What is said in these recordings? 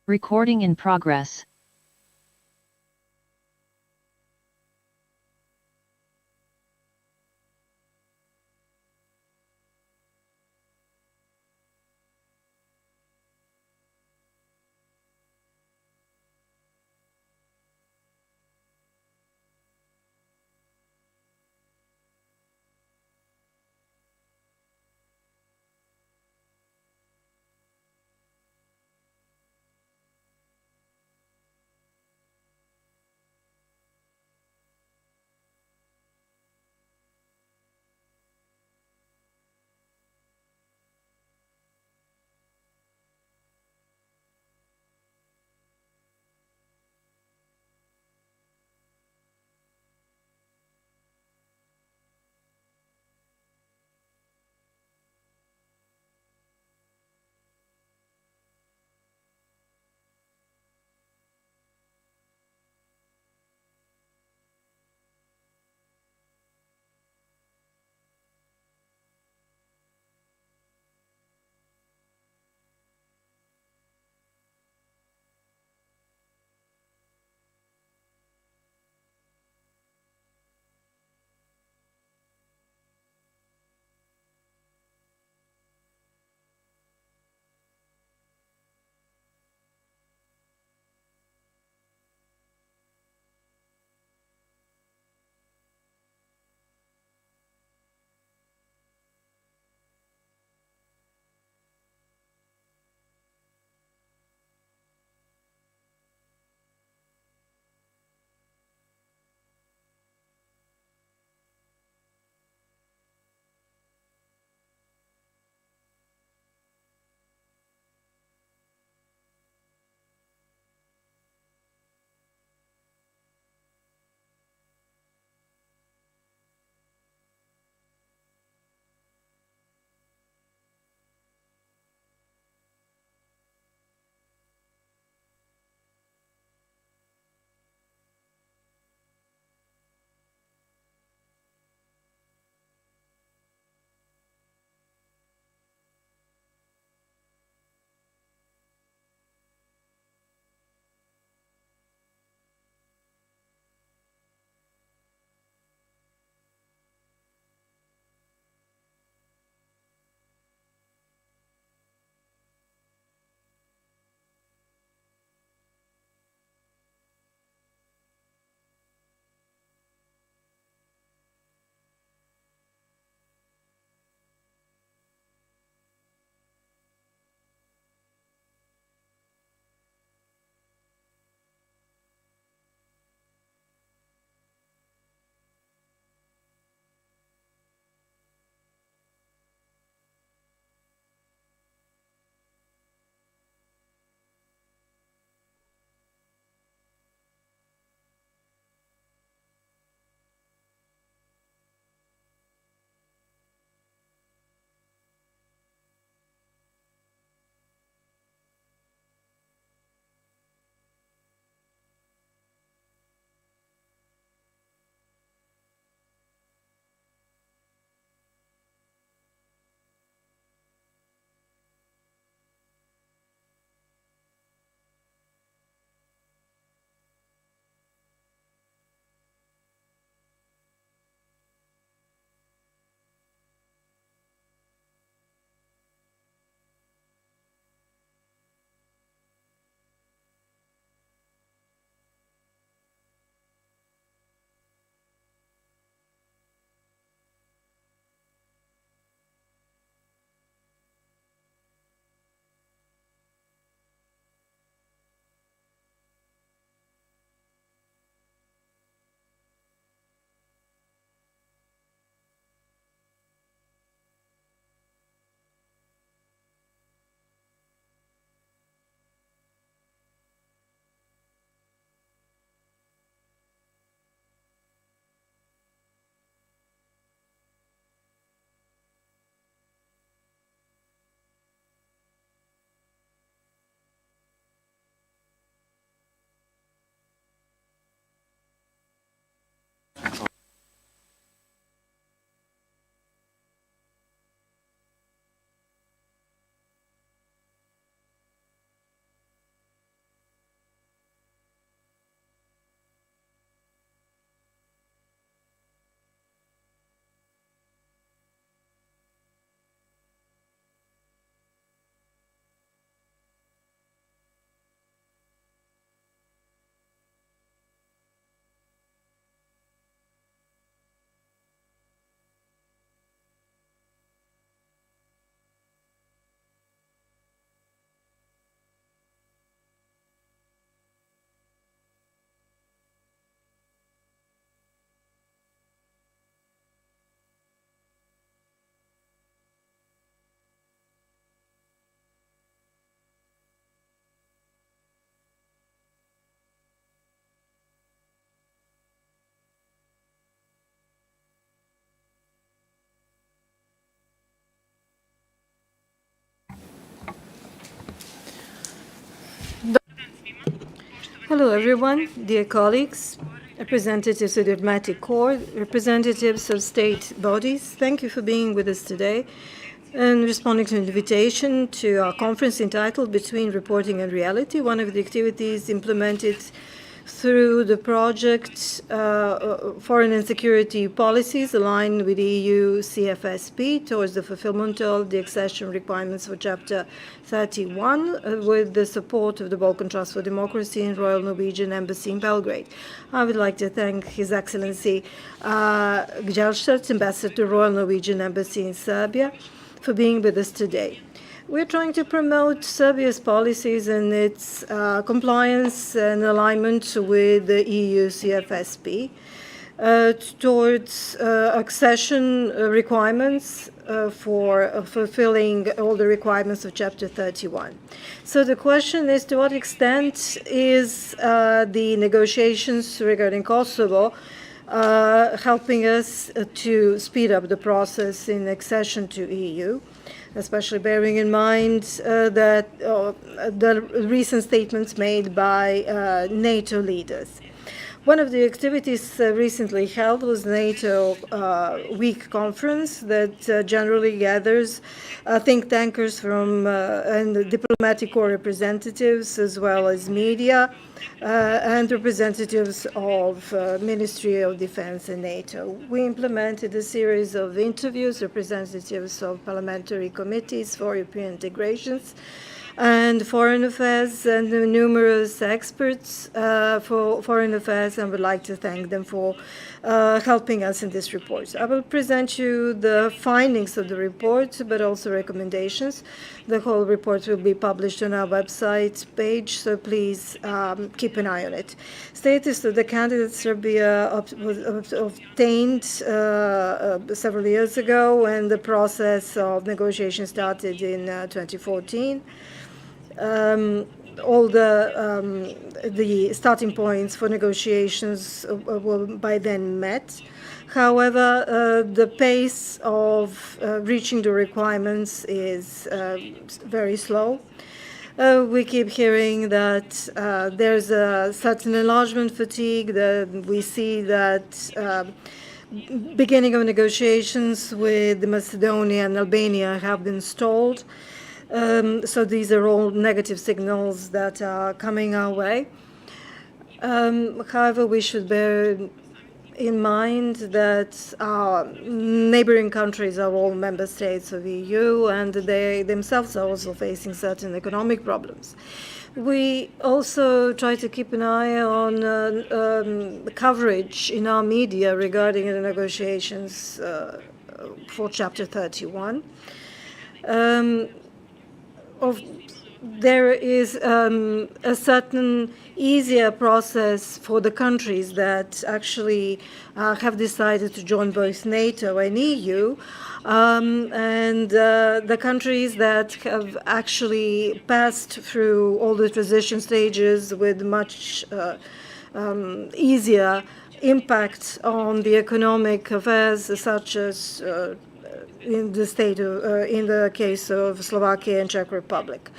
Recording in progress. Hello, everyone, dear colleagues, representatives of the diplomatic corps, representatives of state bodies. Thank you for being with us today and responding to an invitation to our conference entitled Between Reporting and Reality, one of the activities implemented through the project Foreign and Security Policies aligned with the EU CFSP towards the fulfillment of the accession requirements for Chapter 31 with the support of the Balkan Trust for Democracy and Royal Norwegian Embassy in Belgrade. I would like to thank His Excellency Gjelstert, Ambassador to Royal Norwegian Embassy in Serbia, for being with us today. We're trying to promote Serbia's policies and its compliance and alignment with the EU CFSP towards accession requirements for fulfilling all the requirements of Chapter 31. So the question is, to what extent is the negotiations regarding Kosovo helping us to speed up the process in accession to EU, especially bearing in mind that the recent statements made by NATO leaders. One of the activities recently held was NATO Week Conference that generally gathers think tankers from and the diplomatic corps representatives, as well as media and representatives of Ministry of Defense and NATO. We implemented a series of interviews, representatives of parliamentary committees for European integrations and foreign affairs, and numerous experts for foreign affairs, and would like to thank them for helping us in this report. I will present you the findings of the report, but also recommendations. The whole report will be published on our website page, so please keep an eye on it. Status of the candidate Serbia was obtained several years ago, and the process of negotiation started in 2014. All the starting points for negotiations were by then met. However, the pace of reaching the requirements is very slow. We keep hearing that there's a certain enlargement fatigue, that we see that beginning of negotiations with Macedonia and Albania have been stalled. So these are all negative signals that are coming our way. However, we should bear in mind that our neighboring countries are all member states of EU, and they themselves are also facing certain economic problems. We also try to keep an eye on coverage in our media regarding the negotiations for Chapter 31. There is a certain easier process for the countries that actually have decided to join both NATO and EU, and the countries that have actually passed through all the transition stages with much easier impact on the economic affairs, such as in the case of Slovakia and Czech Republic.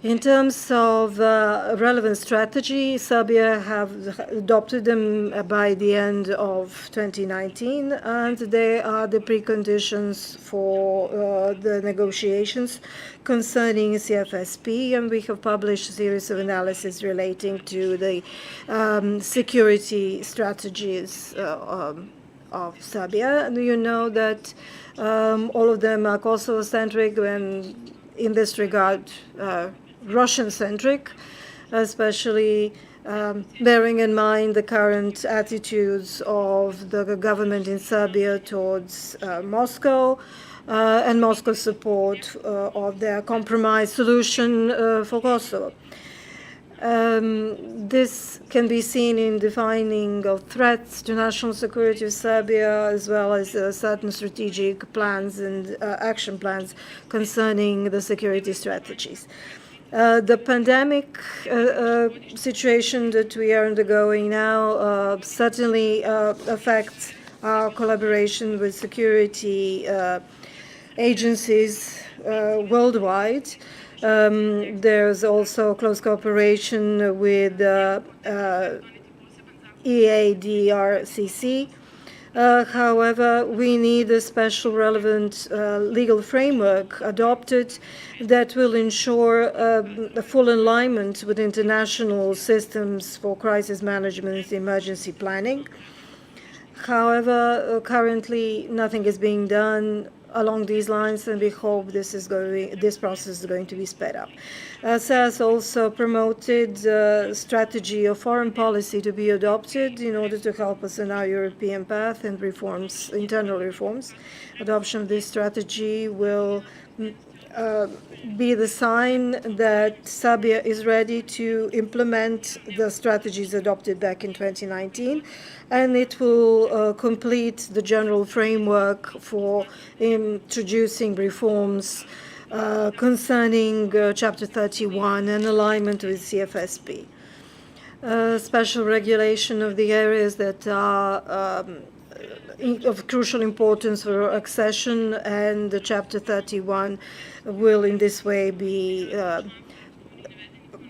In terms of relevant strategy, Serbia have adopted them by the end of 2019, and they are the preconditions for the negotiations concerning CFSP, and we have published a series of analysis relating to the security strategies of Serbia. And you know that all of them are Kosovo-centric, and in this regard, Russian-centric, especially bearing in mind the current attitudes of the government in Serbia towards Moscow and Moscow's support of their compromise solution for Kosovo. This can be seen in defining of threats to national security of Serbia, as well as certain strategic plans and action plans concerning the security strategies. The pandemic situation that we are undergoing now certainly affects our collaboration with security agencies worldwide. There's also close cooperation with EADRCC. However, we need a special relevant legal framework adopted that will ensure a full alignment with international systems for crisis management and emergency planning. However, currently nothing is being done along these lines, and we hope this process is going to be sped up. SES also promoted a strategy of foreign policy to be adopted in order to help us in our European path and reforms, internal reforms. Adoption of this strategy will be the sign that Serbia is ready to implement the strategies adopted back in 2019, and it will complete the general framework for introducing reforms concerning Chapter 31 and alignment with CFSP. Special regulation of the areas that are of crucial importance for accession, and the Chapter 31 will in this way be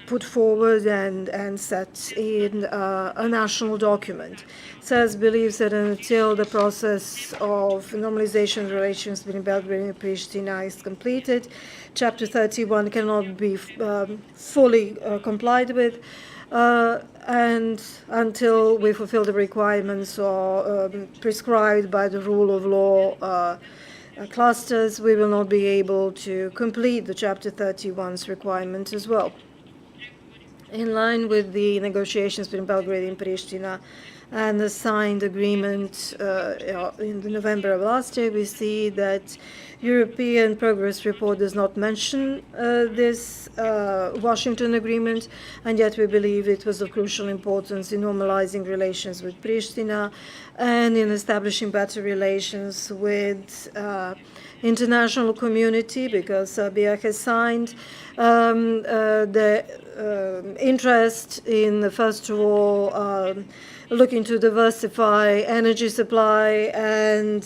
put forward and set in a national document. SES believes that until the process of normalization of relations between Belgrade and Pristina is completed, Chapter 31 cannot be fully complied with, and until we fulfill the requirements or prescribed by the rule of law clusters, we will not be able to complete the Chapter 31's requirement as well. In line with the negotiations between Belgrade and Pristina and the signed agreement in November of last year, we see that European Progress Report does not mention this Washington agreement, and yet we believe it was of crucial importance in normalizing relations with Pristina and in establishing better relations with international community, because Serbia has signed the interest in, first of all, looking to diversify energy supply and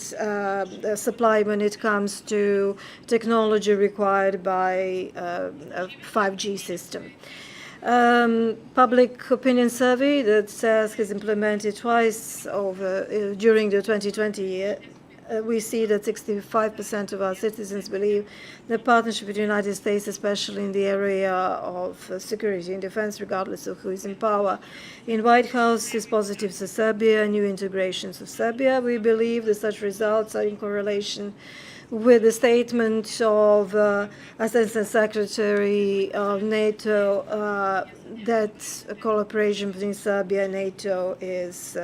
supply when it comes to technology required by a 5G system. Public opinion survey that SES has implemented twice over during the 2020 year, we see that 65% of our citizens believe the partnership with the United States, especially in the area of security and defense, regardless of who is in power in White House, is positive to Serbia and new integrations of Serbia. We believe that such results are in correlation with the statement of Assistant Secretary of NATO that cooperation between Serbia and NATO is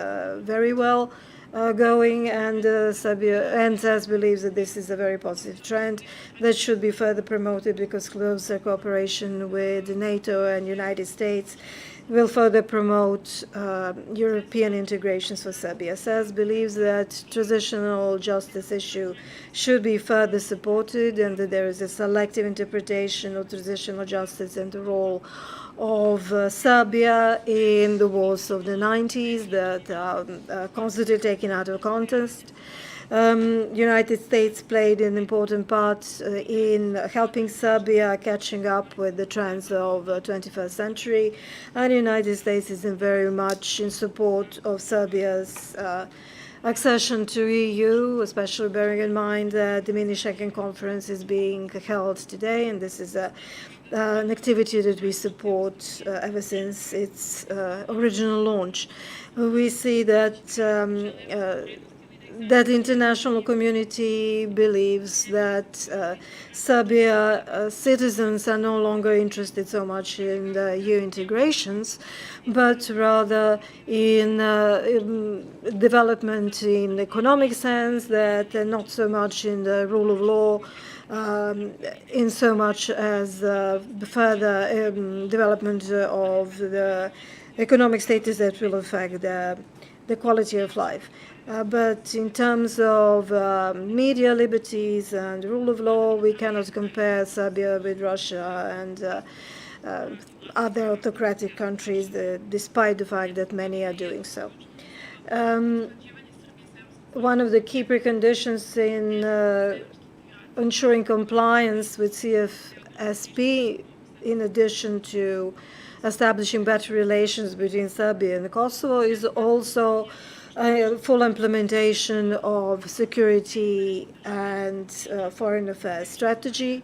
very well going, and Serbia and SES believes that this is a very positive trend that should be further promoted, because closer cooperation with NATO and United States will further promote European integrations for Serbia. SES believes that transitional justice issue should be further supported, and that there is a selective interpretation of transitional justice and the role of Serbia in the wars of the 90s that are constantly taken out of context. United States played an important part in helping Serbia catching up with the trends of the 21st century, and the United States is very much in support of Serbia's accession to EU, especially bearing in mind that the mini Schengen conference is being held today, and this is an activity that we support ever since its original launch. We see that that the international community believes that Serbia citizens are no longer interested so much in the EU integrations, but rather in development in economic sense, that not so much in the rule of law, in so much as further development of the economic status that will affect the quality of life. But in terms of media liberties and rule of law, we cannot compare Serbia with Russia and other autocratic countries, despite the fact that many are doing so. One of the key preconditions in ensuring compliance with CFSP, in addition to establishing better relations between Serbia and Kosovo, is also a full implementation of security and foreign affairs strategy.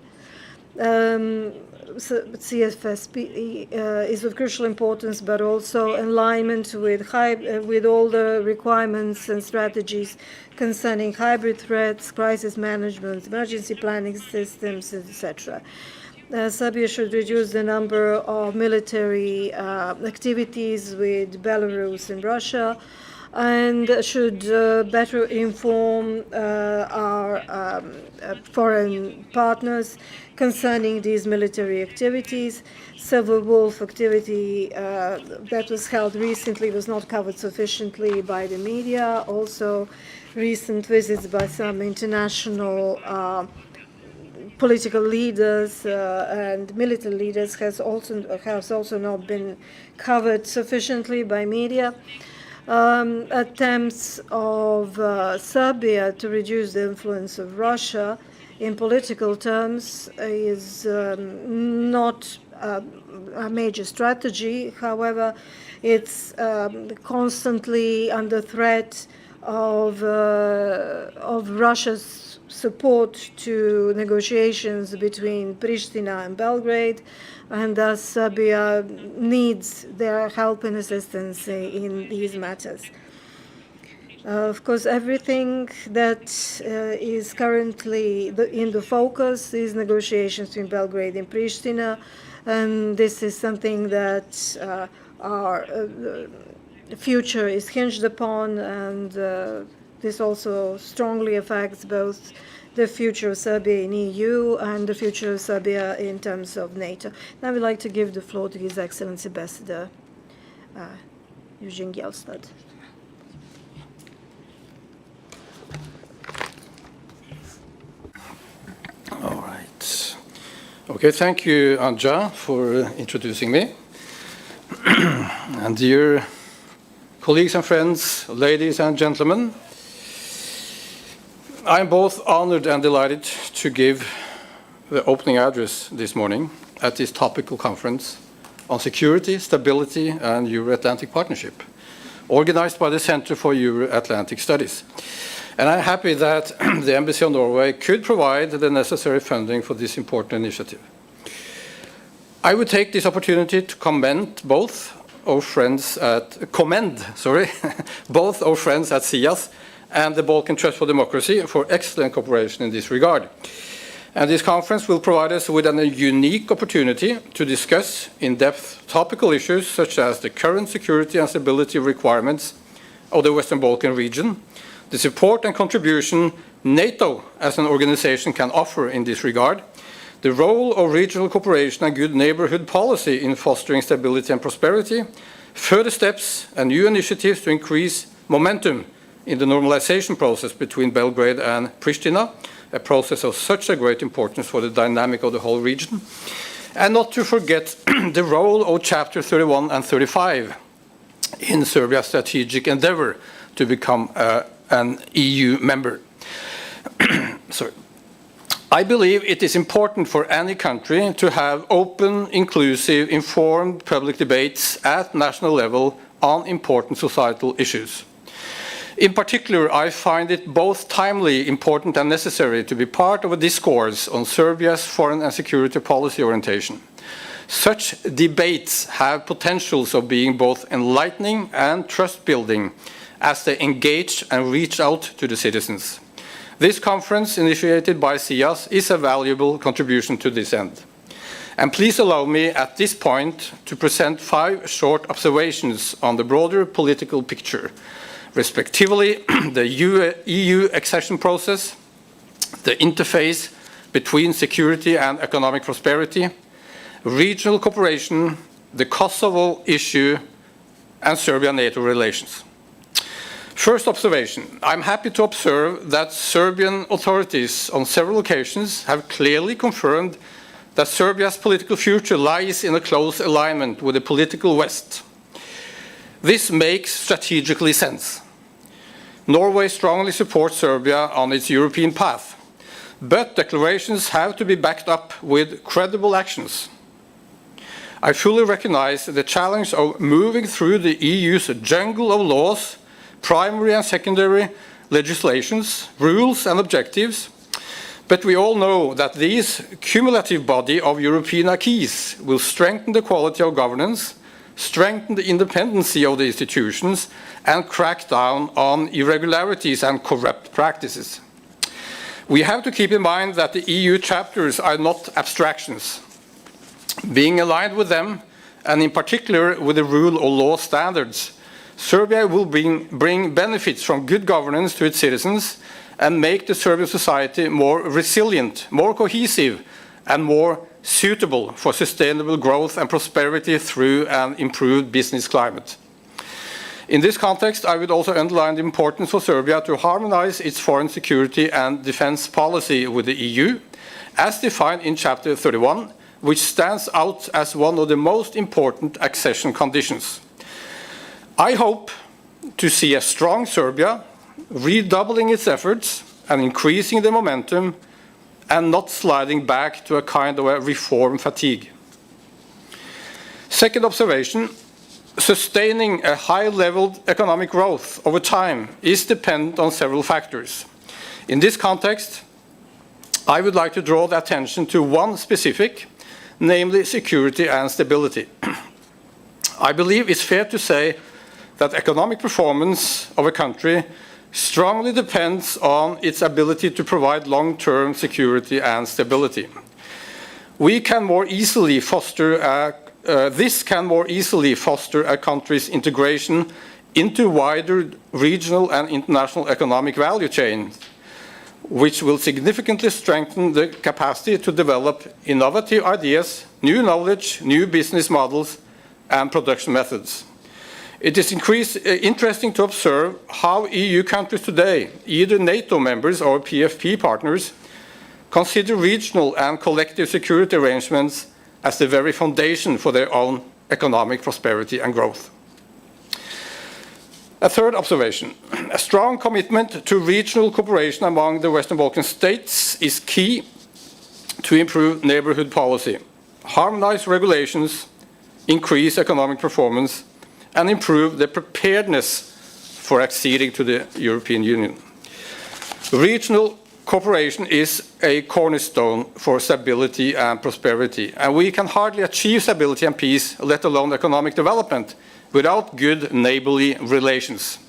CFSP is of crucial importance, but also alignment with all the requirements and strategies concerning hybrid threats, crisis management, emergency planning systems, etc. Serbia should reduce the number of military activities with Belarus and Russia, and should better inform our foreign partners concerning these military activities. Silver Wolf activity that was held recently was not covered sufficiently by the media. Also, recent visits by some international political leaders and military leaders has also not been covered sufficiently by media. Attempts of Serbia to reduce the influence of Russia in political terms is not a major strategy. However, it's constantly under threat of Russia's support to negotiations between Pristina and Belgrade, and thus Serbia needs their help and assistance in these matters. Of course, everything that is currently in the focus is negotiations between Belgrade and Pristina, and this is something that our future is hinged upon, and this also strongly affects both the future of Serbia in EU and the future of Serbia in terms of NATO. Now I would like to give the floor to His Excellency Ambassador Eugene Gelstad. All right. Okay, thank you, Anja, for introducing me. And dear colleagues and friends, ladies and gentlemen, I am both honored and delighted to give the opening address this morning at this topical conference on security, stability, and Euro-Atlantic partnership, organized by the Center for Euro-Atlantic Studies. And I'm happy that the Embassy of Norway could provide the necessary funding for this important initiative. I would take this opportunity to commend both our friends at SIAS and the Balkan Trust for Democracy for excellent cooperation in this regard. And this conference will provide us with a unique opportunity to discuss in-depth topical issues such as the current security and stability requirements of the Western Balkan region, the support and contribution NATO as an organization can offer in this regard, the role of regional cooperation and good neighborhood policy in fostering stability and prosperity, further steps and new initiatives to increase momentum in the normalization process between Belgrade and Pristina, a process of such a great importance for the dynamic of the whole region, and not to forget the role of Chapter 31 and 35 in Serbia's strategic endeavor to become an EU member. Sorry. I believe it is important for any country to have open, inclusive, informed public debates at national level on important societal issues. In particular, I find it both timely, important, and necessary to be part of a discourse on Serbia's foreign and security policy orientation. Such debates have potentials of being both enlightening and trust-building as they engage and reach out to the citizens. This conference, initiated by SIAS, is a valuable contribution to this end. And please allow me at this point to present 5 short observations on the broader political picture, respectively the EU accession process, the interface between security and economic prosperity, regional cooperation, the Kosovo issue, and Serbia-NATO relations. First observation, I'm happy to observe that Serbian authorities on several occasions have clearly confirmed that Serbia's political future lies in a close alignment with the political West. This makes strategically sense. Norway strongly supports Serbia on its European path. but declarations have to be backed up with credible actions. I fully recognize the challenge of moving through the EU's jungle of laws, primary and secondary legislations, rules and objectives, but we all know that this cumulative body of European acquis will strengthen the quality of governance, strengthen the independency of the institutions, and crack down on irregularities and corrupt practices. We have to keep in mind that the EU chapters are not abstractions. Being aligned with them, and in particular with the rule of law standards, Serbia will bring benefits from good governance to its citizens and make the Serbian society more resilient, more cohesive, and more suitable for sustainable growth and prosperity through an improved business climate. In this context, I would also underline the importance for Serbia to harmonize its foreign security and defense policy with the EU, as defined in Chapter 31, which stands out as one of the most important accession conditions. I hope to see a strong Serbia redoubling its efforts and increasing the momentum and not sliding back to a kind of a reform fatigue. Second observation, sustaining a high-level economic growth over time is dependent on several factors. In this context, I would like to draw the attention to one specific, namely security and stability. I believe it's fair to say that economic performance of a country strongly depends on its ability to provide long-term security and stability. This can more easily foster a country's integration into wider regional and international economic value chains, which will significantly strengthen the capacity to develop innovative ideas, new knowledge, new business models, and production methods. It is interesting to observe how EU countries today, either NATO members or PFP partners, consider regional and collective security arrangements as the very foundation for their own economic prosperity and growth. A third observation, a strong commitment to regional cooperation among the Western Balkan states is key to improve neighborhood policy, harmonize regulations, increase economic performance, and improve the preparedness for acceding to the European Union. Regional cooperation is a cornerstone for stability and prosperity, and we can hardly achieve stability and peace, let alone economic development, without good neighborly relations.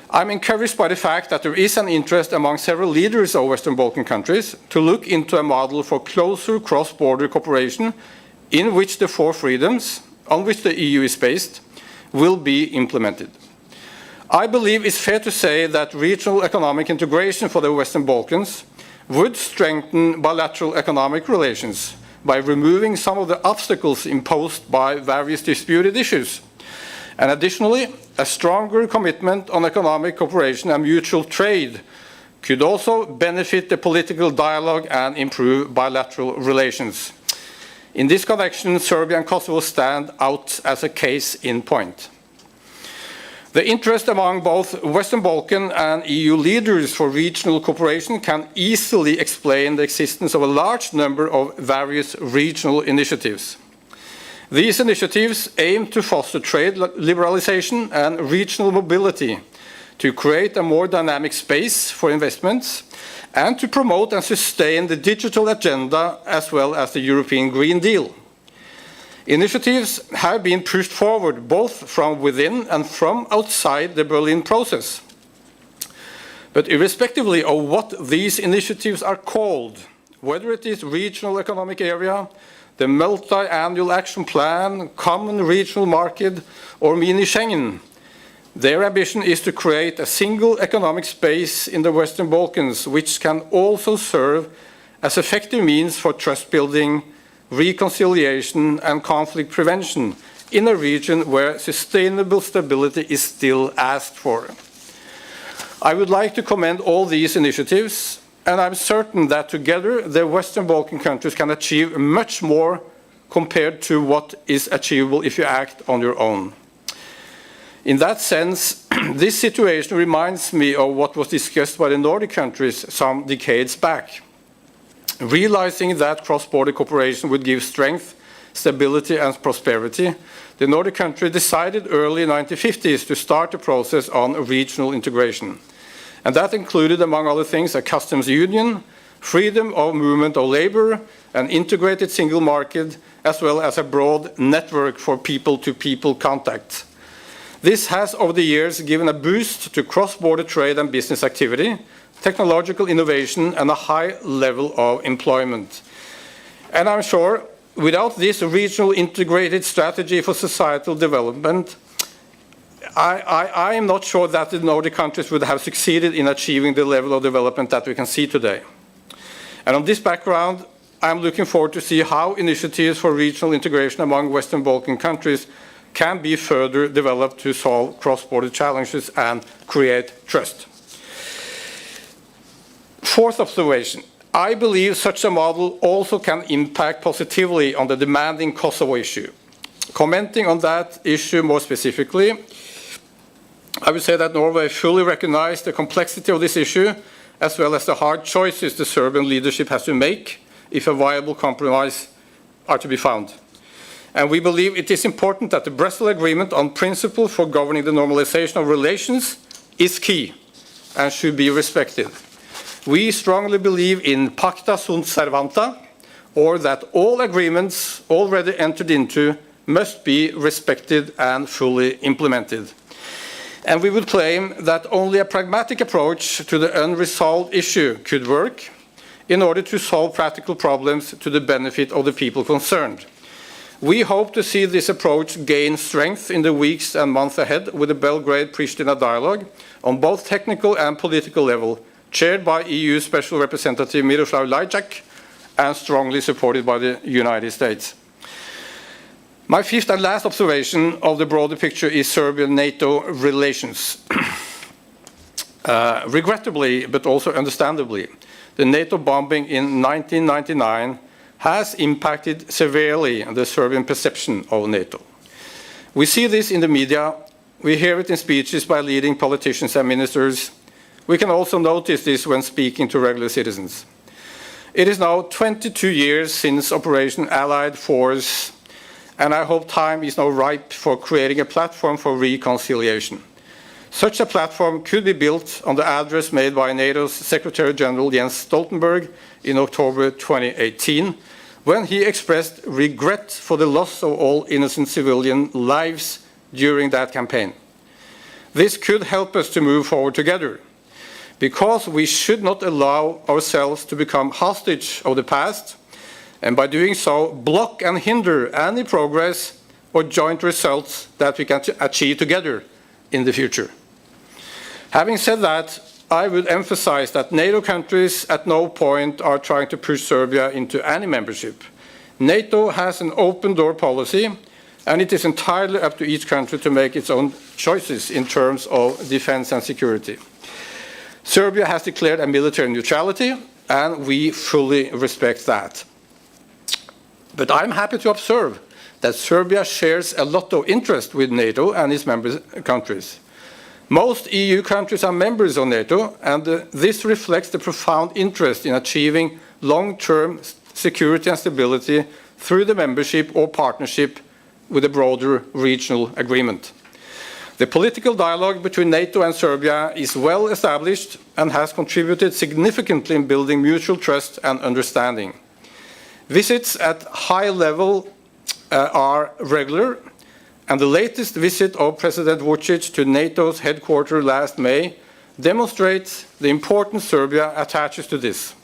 I'm encouraged by the fact that there is an interest among several leaders of Western Balkan countries to look into a model for closer cross-border cooperation in which the four freedoms on which the EU is based will be implemented. I believe it's fair to say that regional economic integration for the Western Balkans would strengthen bilateral economic relations by removing some of the obstacles imposed by various disputed issues. And additionally, a stronger commitment on economic cooperation and mutual trade could also benefit the political dialogue and improve bilateral relations. In this connection, Serbia and Kosovo stand out as a case in point. The interest among both Western Balkan and EU leaders for regional cooperation can easily explain the existence of a large number of various regional initiatives. These initiatives aim to foster trade liberalization and regional mobility, to create a more dynamic space for investments, and to promote and sustain the digital agenda as well as the European Green Deal. Initiatives have been pushed forward both from within and from outside the Berlin process. But irrespectively of what these initiatives are called, whether it is regional economic area, the multi-annual action plan, common regional market, or mini Schengen, their ambition is to create a single economic space in the Western Balkans, which can also serve as effective means for trust building, reconciliation, and conflict prevention in a region where sustainable stability is still asked for. I would like to commend all these initiatives, and I'm certain that together the Western Balkan countries can achieve much more compared to what is achievable if you act on your own. In that sense, this situation reminds me of what was discussed by the Nordic countries some decades back. Realizing that cross-border cooperation would give strength, stability and prosperity, the Nordic countries decided early 1950s to start a process on regional integration. And that included, among other things, a customs union, freedom of movement of labor, an integrated single market, as well as a broad network for people-to-people contact. This has, over the years, given a boost to cross-border trade and business activity, technological innovation, and a high level of employment. And I'm sure, without this regional integrated strategy for societal development, I am not sure that the Nordic countries would have succeeded in achieving the level of development that we can see today. And on this background, I'm looking forward to see how initiatives for regional integration among Western Balkan countries can be further developed to solve cross-border challenges and create trust. Fourth observation, I believe such a model also can impact positively on the demanding Kosovo issue. Commenting on that issue more specifically, I would say that Norway fully recognizes the complexity of this issue, as well as the hard choices the Serbian leadership has to make if a viable compromise are to be found. And we believe it is important that the Brussels Agreement on principle for governing the normalization of relations is key and should be respected. We strongly believe in pacta sunt servanda, or that all agreements already entered into must be respected and fully implemented. And we would claim that only a pragmatic approach to the unresolved issue could work in order to solve practical problems to the benefit of the people concerned. We hope to see this approach gain strength in the weeks and months ahead with the Belgrade-Pristina dialogue on both technical and political level, chaired by EU Special Representative Miroslav Lajčák and strongly supported by the United States. My fifth and last observation of the broader picture is Serbia-NATO relations. Regrettably, but also understandably, the NATO bombing in 1999 has impacted severely the Serbian perception of NATO. We see this in the media, we hear it in speeches by leading politicians and ministers. We can also notice this when speaking to regular citizens. It is now 22 years since Operation Allied Force, and I hope time is now ripe for creating a platform for reconciliation. Such a platform could be built on the address made by NATO's Secretary General Jens Stoltenberg in October 2018, when he expressed regret for the loss of all innocent civilian lives during that campaign. This could help us to move forward together, because we should not allow ourselves to become hostage of the past, and by doing so, block and hinder any progress or joint results that we can achieve together in the future. Having said that, I would emphasize that NATO countries at no point are trying to push Serbia into any membership. NATO has an open door policy, and it is entirely up to each country to make its own choices in terms of defense and security. Serbia has declared a military neutrality, and we fully respect that. But I'm happy to observe that Serbia shares a lot of interest with NATO and its member countries. Most EU countries are members of NATO, and this reflects the profound interest in achieving long-term security and stability through the membership or partnership with a broader regional agreement. The political dialogue between NATO and Serbia is well established and has contributed significantly in building mutual trust and understanding. Visits at high level are regular, and the latest visit of President Vučić to NATO's headquarters last May demonstrates the importance Serbia attaches to this.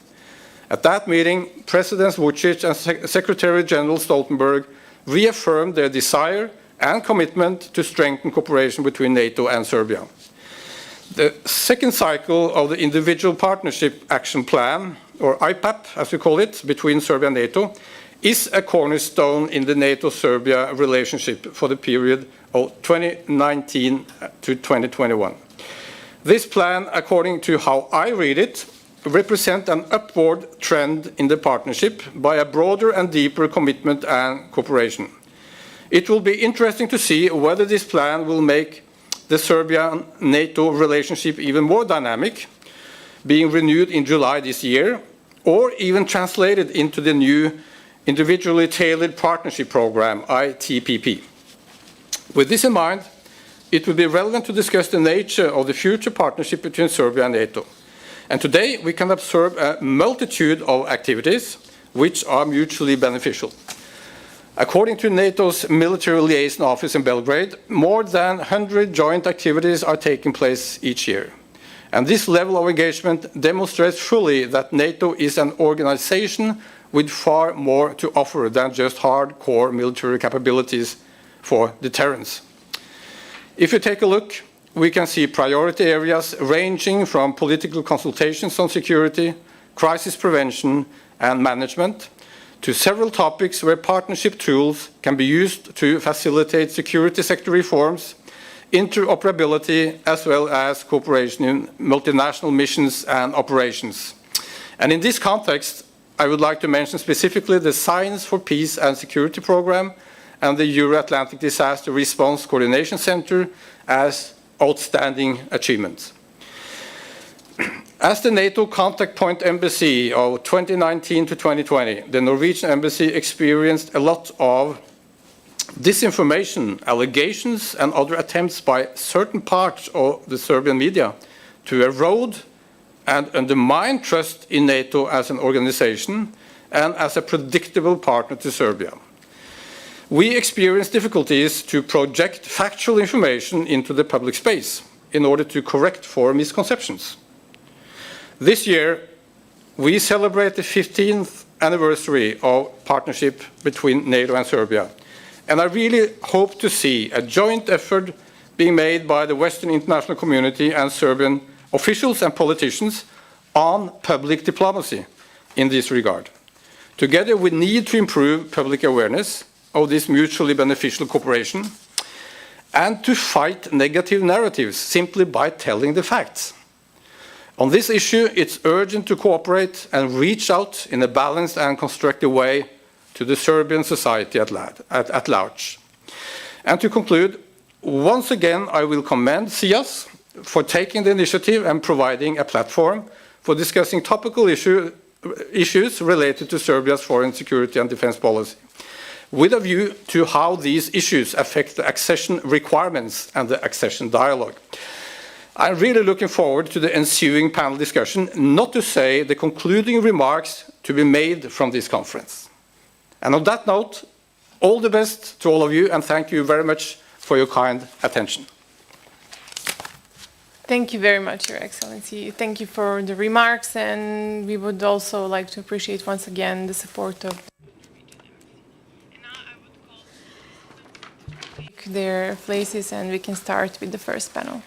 At that meeting, President Vučić and Secretary General Stoltenberg reaffirmed their desire and commitment to strengthen cooperation between NATO and Serbia. The second cycle of the Individual Partnership Action Plan, or IPAP as we call it, between Serbia and NATO, is a cornerstone in the NATO-Serbia relationship for the period of 2019 to 2021. This plan, according to how I read it, represents an upward trend in the partnership by a broader and deeper commitment and cooperation. It will be interesting to see whether this plan will make the Serbia-NATO relationship even more dynamic, being renewed in July this year, or even translated into the new Individually Tailored Partnership Program, ITPP. With this in mind, it will be relevant to discuss the nature of the future partnership between Serbia and NATO. And today we can observe a multitude of activities which are mutually beneficial. According to NATO's Military Liaison Office in Belgrade, more than 100 joint activities are taking place each year. And this level of engagement demonstrates fully that NATO is an organization with far more to offer than just hardcore military capabilities for deterrence. If you take a look, we can see priority areas ranging from political consultations on security, crisis prevention and management, to several topics where partnership tools can be used to facilitate security sector reforms, interoperability, as well as cooperation in multinational missions and operations. And in this context, I would like to mention specifically the Science for Peace and Security program and the Euro-Atlantic Disaster Response Coordination Center as outstanding achievements. As the NATO contact point embassy of 2019 to 2020, the Norwegian embassy experienced a lot of disinformation, allegations, and other attempts by certain parts of the Serbian media to erode and undermine trust in NATO as an organization and as a predictable partner to Serbia. We experienced difficulties to project factual information into the public space in order to correct for misconceptions. This year, we celebrate the 15th anniversary of partnership between NATO and Serbia. And I really hope to see a joint effort being made by the Western international community and Serbian officials and politicians on public diplomacy in this regard. Together, we need to improve public awareness of this mutually beneficial cooperation and to fight negative narratives simply by telling the facts. On this issue, it's urgent to cooperate and reach out in a balanced and constructive way to the Serbian society at large. And to conclude, once again, I will commend SIAS for taking the initiative and providing a platform for discussing topical issues related to Serbia's foreign security and defense policy, with a view to how these issues affect the accession requirements and the accession dialogue. I'm really looking forward to the ensuing panel discussion, not to say the concluding remarks to be made from this conference. And on that note, all the best to all of you, and thank you very much for your kind attention. Thank you very much, Your Excellency. Thank you for the remarks, and we would also like to appreciate once again the support of their places, and we can start with the first panel.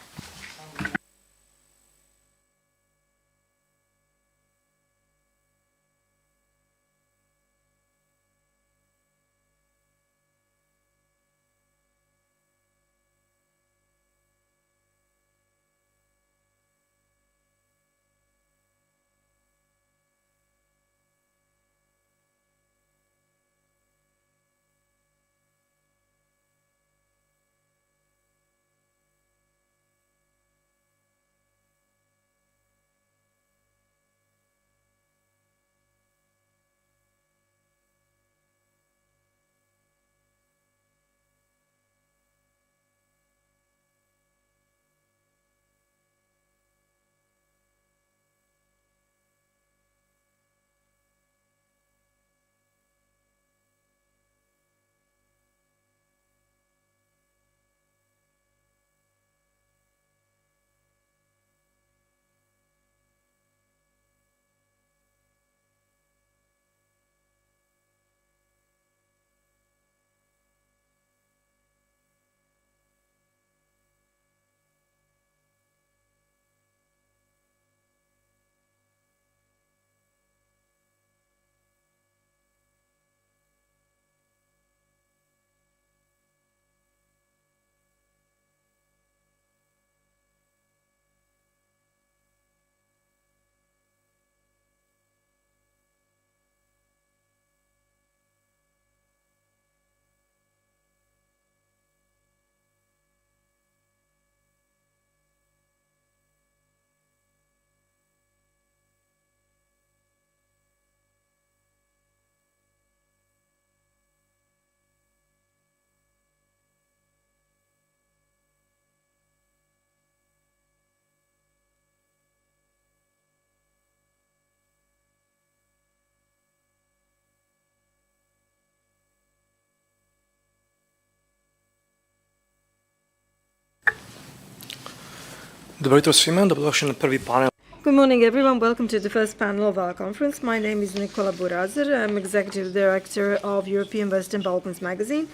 Dobro jutro svima, dobrodošli na prvi panel. Good morning, everyone. Welcome to the first panel of our conference. My name is Nikola Burazer. I'm Executive Director of European Western Balkans magazine.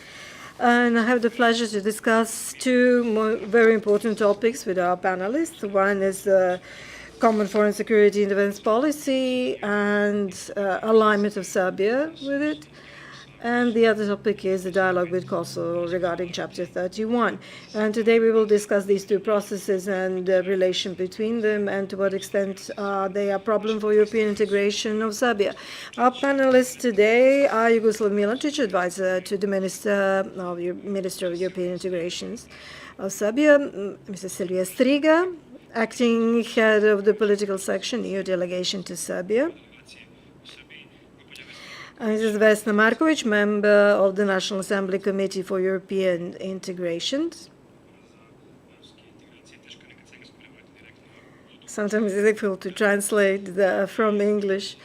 And I have the pleasure to discuss two very important topics with our panelists. One is the common foreign security and defense policy and alignment of Serbia with it. And the other topic is the dialogue with Kosovo regarding Chapter 31. And today we will discuss these two processes and the relation between them and to what extent they are a problem for European integration of Serbia. Our panelists today are Jugoslav Milotic, advisor to the Minister of European Integrations of Serbia, Mrs. Silvija Striga, acting head of the political section, EU delegation to Serbia. Mrs. Vesna Markovic, member of the National Assembly Committee for European Integration. Sometimes it's difficult to translate from English.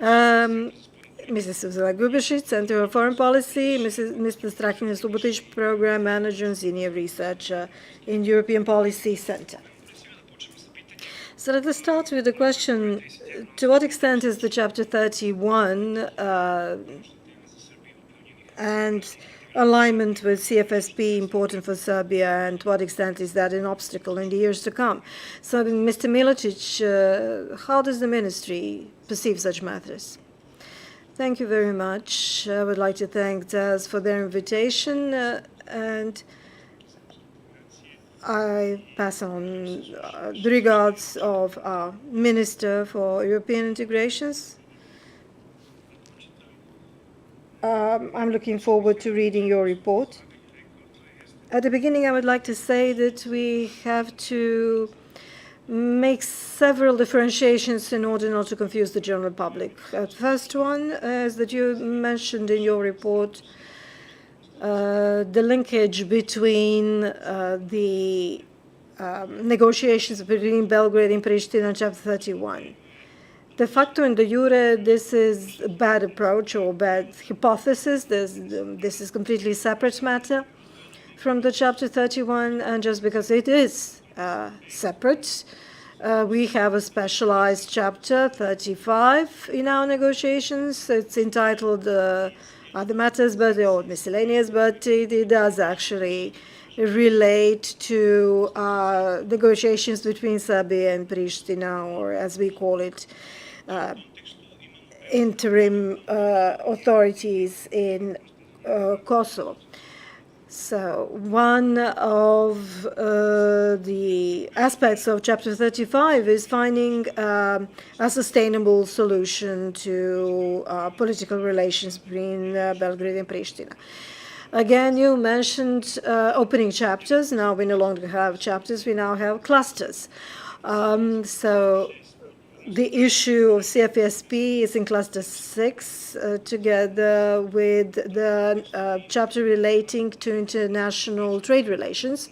Mrs. Suzana Gubešić, Center of Foreign Policy, Mr. Strahinja Subotić, Program Manager and Senior Researcher in European Policy Center. So let us start with the question, to what extent is the Chapter 31 and alignment with CFSP important for Serbia, and to what extent is that an obstacle in the years to come? So, Mr. Milotic, how does the ministry perceive such matters? Thank you very much. I would like to thank DAS for their invitation, and I pass on the regards of our Minister for European Integrations. I'm looking forward to reading your report. At the beginning, I would like to say that we have to make several differentiations in order not to confuse the general public. The first one is that you mentioned in your report the linkage between the negotiations between Belgrade and Pristina and Chapter 31. De facto and de jure, this is a bad approach or bad hypothesis. This is completely separate matter from the Chapter 31, and just because it is separate, we have a specialized Chapter 35 in our negotiations. It's entitled other matters, or miscellaneous, but it does actually relate to negotiations between Serbia and Pristina, or as we call it, interim authorities in Kosovo. So one of the aspects of Chapter 35 is finding a sustainable solution to political relations between Belgrade and Pristina. Again, you mentioned opening chapters. Now we no longer have chapters, we now have clusters. So the issue of CFSP is in Cluster 6, together with the chapter relating to international trade relations.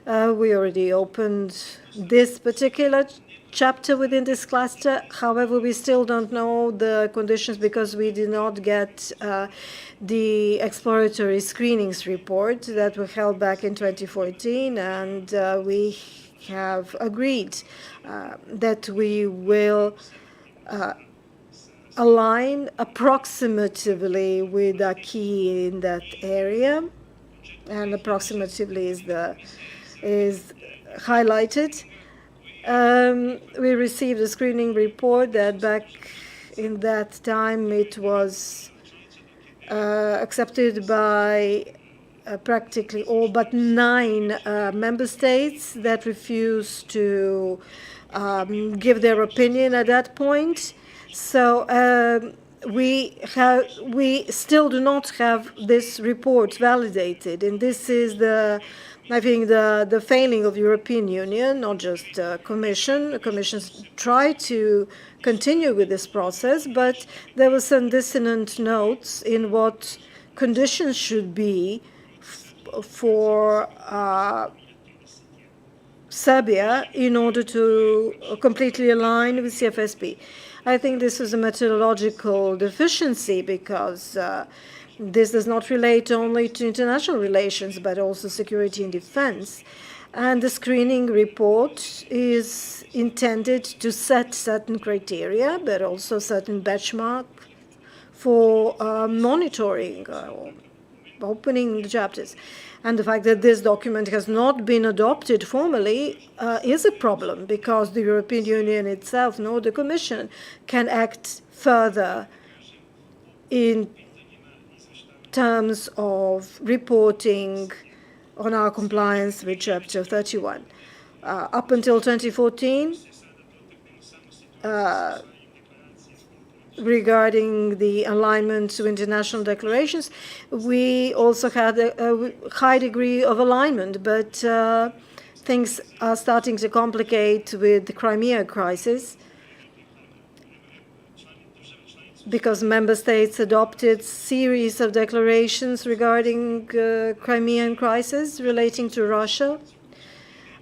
We already opened this particular chapter within this cluster. However, we still don't know the conditions because we did not get the exploratory screenings report that were held back in 2014, and we have agreed that we will align approximatively with a key in that area, and approximatively is highlighted. We received a screening report that back in that time it was accepted by practically all but 9 member states that refused to give their opinion at that point. So we still do not have this report validated, and this is I think the failing of European Union, not just Commission. The Commission's tried to continue with this process, but there were some dissonant notes in what conditions should be for Serbia in order to completely align with CFSP. I think this is a methodological deficiency because this does not relate only to international relations, but also security and defense. And the screening report is intended to set certain criteria, but also certain benchmark for monitoring or opening the chapters. And the fact that this document has not been adopted formally is a problem, because the European Union itself, nor the Commission, can act further in terms of reporting on our compliance with Chapter 31. Up until 2014, regarding the alignment to international declarations, we also had a high degree of alignment, but things are starting to complicate with the Crimea crisis, because member states adopted series of declarations regarding Crimean crisis relating to Russia.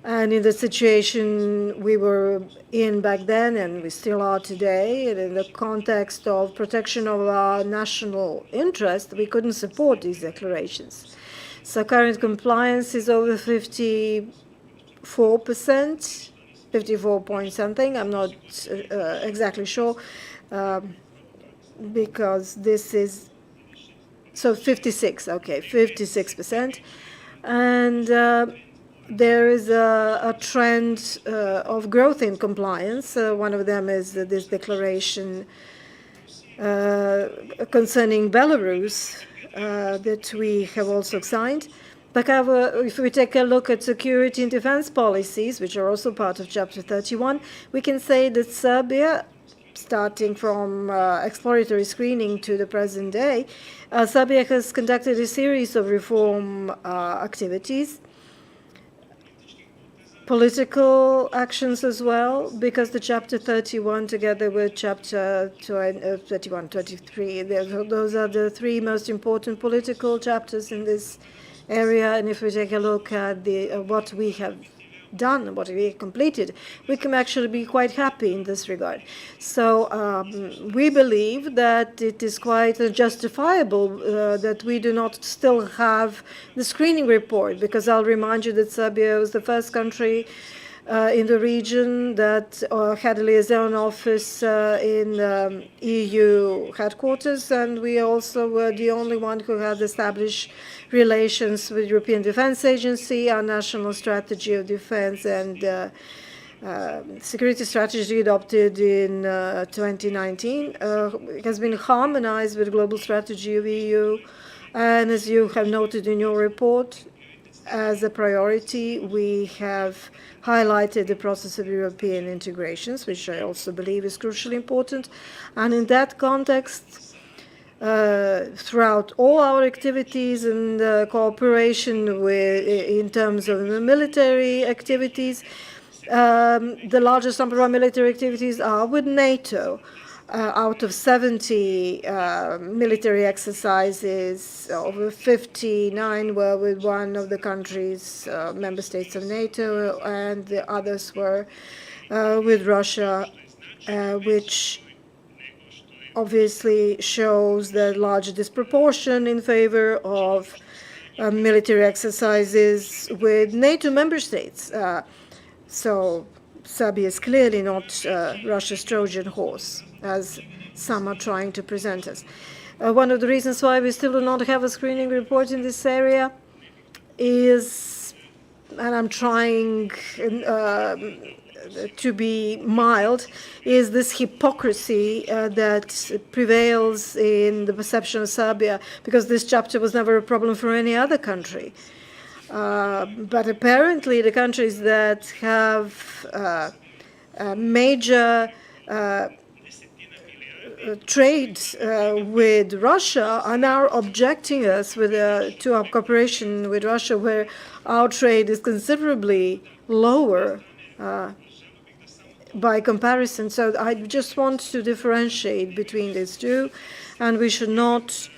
And in the situation we were in back then, and we still are today, and in the context of protection of our national interest, we couldn't support these declarations. So current compliance is over 54%, 54 point something, I'm not exactly sure, because this is, so 56, okay, 56%. And there is a trend of growth in compliance. One of them is this declaration concerning Belarus that we have also signed. But if we take a look at security and defense policies, which are also part of Chapter 31, we can say that Serbia, starting from exploratory screening to the present day, Serbia has conducted a series of reform activities, political actions as well, because the Chapter 31, together with Chapter 31, 23, those are the three most important political chapters in this area. And if we take a look at what we have done, what we completed, we can actually be quite happy in this regard. So we believe that it is quite justifiable that we do not still have the screening report, because I'll remind you that Serbia was the first country in the region that had a liaison office in EU headquarters, and we also were the only one who had established relations with European Defence Agency. Our national strategy of defence and security strategy adopted in 2019 has been harmonized with global strategy of EU, and as you have noted in your report, as a priority, we have highlighted the process of European integrations, which I also believe is crucially important. And in that context, throughout all our activities and cooperation in terms of the military activities, the largest number of military activities are with NATO. Out of 70 military exercises, over 59 were with one of the countries, member states of NATO, and the others were with Russia, which obviously shows the large disproportion in favor of military exercises with NATO member states. So Serbia is clearly not Russia's Trojan horse, as some are trying to present us. One of the reasons why we still do not have a screening report in this area is, and I'm trying to be mild, is this hypocrisy that prevails in the perception of Serbia, because this chapter was never a problem for any other country. But apparently the countries that have major trade with Russia are now objecting us to our cooperation with Russia, where our trade is considerably lower by comparison. So I just want to differentiate between these two, and we should not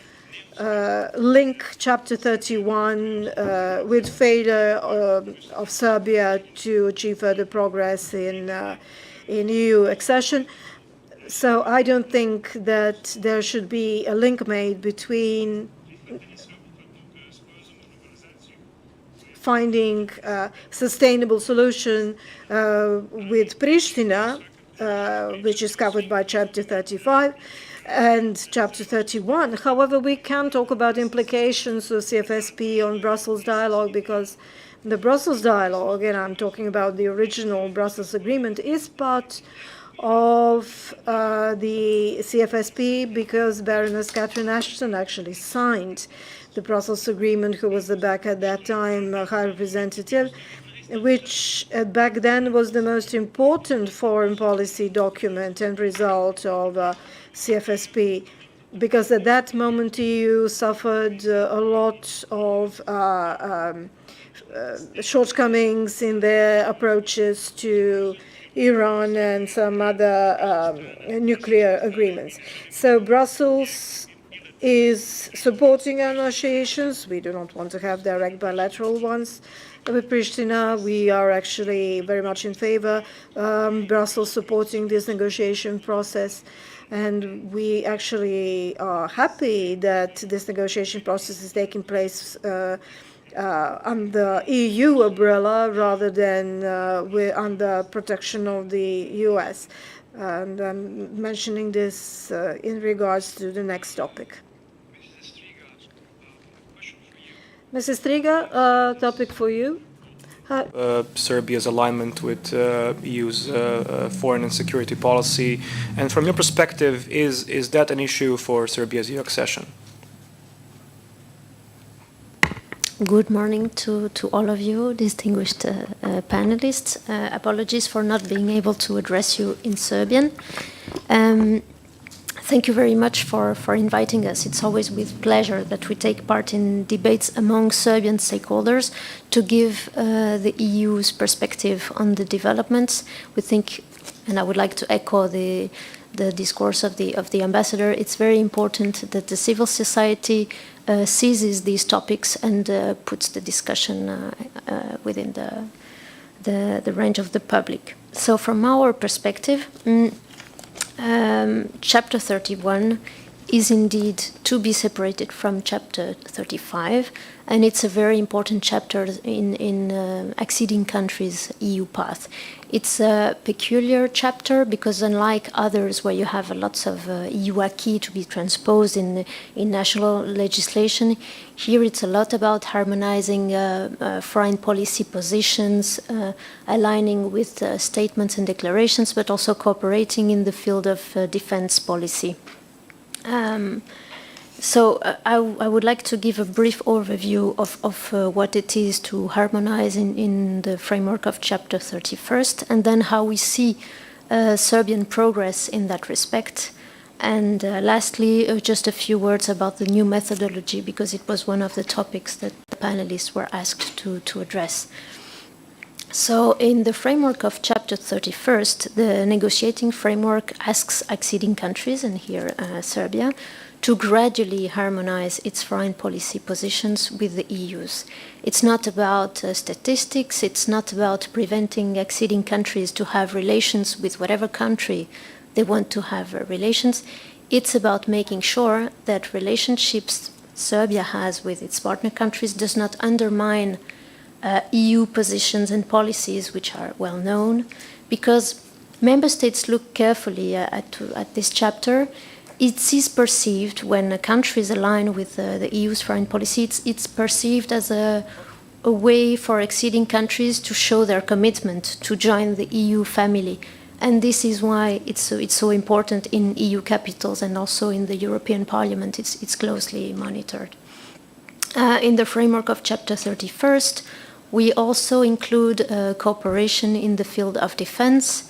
link Chapter 31 with failure of Serbia to achieve further progress in EU accession. So I don't think that there should be a link made between finding sustainable solution with Pristina, which is covered by Chapter 35 and Chapter 31. However, we can talk about implications of CFSP on Brussels dialogue, because the Brussels dialogue, and I'm talking about the original Brussels agreement, is part of the CFSP, because Baroness Catherine Ashton actually signed the Brussels agreement, who was back at that time High Representative, which back then was the most important foreign policy document and result of CFSP, because at that moment EU suffered a lot of shortcomings in their approaches to Iran and some other nuclear agreements. So Brussels is supporting our negotiations. We do not want to have direct bilateral ones with Pristina. We are actually very much in favor. Brussels supporting this negotiation process. And we actually are happy that this negotiation process is taking place under EU umbrella rather than under protection of the US. And I'm mentioning this in regards to the next topic. Mrs. Striga, topic for you. Serbia's alignment with EU's foreign and security policy, and from your perspective, is that an issue for Serbia's EU accession? Good morning to all of you, distinguished panelists. Apologies for not being able to address you in Serbian. Thank you very much for inviting us. It's always with pleasure that we take part in debates among Serbian stakeholders to give the EU's perspective on the developments. We think, and I would like to echo the discourse of the ambassador, it's very important that the civil society seizes these topics and puts the discussion within the range of the public. So from our perspective, Chapter 31 is indeed to be separated from Chapter 35, and it's a very important chapter in acceding countries' EU path. It's a peculiar chapter because, unlike others where you have lots of EU acquis to be transposed in national legislation, here it's a lot about harmonizing foreign policy positions, aligning with statements and declarations, but also cooperating in the field of defense policy. So I would like to give a brief overview of what it is to harmonize in the framework of Chapter 31st, and then how we see Serbian progress in that respect. And lastly, just a few words about the new methodology, because it was one of the topics that the panelists were asked to address. So in the framework of Chapter 31st, the negotiating framework asks acceding countries, and here Serbia, to gradually harmonize its foreign policy positions with the EU's. It's not about statistics, it's not about preventing acceding countries to have relations with whatever country they want to have relations. It's about making sure that relationships Serbia has with its partner countries does not undermine EU positions and policies which are well known, because member states look carefully at this chapter. It is perceived, when countries align with the EU's foreign policy, it's perceived as a way for acceding countries to show their commitment to join the EU family. And this is why it's so important in EU capitals and also in the European Parliament. It's closely monitored. In the framework of Chapter 31st, we also include cooperation in the field of defense.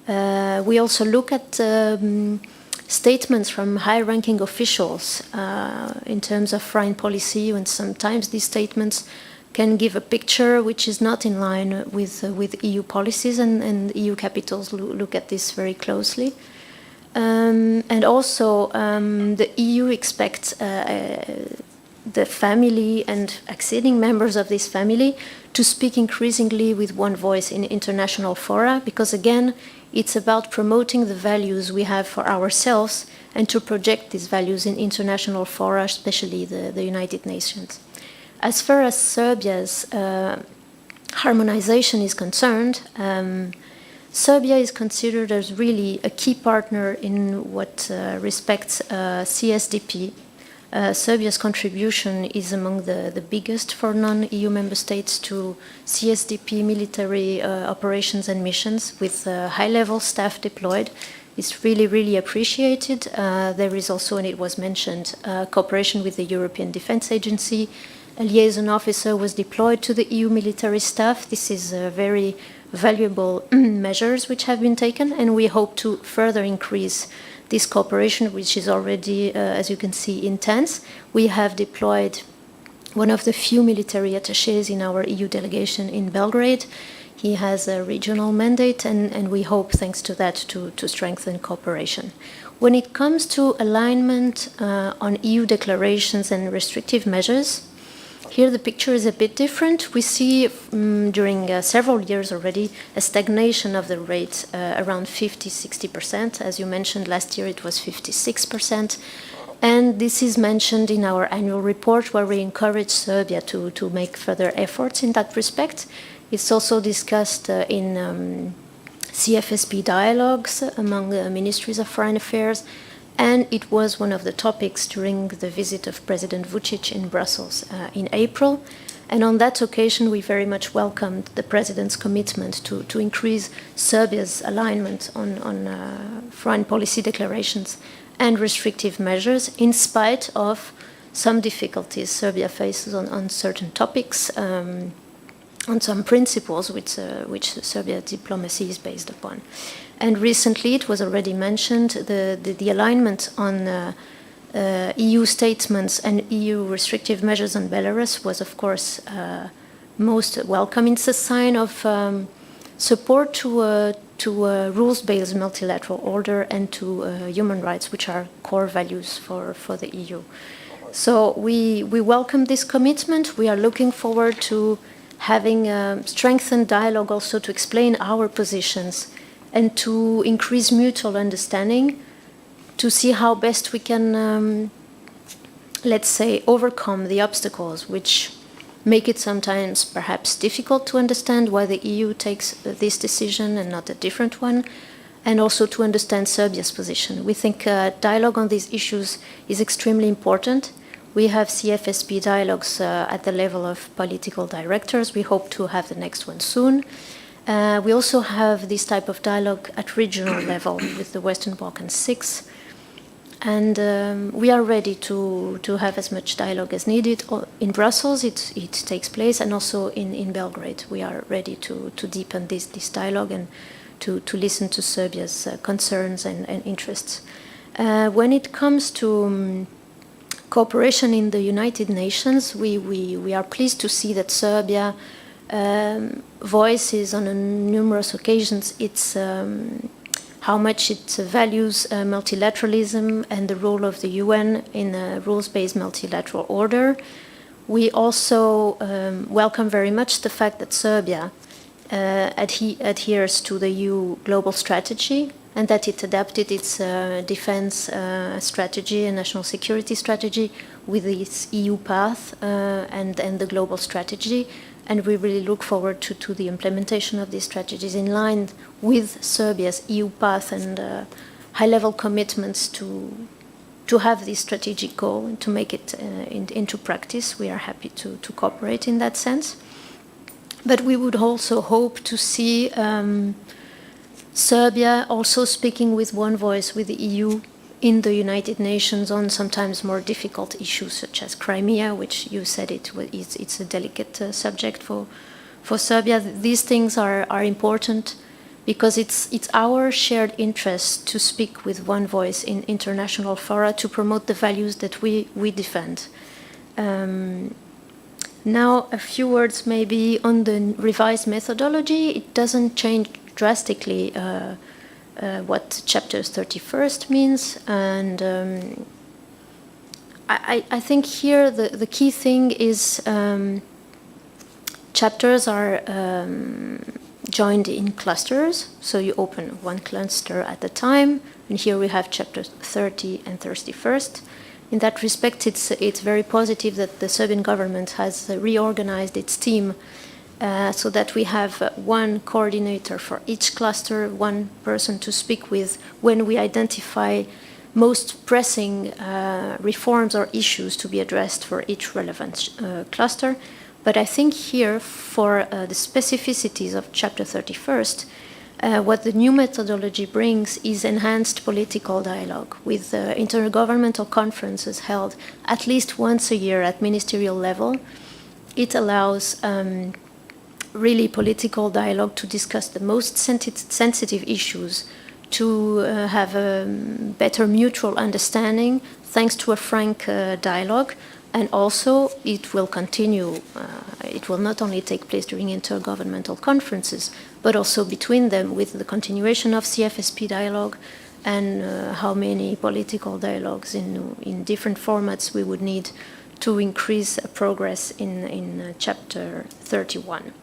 We also look at statements from high-ranking officials in terms of foreign policy, and sometimes these statements can give a picture which is not in line with EU policies, and EU capitals look at this very closely. And also, the EU expects the family and acceding members of this family to speak increasingly with one voice in international fora, because again, it's about promoting the values we have for ourselves and to project these values in international fora, especially the United Nations. As far as Serbia's harmonization is concerned, Serbia is considered as really a key partner in what respects CSDP. Serbia's contribution is among the biggest for non-EU member states to CSDP military operations and missions, with high-level staff deployed. It's really, really appreciated. There is also, and it was mentioned, cooperation with the European Defence Agency. A liaison officer was deployed to the EU military staff. This is very valuable measures which have been taken, and we hope to further increase this cooperation, which is already, as you can see, intense. We have deployed one of the few military attachés in our EU delegation in Belgrade. He has a regional mandate, and we hope, thanks to that, to strengthen cooperation. When it comes to alignment on EU declarations and restrictive measures, here the picture is a bit different. We see during several years already a stagnation of the rate around 50-60%. As you mentioned, last year it was 56%. And this is mentioned in our annual report, where we encourage Serbia to make further efforts in that respect. It's also discussed in CFSP dialogues among the ministries of foreign affairs, and it was one of the topics during the visit of President Vučić in Brussels in April. And on that occasion, we very much welcomed the President's commitment to increase Serbia's alignment on foreign policy declarations and restrictive measures, in spite of some difficulties Serbia faces on certain topics, on some principles which Serbia diplomacy is based upon. And recently, it was already mentioned, the alignment on EU statements and EU restrictive measures on Belarus was, of course, most welcome. It's a sign of support to rules-based multilateral order and to human rights, which are core values for the EU. So we welcome this commitment. We are looking forward to having a strengthened dialogue also to explain our positions and to increase mutual understanding, to see how best we can, let's say, overcome the obstacles which make it sometimes perhaps difficult to understand why the EU takes this decision and not a different one, and also to understand Serbia's position. We think dialogue on these issues is extremely important. We have CFSP dialogues at the level of political directors. We hope to have the next one soon. We also have this type of dialogue at regional level with the Western Balkans 6. And we are ready to have as much dialogue as needed. In Brussels, it takes place, and also in Belgrade. We are ready to deepen this dialogue and to listen to Serbia's concerns and interests. When it comes to cooperation in the United Nations, we are pleased to see that Serbia voices on numerous occasions its how much it values multilateralism and the role of the UN in a rules-based multilateral order. We also welcome very much the fact that Serbia adheres to the EU global strategy, and that it adapted its defense strategy and national security strategy with its EU path and the global strategy. And we really look forward to the implementation of these strategies in line with Serbia's EU path and high-level commitments to have this strategic goal and to make it into practice. We are happy to cooperate in that sense. But we would also hope to see Serbia also speaking with one voice with the EU in the United Nations on sometimes more difficult issues such as Crimea, which you said it's a delicate subject for Serbia. These things are important because it's our shared interest to speak with one voice in international fora to promote the values that we defend. Now, a few words maybe on the revised methodology. It doesn't change drastically what Chapter 31 means, and I think here the key thing is chapters are joined in clusters, so you open one cluster at a time, and here we have Chapter 30 and 31. In that respect, it's very positive that the Serbian government has reorganized its team so that we have one coordinator for each cluster, one person to speak with when we identify most pressing reforms or issues to be addressed for each relevant cluster. But I think here, for the specificities of Chapter 31st, what the new methodology brings is enhanced political dialogue with intergovernmental conferences held at least once a year at ministerial level. It allows really political dialogue to discuss the most sensitive issues, to have a better mutual understanding thanks to a frank dialogue. And also, it will continue. It will not only take place during intergovernmental conferences, but also between them with the continuation of CFSP dialogue and how many political dialogues in different formats we would need to increase progress in Chapter 31.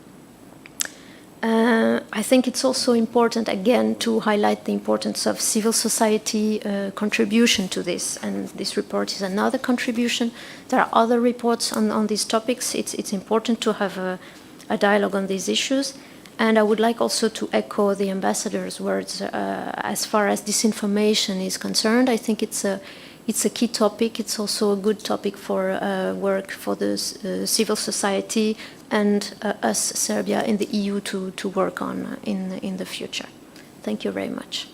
I think it's also important, again, to highlight the importance of civil society contribution to this, and this report is another contribution. There are other reports on these topics. It's important to have a dialogue on these issues, and I would like also to echo the ambassador's words as far as disinformation is concerned. I think it's a key topic. It's also a good topic for work for the civil society and us, Serbia, in the EU to work on in the future. Thank you very much.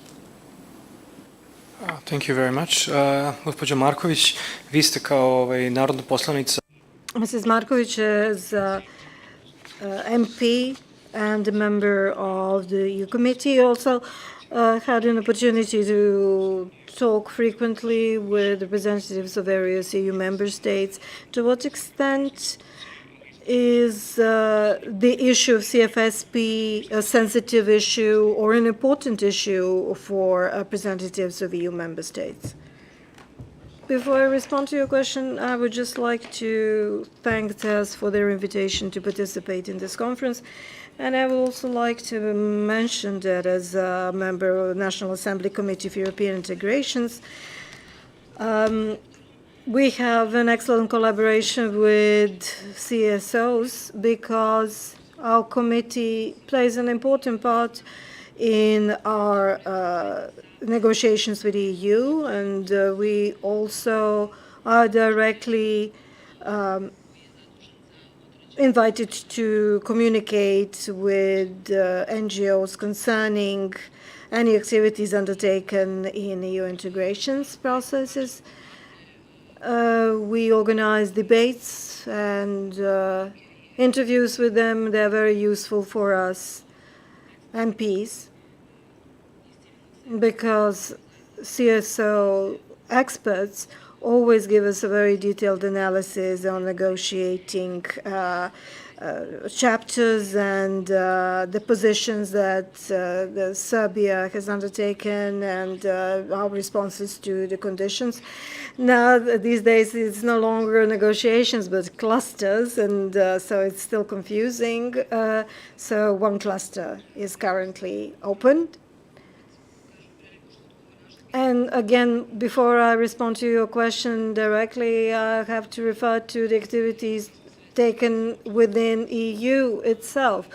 Thank you very much. Gospođo Marković, vi ste kao narodna poslanica. Mrs. Markovic is MP and a member of the EU committee, also had an opportunity to talk frequently with representatives of various EU member states. To what extent is the issue of CFSP a sensitive issue or an important issue for representatives of EU member states? Before I respond to your question, I would just like to thank TES for their invitation to participate in this conference. And I would also like to mention that as a member of the National Assembly Committee for European Integrations, we have an excellent collaboration with CSOs because our committee plays an important part in our negotiations with the EU, and we also are directly invited to communicate with NGOs concerning any activities undertaken in EU integrations processes. We organize debates and interviews with them. They're very useful for us MPs because CSO experts always give us a very detailed analysis on negotiating chapters and the positions that Serbia has undertaken and our responses to the conditions. Now, these days, it's no longer negotiations, but clusters, and so it's still confusing. So one cluster is currently opened. And again, before I respond to your question directly, I have to refer to the activities taken within EU itself.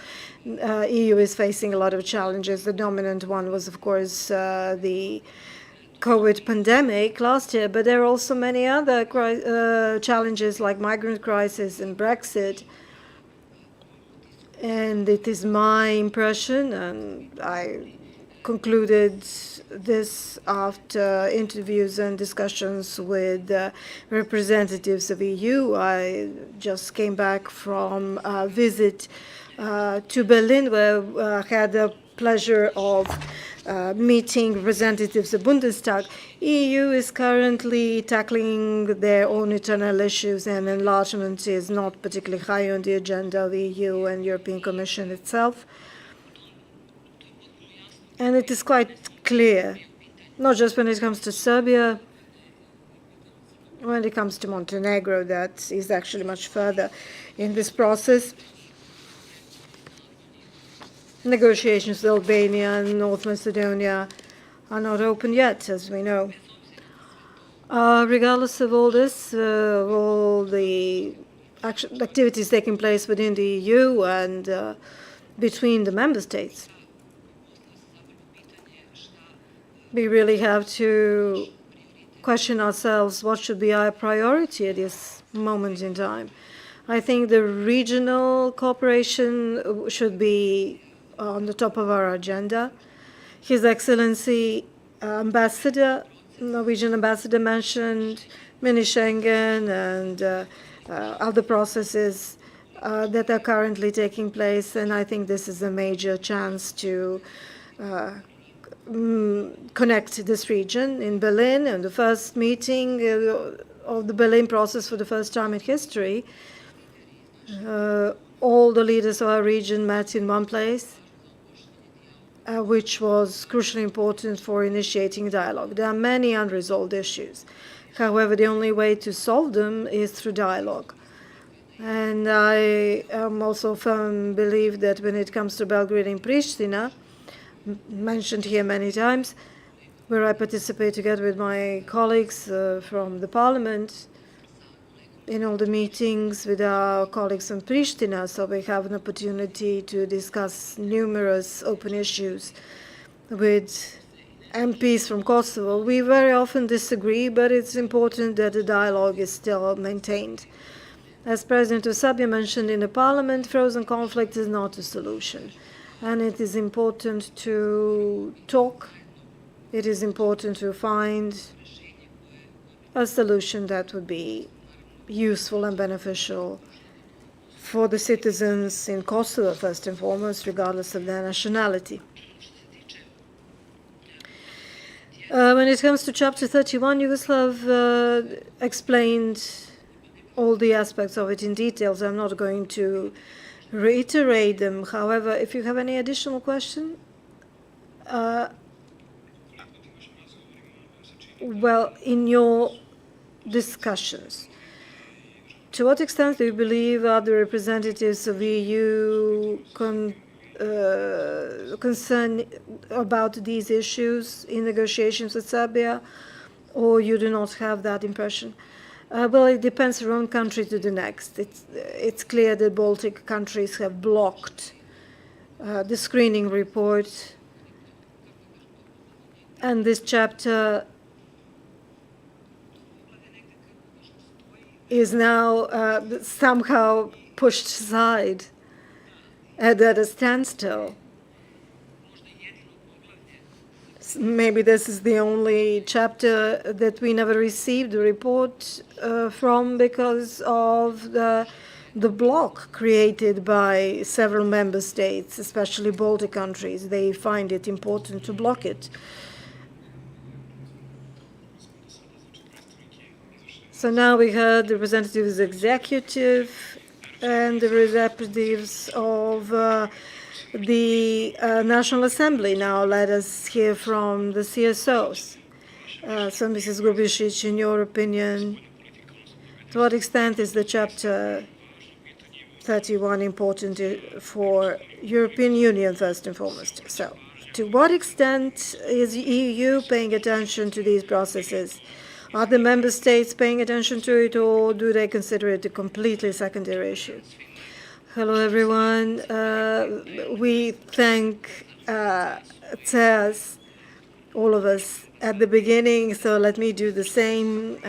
EU is facing a lot of challenges. The dominant one was, of course, the COVID pandemic last year, but there are also many other challenges like migrant crisis and Brexit. And it is my impression, and I concluded this after interviews and discussions with representatives of EU. I just came back from a visit to Berlin, where I had the pleasure of meeting representatives of Bundestag. EU is currently tackling their own internal issues, and enlargement is not particularly high on the agenda of the EU and European Commission itself. And it is quite clear, not just when it comes to Serbia, when it comes to Montenegro, that is actually much further in this process. Negotiations with Albania and North Macedonia are not open yet, as we know. Regardless of all this, all the activities taking place within the EU and between the member states, we really have to question ourselves what should be our priority at this moment in time. I think the regional cooperation should be on the top of our agenda. His Excellency Norwegian ambassador mentioned mini Schengen and other processes that are currently taking place, and I think this is a major chance to connect this region. In Berlin, and the first meeting of the Berlin process for the first time in history, all the leaders of our region met in one place, which was crucially important for initiating dialogue. There are many unresolved issues. However, the only way to solve them is through dialogue. And I am also firm believe that when it comes to Belgrade and Pristina, mentioned here many times, where I participate together with my colleagues from the parliament in all the meetings with our colleagues in Pristina, so we have an opportunity to discuss numerous open issues with MPs from Kosovo. We very often disagree, but it's important that the dialogue is still maintained. As President of Serbia mentioned in the parliament, frozen conflict is not a solution. And it is important to talk. It is important to find a solution that would be useful and beneficial for the citizens in Kosovo, first and foremost, regardless of their nationality. When it comes to Chapter 31, Yugoslav explained all the aspects of it in detail, so I'm not going to reiterate them. However, if you have any additional question, well, in your discussions, to what extent do you believe are the representatives of the EU concerned about these issues in negotiations with Serbia, or you do not have that impression? Well, it depends from one country to the next. It's clear that Baltic countries have blocked the screening report, and this chapter is now somehow pushed aside at a standstill. Maybe this is the only chapter that we never received a report from because of the block created by several member states, especially Baltic countries. They find it important to block it. So now we heard the representatives of the executive and the representatives of the National Assembly. Now let us hear from the CSOs. So Mrs. Grubisic, in your opinion, to what extent is the Chapter 31 important for European Union first and foremost? So to what extent is the EU paying attention to these processes? Are the member states paying attention to it, or do they consider it a completely secondary issue? Hello, everyone. We thank Tez, all of us, at the beginning, so let me do the same.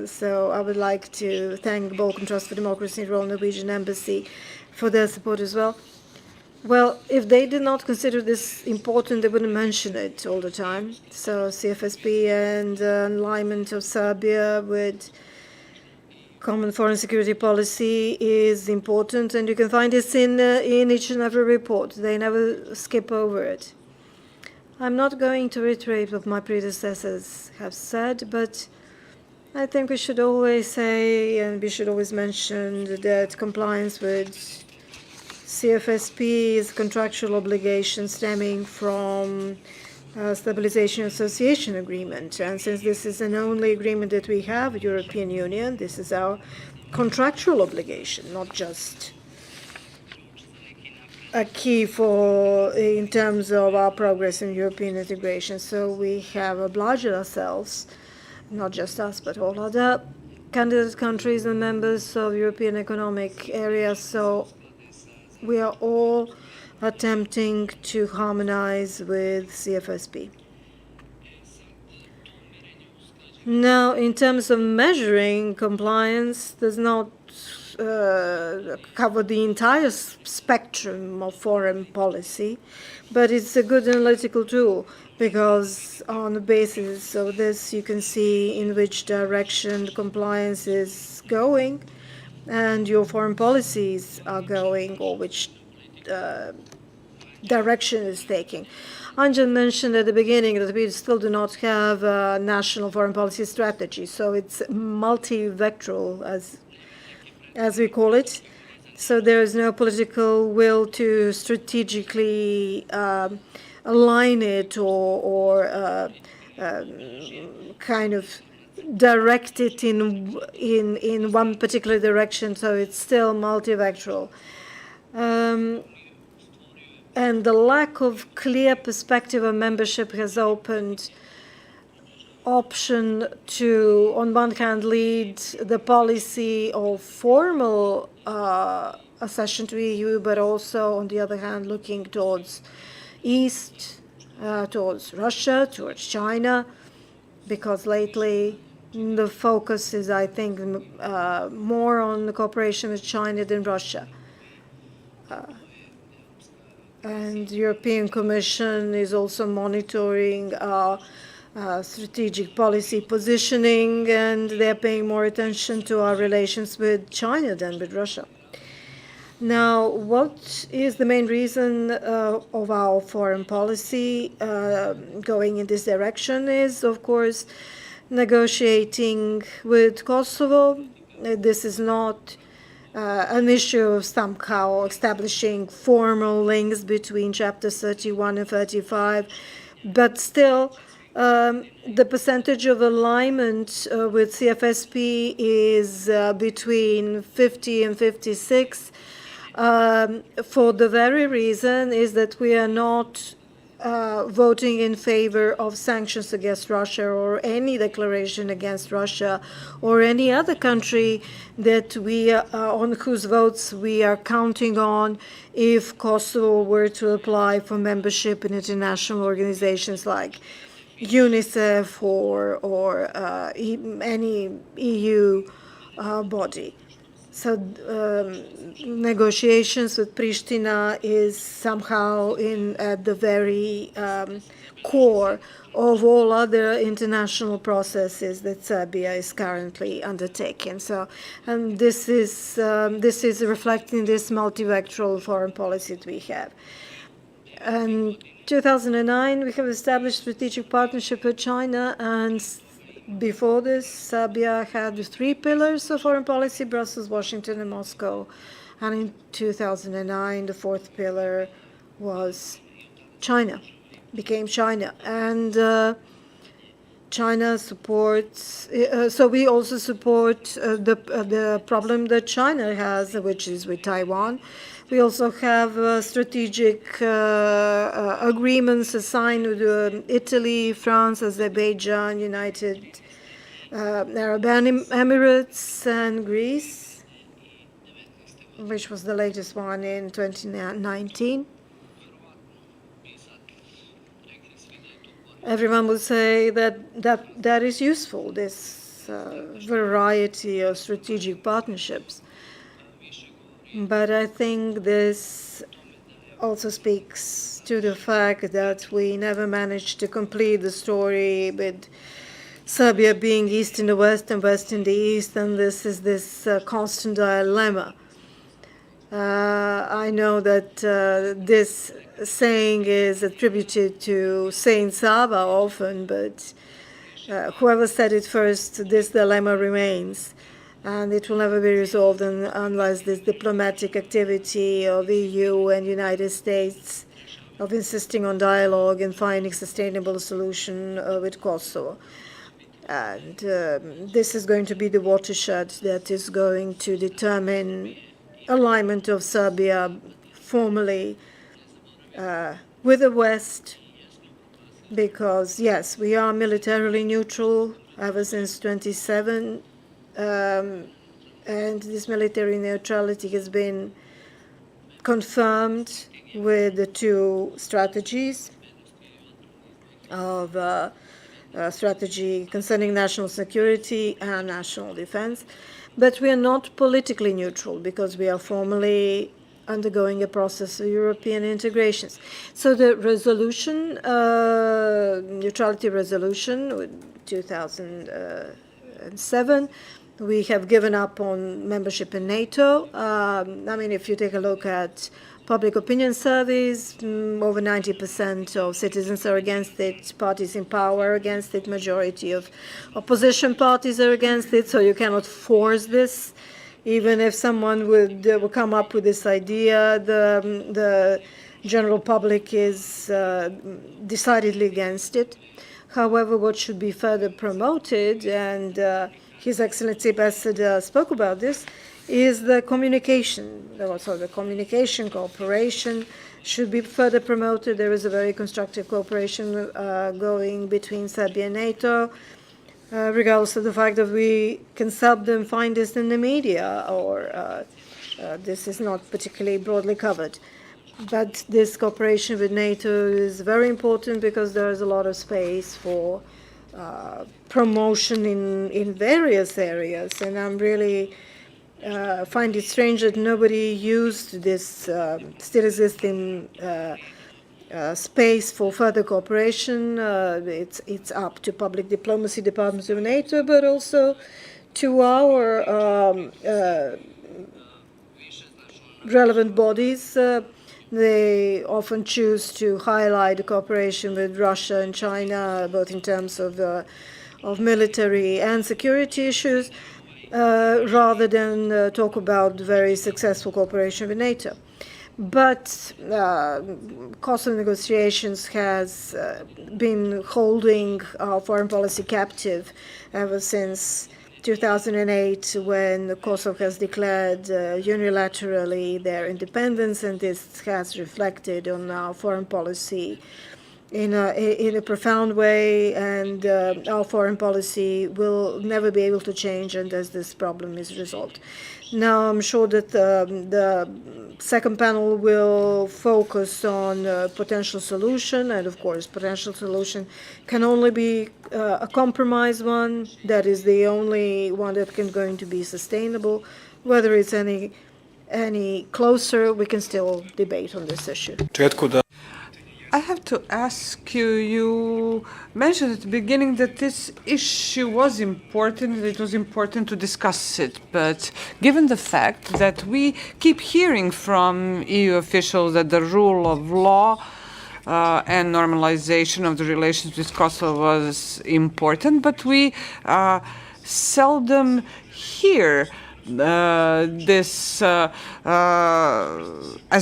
So I would like to thank Balkan Trust for Democracy and Royal Norwegian Embassy for their support as well. Well, if they did not consider this important, they wouldn't mention it all the time. So CFSP and alignment of Serbia with common foreign security policy is important, and you can find this in each and every report. They never skip over it. I'm not going to reiterate what my predecessors have said, but I think we should always say, and we should always mention, that compliance with CFSP is contractual obligation stemming from Stabilization Association Agreement. And since this is an only agreement that we have with European Union, this is our contractual obligation, not just a key for in terms of our progress in European integration. So we have obliged ourselves not just us, but all other candidate countries and members of European Economic Area. So we are all attempting to harmonize with CFSP. Now, in terms of measuring compliance, does not cover the entire spectrum of foreign policy, but it's a good analytical tool because on the basis of this, you can see in which direction compliance is going and your foreign policies are going, or which direction is taking. Anjan mentioned at the beginning that we still do not have a national foreign policy strategy, so it's multi-vectoral, as we call it. So there is no political will to strategically align it or kind of direct it in one particular direction. So it's still multi-vectoral. And the lack of clear perspective of membership has opened option to, on one hand, lead the policy of formal accession to EU, but also, on the other hand, looking towards East, towards Russia, towards China, because lately the focus is, I think, more on the cooperation with China than Russia. And the European Commission is also monitoring our strategic policy positioning, and they're paying more attention to our relations with China than with Russia. Now, what is the main reason of our foreign policy going in this direction is, of course, negotiating with Kosovo. This is not an issue of somehow establishing formal links between chapters 31 and 35, but still the percentage of alignment with CFSP is between 50 and 56 for the very reason is that we are not voting in favor of sanctions against Russia or any declaration against Russia or any other country that we on whose votes we are counting on if Kosovo were to apply for membership in international organizations like UNICEF or any EU body. So negotiations with Pristina is somehow at the very core of all other international processes that Serbia is currently undertaking. So, and this is reflecting this multivectoral foreign policy that we have. And 2009, we have established strategic partnership with China, and before this, Serbia had 3 pillars of foreign policy: Brussels, Washington, and Moscow. And in 2009, the 4th pillar was China, became China. And China supports, so we also support the problem that China has, which is with Taiwan. We also have strategic agreements signed with Italy, France, Azerbaijan, United Arab Emirates, and Greece, which was the latest one in 2019. Everyone would say that is useful, this variety of strategic partnerships. But I think this also speaks to the fact that we never managed to complete the story with Serbia being east in the west and west in the east, and this is this constant dilemma. I know that this saying is attributed to Saint Saba often, but whoever said it first, this dilemma remains. And it will never be resolved unless this diplomatic activity of EU and United States of insisting on dialogue and finding sustainable solution with Kosovo. And this is going to be the watershed that is going to determine alignment of Serbia formally with the West, because yes, we are militarily neutral ever since 27, and this military neutrality has been confirmed with the two strategies of strategy concerning national security and national defense. But we are not politically neutral because we are formally undergoing a process of European integrations. So the resolution, neutrality resolution 2007, we have given up on membership in NATO. I mean, if you take a look at public opinion surveys, over 90% of citizens are against it, parties in power are against it, majority of opposition parties are against it, so you cannot force this. Even if someone would come up with this idea, the general public is decidedly against it. However, what should be further promoted, and His Excellency Ambassador spoke about this, is the communication. Also, the communication cooperation should be further promoted. There is a very constructive cooperation going between Serbia and NATO, regardless of the fact that we can seldom find this in the media, or this is not particularly broadly covered. But this cooperation with NATO is very important because there is a lot of space for promotion in various areas, and I'm really find it strange that nobody used this still existing space for further cooperation. It's up to public diplomacy departments of NATO, but also to our relevant bodies. They often choose to highlight the cooperation with Russia and China, both in terms of military and security issues, rather than talk about very successful cooperation with NATO. But Kosovo negotiations has been holding our foreign policy captive ever since 2008, when Kosovo has declared unilaterally their independence, and this has reflected on our foreign policy in a profound way, and our foreign policy will never be able to change unless this problem is resolved. Now, I'm sure that the second panel will focus on potential solution, and of course, potential solution can only be a compromise one. That is the only one that can going to be sustainable. Whether it's any closer, we can still debate on this issue. I have to ask you, you mentioned at the beginning that this issue was important, it was important to discuss it, but given the fact that we keep hearing from EU officials that the rule of law and normalization of the relations with Kosovo was important, but we seldom hear this as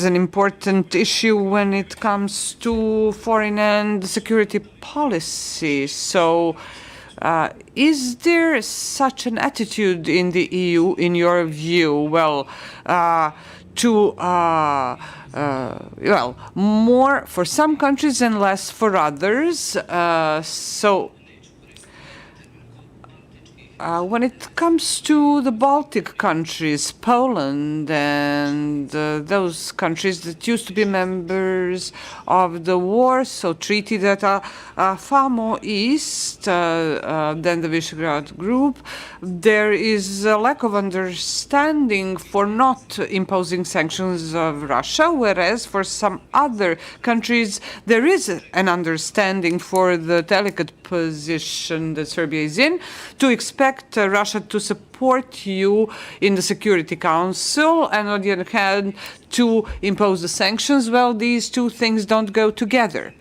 an important issue when it comes to foreign and security policy. So is there such an attitude in the EU, in your view, well, more for some countries and less for others? When it comes to the Baltic countries, Poland and those countries that used to be members of the Warsaw Treaty that are far more east than the Visegrad Group, there is a lack of understanding for not imposing sanctions of Russia, whereas for some other countries there is an understanding for the delicate position that Serbia is in to expect Russia to support you in the Security Council, and on the other hand, to impose the sanctions. Well, these two things don't go together.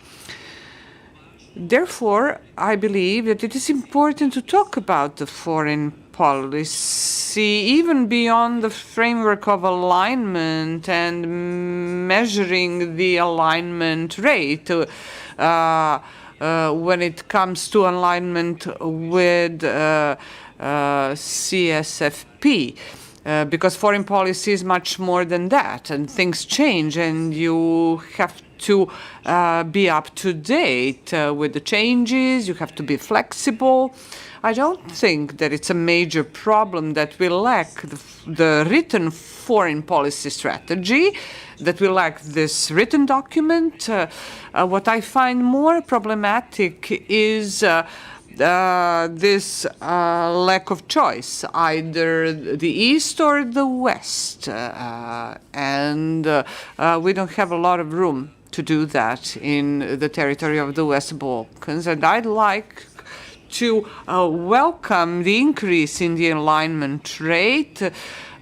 Therefore, I believe that it is important to talk about the foreign policy, even beyond the framework of alignment and measuring the alignment rate. When it comes to alignment with CSFP, because foreign policy is much more than that, and things change, and you have to be up to date with the changes, you have to be flexible. I don't think that it's a major problem that we lack the written foreign policy strategy, that we lack this written document. What I find more problematic is this lack of choice, either the East or the West. And we don't have a lot of room to do that in the territory of the West Balkans. And I'd like to welcome the increase in the alignment rate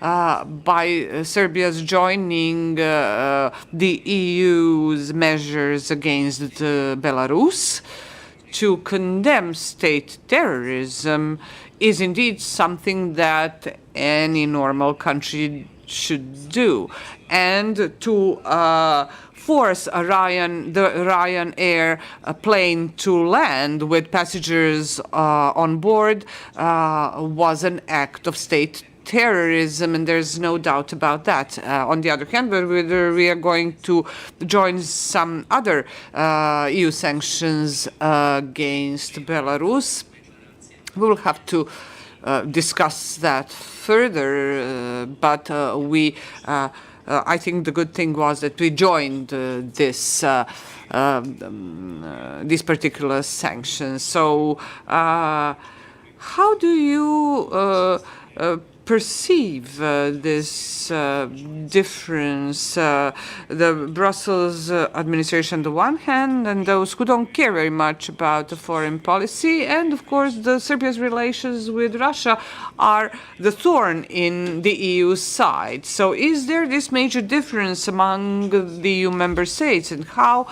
by Serbia's joining the EU's measures against Belarus. To condemn state terrorism is indeed something that any normal country should do. And to force the Ryanair plane to land with passengers on board was an act of state terrorism, and there's no doubt about that. On the other hand, whether we are going to join some other EU sanctions against Belarus, we will have to discuss that further, but I think the good thing was that we joined these particular sanctions. So how do you perceive this difference, the Brussels administration on the one hand, and those who don't care very much about the foreign policy, and of course the Serbia's relations with Russia are the thorn in the EU side. So is there this major difference among the EU member states, and how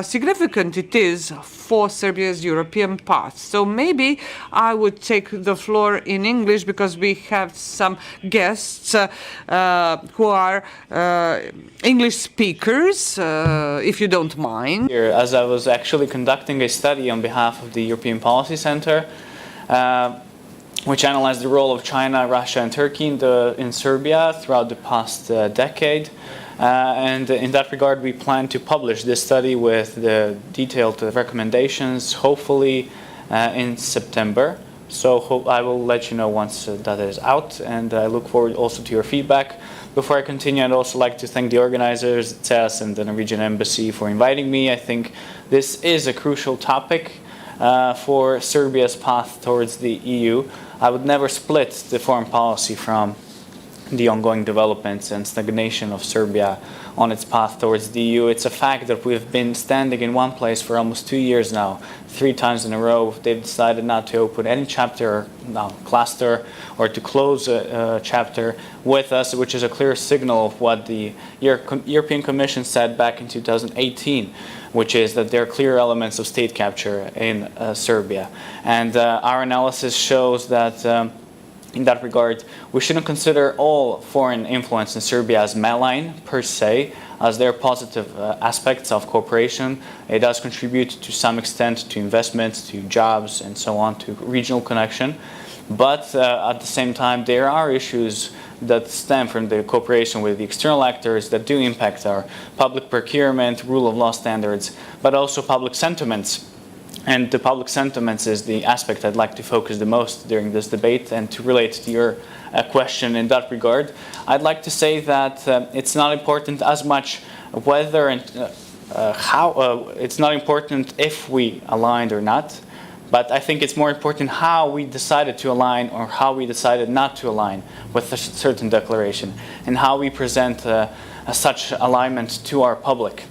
significant it is for Serbia's European path? So maybe I would take the floor in English, because we have some guests who are English speakers, if you don't mind. As I was actually conducting a study on behalf of the European Policy Center, which analyzed the role of China, Russia, and Turkey in Serbia throughout the past decade. And in that regard, we plan to publish this study with the detailed recommendations, hopefully in September. So I will let you know once that is out, and I look forward also to your feedback. Before I continue, I'd also like to thank the organizers, CES and the Norwegian Embassy, for inviting me. I think this is a crucial topic for Serbia's path towards the EU. I would never split the foreign policy from the ongoing developments and stagnation of Serbia on its path towards the EU. It's a fact that we've been standing in one place for almost 2 years now. 3 times in a row, they've decided not to open any chapter, cluster, or to close a chapter with us, which is a clear signal of what the European Commission said back in 2018, which is that there are clear elements of state capture in Serbia. And our analysis shows that in that regard, we shouldn't consider all foreign influence in Serbia as malign per se, as there are positive aspects of cooperation. It does contribute to some extent to investments, to jobs, and so on, to regional connection. But at the same time, there are issues that stem from the cooperation with the external actors that do impact our public procurement, rule of law standards, but also public sentiments. And the public sentiments is the aspect I'd like to focus the most during this debate. And to relate to your question in that regard, I'd like to say that it's not important as much whether and how, it's not important if we aligned or not, but I think it's more important how we decided to align or how we decided not to align with a certain declaration, and how we present such alignment to our public.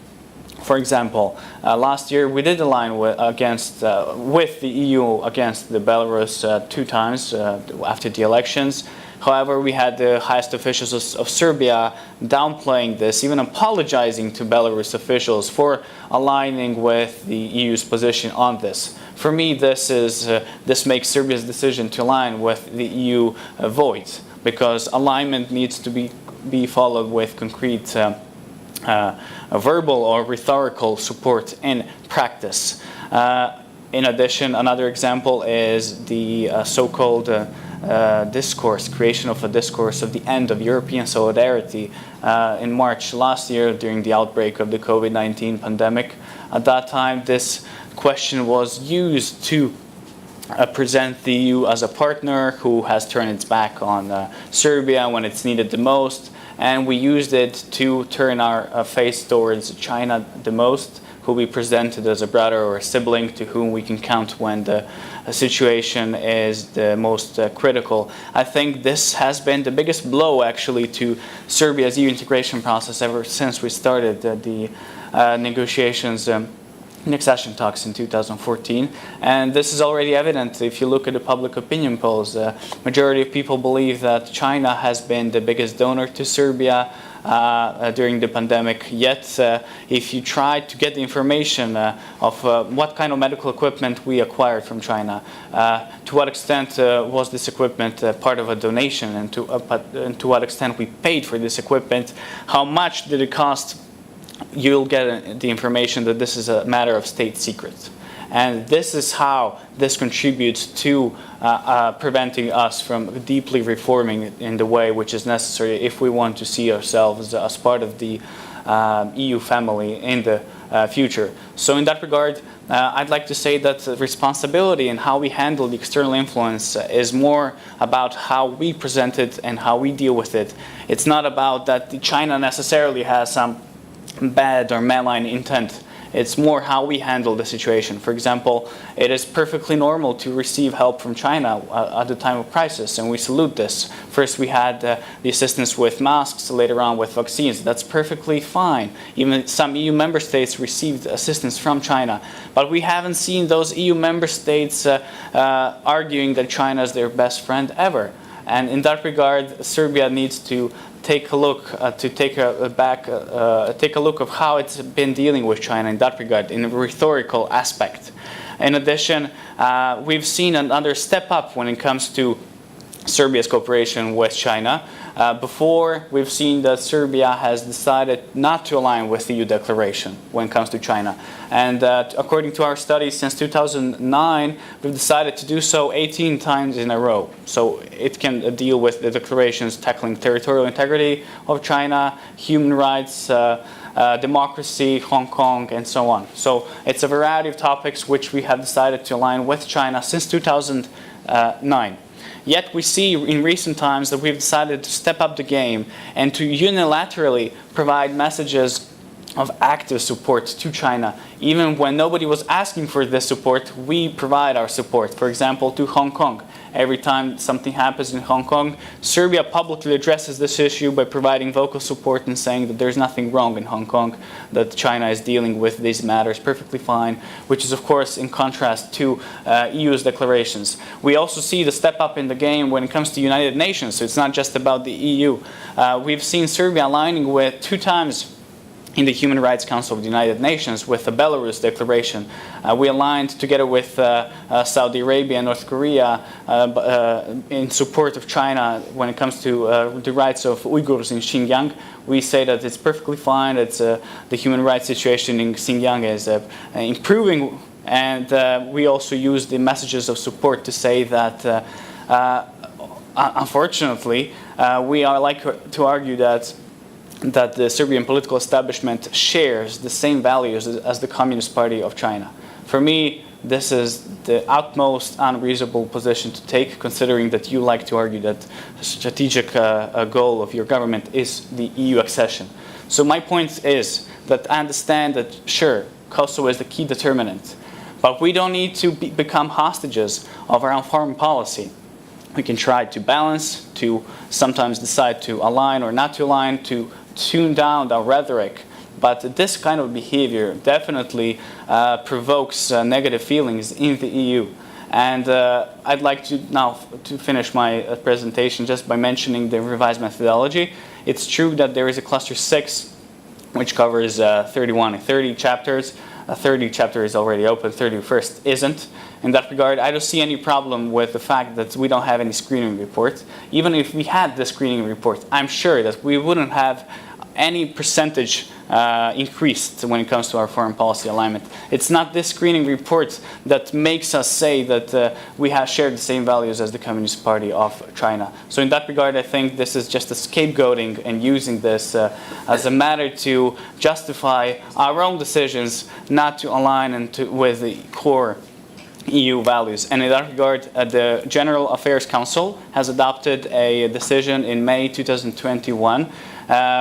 For example, last year we did align with the EU against the Belarus 2 times after the elections. However, we had the highest officials of Serbia downplaying this, even apologizing to Belarus officials for aligning with the EU's position on this. For me, this makes Serbia's decision to align with the EU void, because alignment needs to be followed with concrete verbal or rhetorical support in practice. In addition, another example is the so-called discourse, creation of a discourse of the end of European solidarity in March last year during the outbreak of the COVID-19 pandemic. At that time, this question was used to present the EU as a partner who has turned its back on Serbia when it's needed the most, and we used it to turn our face towards China the most, who we presented as a brother or a sibling to whom we can count when the situation is the most critical. I think this has been the biggest blow actually to Serbia's EU integration process ever since we started the negotiations, accession talks in 2014, and this is already evident if you look at the public opinion polls. The majority of people believe that China has been the biggest donor to Serbia during the pandemic, yet if you try to get the information of what kind of medical equipment we acquired from China, to what extent was this equipment part of a donation, and to what extent we paid for this equipment, how much did it cost, you'll get the information that this is a matter of state secret. And this is how this contributes to preventing us from deeply reforming in the way which is necessary if we want to see ourselves as part of the EU family in the future. So in that regard, I'd like to say that the responsibility and how we handle the external influence is more about how we present it and how we deal with it. It's not about that China necessarily has some bad or malign intent. It's more how we handle the situation. For example, it is perfectly normal to receive help from China at the time of crisis, and we salute this. First we had the assistance with masks, later on with vaccines. That's perfectly fine. Even some EU member states received assistance from China. But we haven't seen those EU member states arguing that China is their best friend ever. And in that regard, Serbia needs to take a look take a look of how it's been dealing with China in that regard, in a rhetorical aspect. In addition, we've seen another step up when it comes to Serbia's cooperation with China. Before, we've seen that Serbia has decided not to align with the EU declaration when it comes to China. And according to our studies since 2009, we've decided to do so 18 times in a row. So it can deal with the declarations tackling territorial integrity of China, human rights, democracy, Hong Kong, and so on. So it's a variety of topics which we have decided to align with China since 2009. Yet we see in recent times that we've decided to step up the game and to unilaterally provide messages of active support to China. Even when nobody was asking for this support, we provide our support. For example, to Hong Kong. Every time something happens in Hong Kong, Serbia publicly addresses this issue by providing vocal support and saying that there's nothing wrong in Hong Kong, that China is dealing with these matters perfectly fine, which is of course in contrast to EU's declarations. We also see the step up in the game when it comes to United Nations, so it's not just about the EU. We've seen Serbia aligning with 2 times in the Human Rights Council of the United Nations with the Belarus Declaration. We aligned together with Saudi Arabia and North Korea in support of China when it comes to the rights of Uyghurs in Xinjiang. We say that it's perfectly fine, it's, the human rights situation in Xinjiang is improving, and we also use the messages of support to say that unfortunately we are like to argue that the Serbian political establishment shares the same values as the Communist Party of China. For me, this is the utmost unreasonable position to take, considering that you like to argue that the strategic goal of your government is the EU accession. So my point is that I understand that, sure, Kosovo is the key determinant, but we don't need to become hostages of our own foreign policy. We can try to balance, to sometimes decide to align or not to align, to tune down our rhetoric, but this kind of behavior definitely provokes negative feelings in the EU. And I'd like to now finish my presentation just by mentioning the revised methodology. It's true that there is a cluster 6 which covers 31 and 30 chapters. 30 chapter is already open, 31st isn't. In that regard, I don't see any problem with the fact that we don't have any screening report. Even if we had the screening report, I'm sure that we wouldn't have any percentage increased when it comes to our foreign policy alignment. It's not this screening report that makes us say that we have shared the same values as the Communist Party of China. So in that regard, I think this is just a scapegoating and using this as a matter to justify our own decisions not to align with the core EU values. And in that regard, the General Affairs Council has adopted a decision in May 2021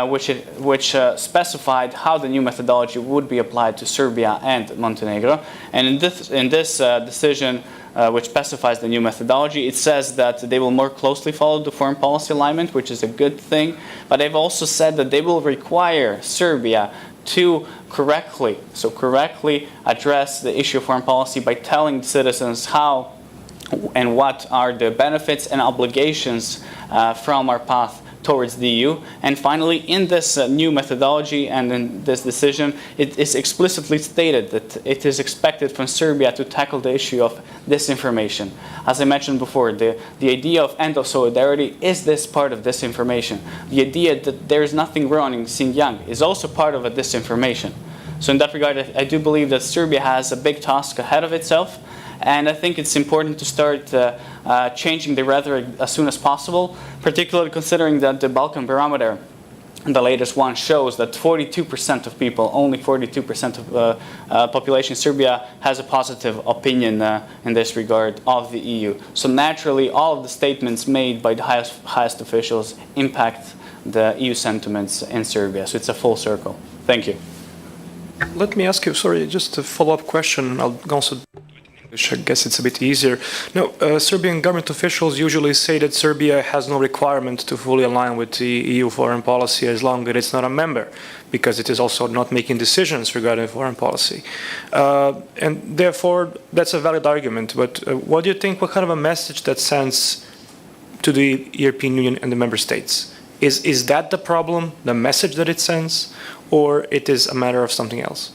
which specified how the new methodology would be applied to Serbia and Montenegro. And in this decision, which specifies the new methodology, it says that they will more closely follow the foreign policy alignment, which is a good thing. But they've also said that they will require Serbia to correctly address the issue of foreign policy by telling citizens how and what are the benefits and obligations from our path towards the EU. And finally, in this new methodology and in this decision, it is explicitly stated that it is expected from Serbia to tackle the issue of disinformation. As I mentioned before, the idea of end of solidarity is this part of disinformation. The idea that there is nothing wrong in Xinjiang is also part of a disinformation. So in that regard, I do believe that Serbia has a big task ahead of itself. And I think it's important to start changing the rhetoric as soon as possible, particularly considering that the Balkan Barometer, the latest one, shows that 42% of people, only 42% of population in Serbia has a positive opinion in this regard of the EU. So naturally, all of the statements made by the highest officials impact the EU sentiments in Serbia. So it's a full circle. Thank you. Let me ask you, sorry, just a follow-up question. I'll also, I guess it's a bit easier. No, Serbian government officials usually say that Serbia has no requirement to fully align with the EU foreign policy as long as it's not a member, because it is also not making decisions regarding foreign policy. And therefore, that's a valid argument. But what do you think, what kind of a message that sends to the European Union and the member states? Is that the problem, the message that it sends, or it is a matter of something else?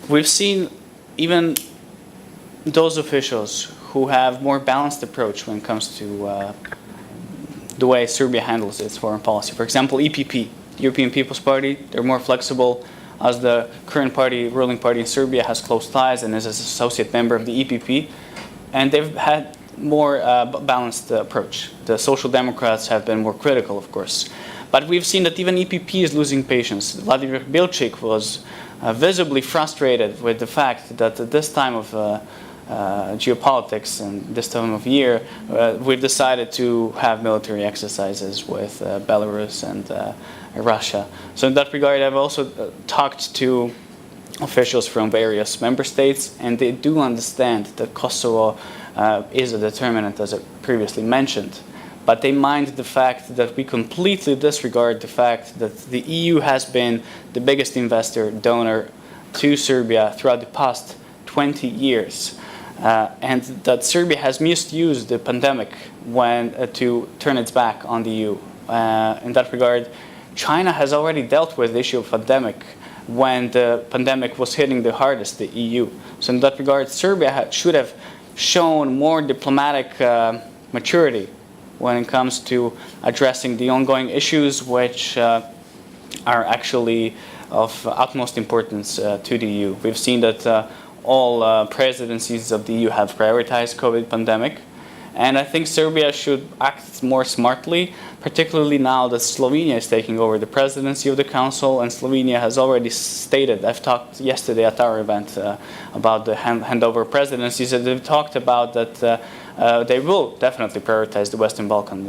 We've seen even those officials who have more balanced approach when it comes to the way Serbia handles its foreign policy. For example, EPP, European People's Party, they're more flexible, as the current party, ruling party in Serbia, has close ties and is an associate member of the EPP, and they've had more balanced approach. The Social Democrats have been more critical, of course. But we've seen that even EPP is losing patience. Vladimir Bilčik was visibly frustrated with the fact that at this time of geopolitics and this time of year, we've decided to have military exercises with Belarus and Russia. So in that regard, I've also talked to officials from various member states, and they do understand that Kosovo is a determinant, as I previously mentioned. But they mind the fact that we completely disregard the fact that the EU has been the biggest investor, donor to Serbia throughout the past 20 years. And that Serbia has misused the pandemic to turn its back on the EU. In that regard, China has already dealt with the issue of pandemic when the pandemic was hitting the hardest the EU. So in that regard, Serbia should have shown more diplomatic maturity when it comes to addressing the ongoing issues which are actually of utmost importance to the EU. We've seen that all presidencies of the EU have prioritized COVID pandemic, and I think Serbia should act more smartly, particularly now that Slovenia is taking over the presidency of the Council, and Slovenia has already stated, I've talked yesterday at our event about the handover presidencies, and they've talked about that they will definitely prioritize the Western Balkan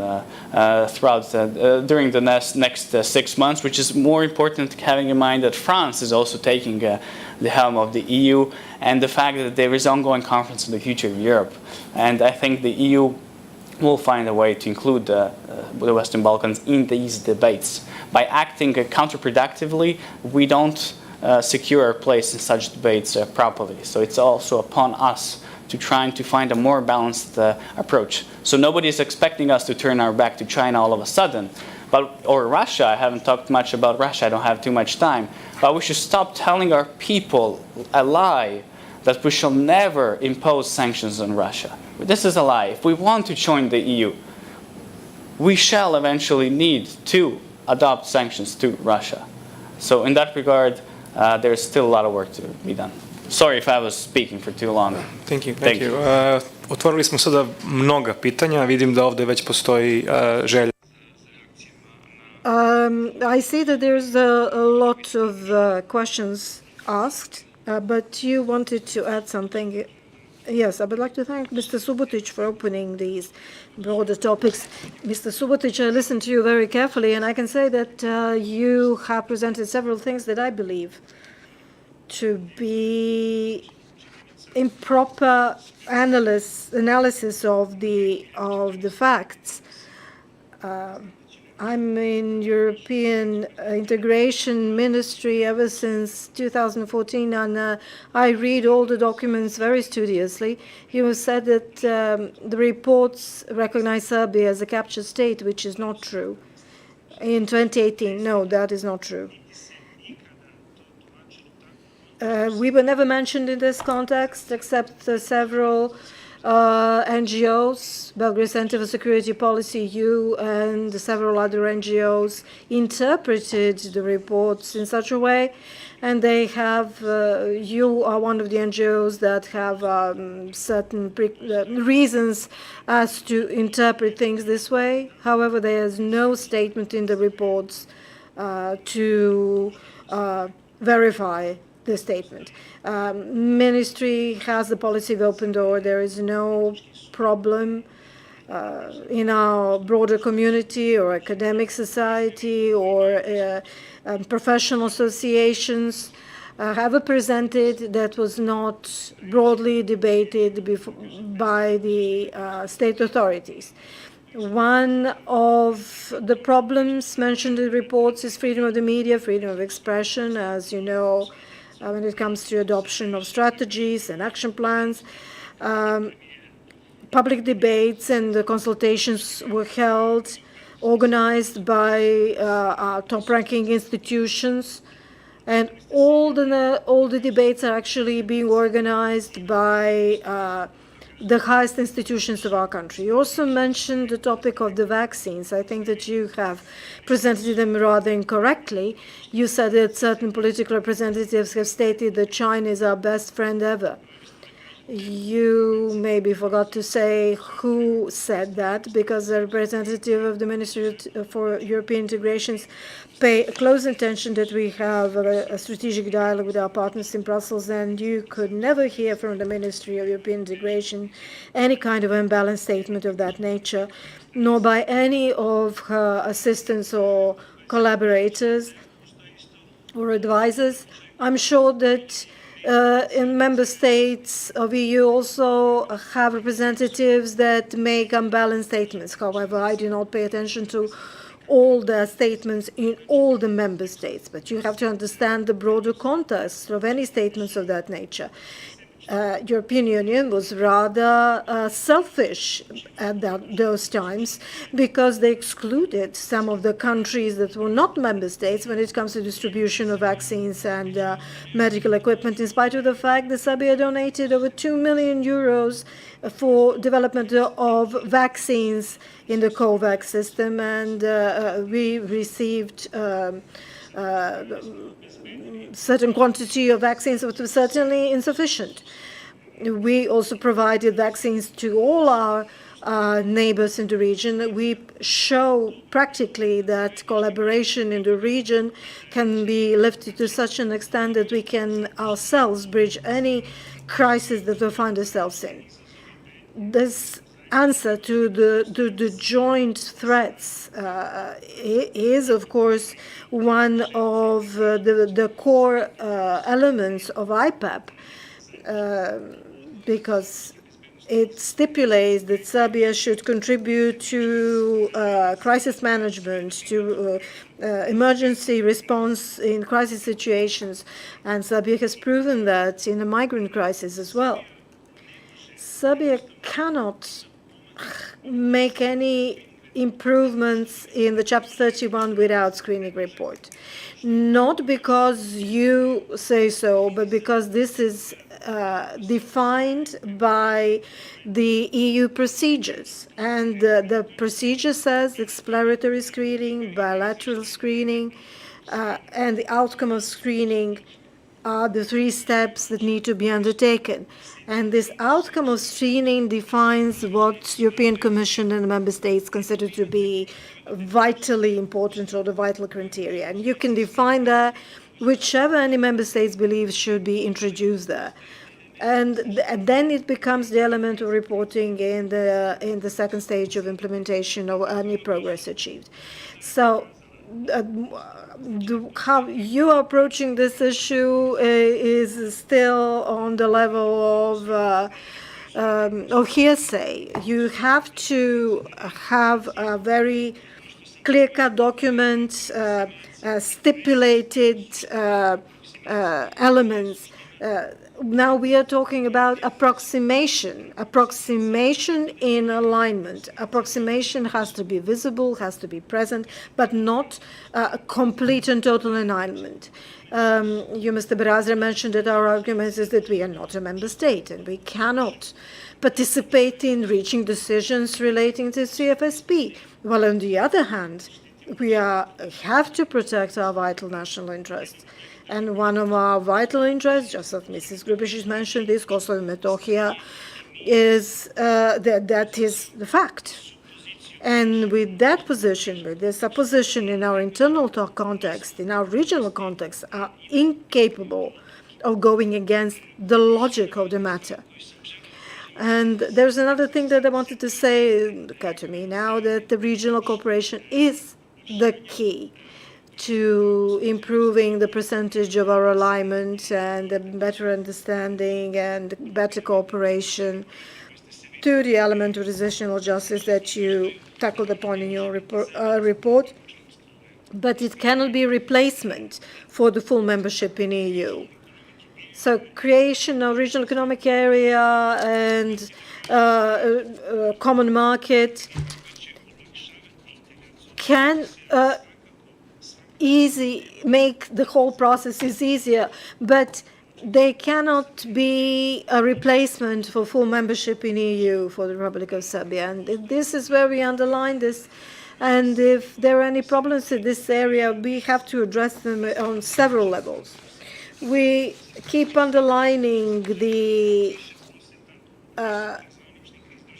during the next 6 months, which is more important having in mind that France is also taking the helm of the EU, and the fact that there is ongoing conference on the future of Europe. And I think the EU will find a way to include the Western Balkans in these debates. By acting counterproductively, we don't secure our place in such debates properly. So it's also upon us to trying to find a more balanced approach. So nobody is expecting us to turn our back to China all of a sudden, or Russia. I haven't talked much about Russia, I don't have too much time. But we should stop telling our people a lie that we shall never impose sanctions on Russia. This is a lie. If we want to join the EU, we shall eventually need to adopt sanctions to Russia. So in that regard, there's still a lot of work to be done. Sorry if I was speaking for too long. Thank you. Otvorili smo sada mnoga pitanja, vidim da ovde već postoji želja. I see that there's a lot of questions asked, but you wanted to add something. Yes, I would like to thank Mr. Subotic for opening these broader topics. Mr. Subotic, I listened to you very carefully, and I can say that you have presented several things that I believe to be improper analysis of the facts. I'm in European integration ministry ever since 2014, and I read all the documents very studiously. You said that the reports recognize Serbia as a captured state, which is not true. In 2018, no, that is not true. We were never mentioned in this context, except several NGOs, Belgrade Center for Security Policy, EU, and several other NGOs interpreted the reports in such a way, and they have, you are one of the NGOs that have certain reasons as to interpret things this way. However, there is no statement in the reports to verify the statement. Ministry has the policy of open door. There is no problem in our broader community or academic society or professional associations have presented that was not broadly debated by the state authorities. One of the problems mentioned in the reports is freedom of the media, freedom of expression, as you know, when it comes to adoption of strategies and action plans. Public debates and the consultations were held, organized by our top-ranking institutions, and all the debates are actually being organized by the highest institutions of our country. You also mentioned the topic of the vaccines. I think that you have presented them rather incorrectly. You said that certain political representatives have stated that China is our best friend ever. You maybe forgot to say who said that, because the representative of the Ministry for European Integrations pay close attention that we have a strategic dialogue with our partners in Brussels, and you could never hear from the Ministry of European Integration any kind of unbalanced statement of that nature, nor by any of her assistants or collaborators or advisors. I'm sure that in member states of EU also have representatives that make unbalanced statements. However, I do not pay attention to all the statements in all the member states, but you have to understand the broader context of any statements of that nature. European Union was rather selfish at those times, because they excluded some of the countries that were not member states when it comes to distribution of vaccines and medical equipment, in spite of the fact that Serbia donated over 2 million euros for development of vaccines in the COVAX system, and we received certain quantity of vaccines, which was certainly insufficient. We also provided vaccines to all our neighbors in the region. We show practically that collaboration in the region can be lifted to such an extent that we can ourselves bridge any crisis that we find ourselves in. This answer to the joint threats is, of course, one of the core elements of IPAP, because it stipulates that Serbia should contribute to crisis management, to emergency response in crisis situations, and Serbia has proven that in a migrant crisis as well. Serbia cannot make any improvements in the Chapter 31 without screening report. Not because you say so, but because this is defined by the EU procedures. And the procedure says exploratory screening, bilateral screening, and the outcome of screening are the 3 steps that need to be undertaken. And this outcome of screening defines what European Commission and the member states consider to be vitally important or the vital criteria. And you can define that whichever any member states believes should be introduced there. And then it becomes the element of reporting in the second stage of implementation of any progress achieved. So how you are approaching this issue is still on the level of hearsay. You have to have a very clear-cut document, stipulated elements. Now we are talking about approximation in alignment. Approximation has to be visible, has to be present, but not complete and total alignment. You, Mr. Barazza, mentioned that our argument is that we are not a member state and we cannot participate in reaching decisions relating to CFSP. Well, on the other hand, we have to protect our vital national interests. And one of our vital interests, just as Mrs. Grubish mentioned, is Kosovo and Metohija, is that is the fact. And with that position, with this opposition in our internal context, in our regional context, are incapable of going against the logic of the matter. And there's another thing that I wanted to say, occurred to me now, that the regional cooperation is the key to improving the percentage of our alignment and a better understanding and better cooperation to the element of transitional justice that you tackled upon in your report. But it cannot be a replacement for the full membership in EU. So creation of regional economic area and common market can make the whole process is easier, but they cannot be a replacement for full membership in EU for the Republic of Serbia. And this is where we underline this. And if there are any problems in this area, we have to address them on several levels. We keep underlining the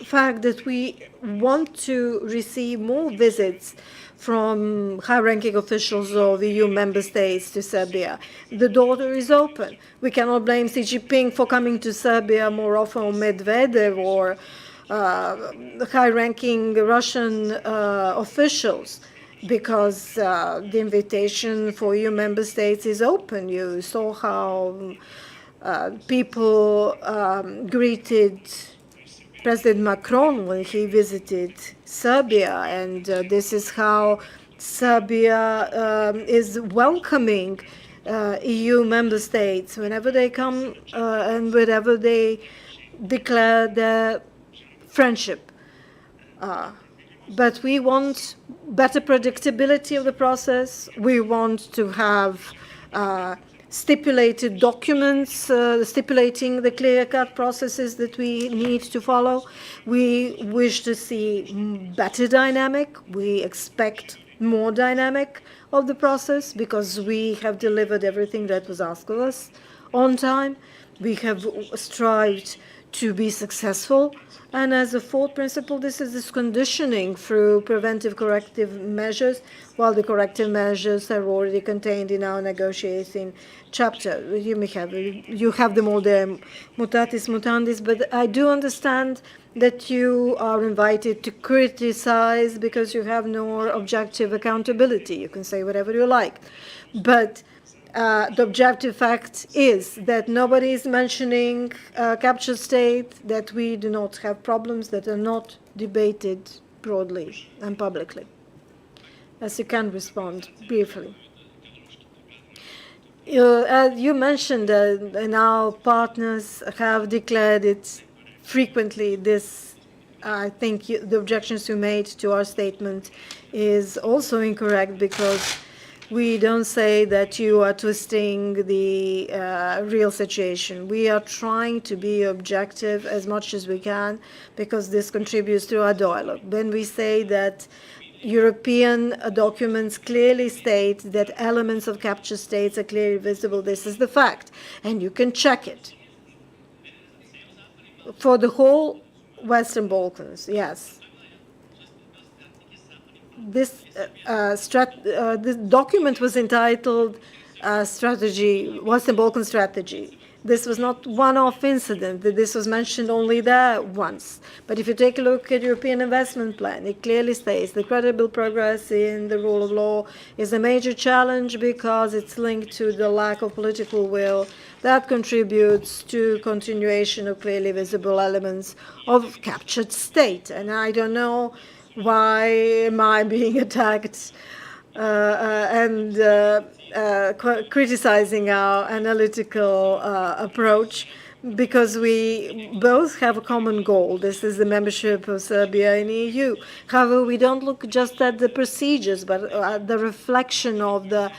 fact that we want to receive more visits from high-ranking officials of EU member states to Serbia. The door is open. We cannot blame Xi Jinping for coming to Serbia more often, or Medvedev, or high-ranking Russian officials, because the invitation for EU member states is open. You saw how people greeted President Macron when he visited Serbia, and this is how Serbia is welcoming EU member states whenever they come and whenever they declare their friendship. But we want better predictability of the process. We want to have stipulated documents stipulating the clear-cut processes that we need to follow. We wish to see better dynamic. We expect more dynamic of the process because we have delivered everything that was asked of us on time. We have strived to be successful. And as a fourth principle, this is this conditioning through preventive corrective measures, while the corrective measures are already contained in our negotiating chapter. You have them all there, mutatis mutandis, but I do understand that you are invited to criticize because you have no objective accountability. You can say whatever you like. But the objective fact is that nobody is mentioning captured state, that we do not have problems that are not debated broadly and publicly. As you can respond briefly. You mentioned that and our partners have declared it frequently. This, I think the objections you made to our statement is also incorrect, because we don't say that you are twisting the real situation. We are trying to be objective as much as we can, because this contributes to our dialogue. When we say that European documents clearly state that elements of captured states are clearly visible. This is the fact, and you can check it. For the whole Western Balkans, yes. This document was entitled Western Balkan Strategy. This was not one-off incident. This was mentioned only there once. But if you take a look at European Investment Plan, it clearly states the credible progress in the rule of law is a major challenge because it's linked to the lack of political will that contributes to continuation of clearly visible elements of captured state. And I don't know why am I being attacked and criticizing our analytical approach, because we both have a common goal. This is the membership of Serbia in the EU. However, we don't look just at the procedures, but at the reflection of the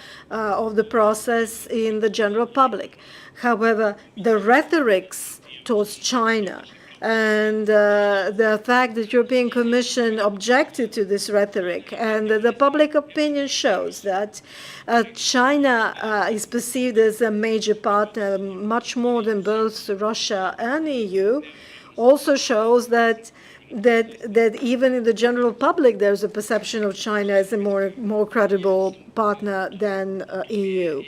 process in the general public. However, the rhetorics towards China and the fact that European Commission objected to this rhetoric, and the public opinion shows that China is perceived as a major partner, much more than both Russia and EU, also shows that even in the general public there's a perception of China as a more credible partner than EU.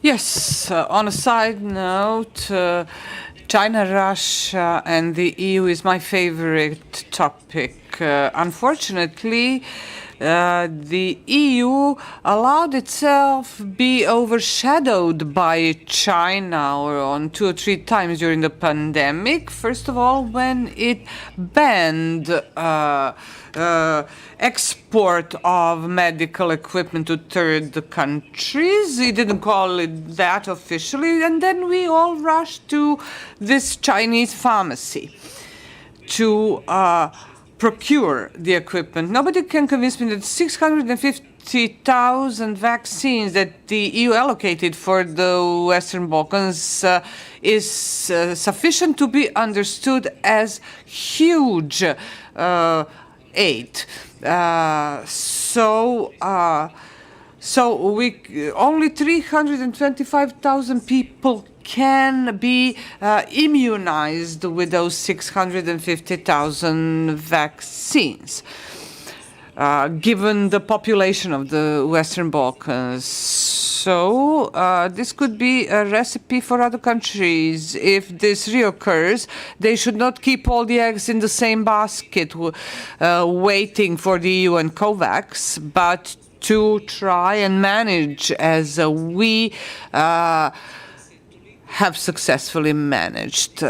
Yes, on a side note, China, Russia, and the EU is my favorite topic. Unfortunately, the EU allowed itself be overshadowed by China on 2 or 3 times during the pandemic. First of all, when it banned export of medical equipment to third countries. He didn't call it that officially. And then we all rushed to this Chinese pharmacy to procure the equipment. Nobody can convince me that 650,000 vaccines that the EU allocated for the Western Balkans is sufficient to be understood as huge aid. So only 325,000 people can be immunized with those 650,000 vaccines, given the population of the Western Balkans. So this could be a recipe for other countries. If this reoccurs, they should not keep all the eggs in the same basket, waiting for the EU and COVAX, but to try and manage as we have successfully managed.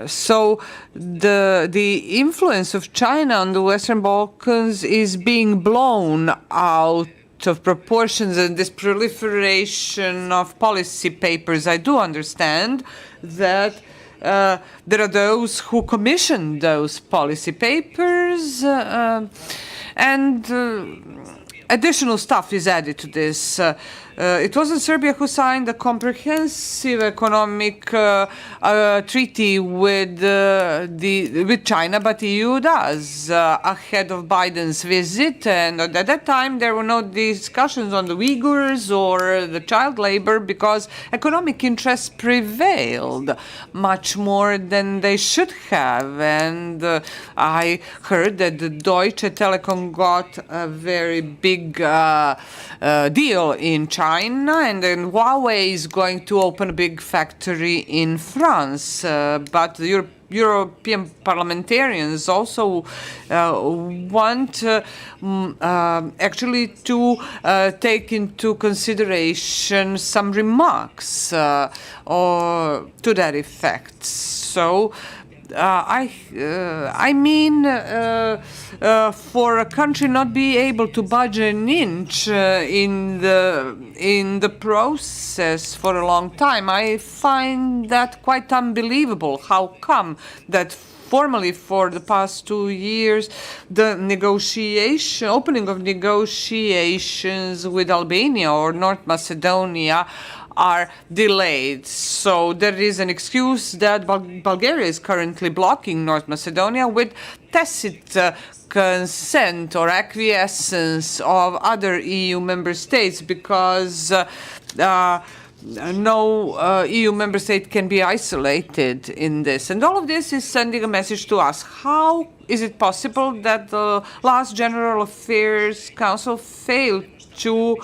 So the influence of China on the Western Balkans is being blown out of proportions, and this proliferation of policy papers. I do understand that there are those who commission those policy papers, and additional stuff is added to this. It wasn't Serbia who signed a comprehensive economic treaty with China, but EU does ahead of Biden's visit. And at that time, there were no discussions on the Uyghurs or the child labor because economic interests prevailed much more than they should have. And I heard that the Deutsche Telekom got a very big deal in China, and then Huawei is going to open a big factory in France. But the European parliamentarians also want actually to take into consideration some remarks or to that effect. So I mean, for a country not be able to budge an inch in the process for a long time, I find that quite unbelievable. How come that formally for the past 2 years, the opening of negotiations with Albania or North Macedonia are delayed. So there is an excuse that Bulgaria is currently blocking North Macedonia with tacit consent or acquiescence of other EU member states, because no EU member state can be isolated in this. And all of this is sending a message to us. How is it possible that the last General Affairs Council failed to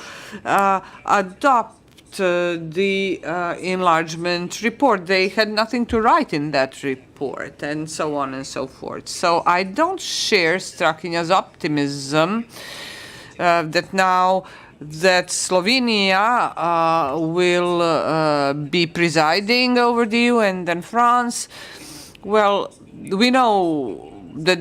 adopt the enlargement report? They had nothing to write in that report, and so on and so forth. So I don't share Strahinja's optimism that now that Slovenia will be presiding over the EU, and then France. Well, we know that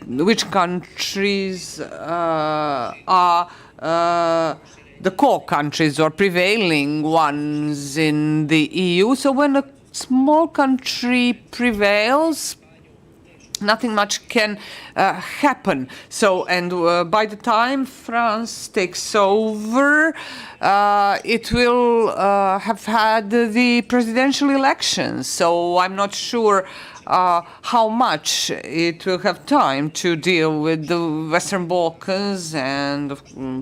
which countries are the core countries or prevailing ones in the EU. So when a small country prevails, nothing much can happen. So, and by the time France takes over, it will have had the presidential elections. So I'm not sure how much it will have time to deal with the Western Balkans, and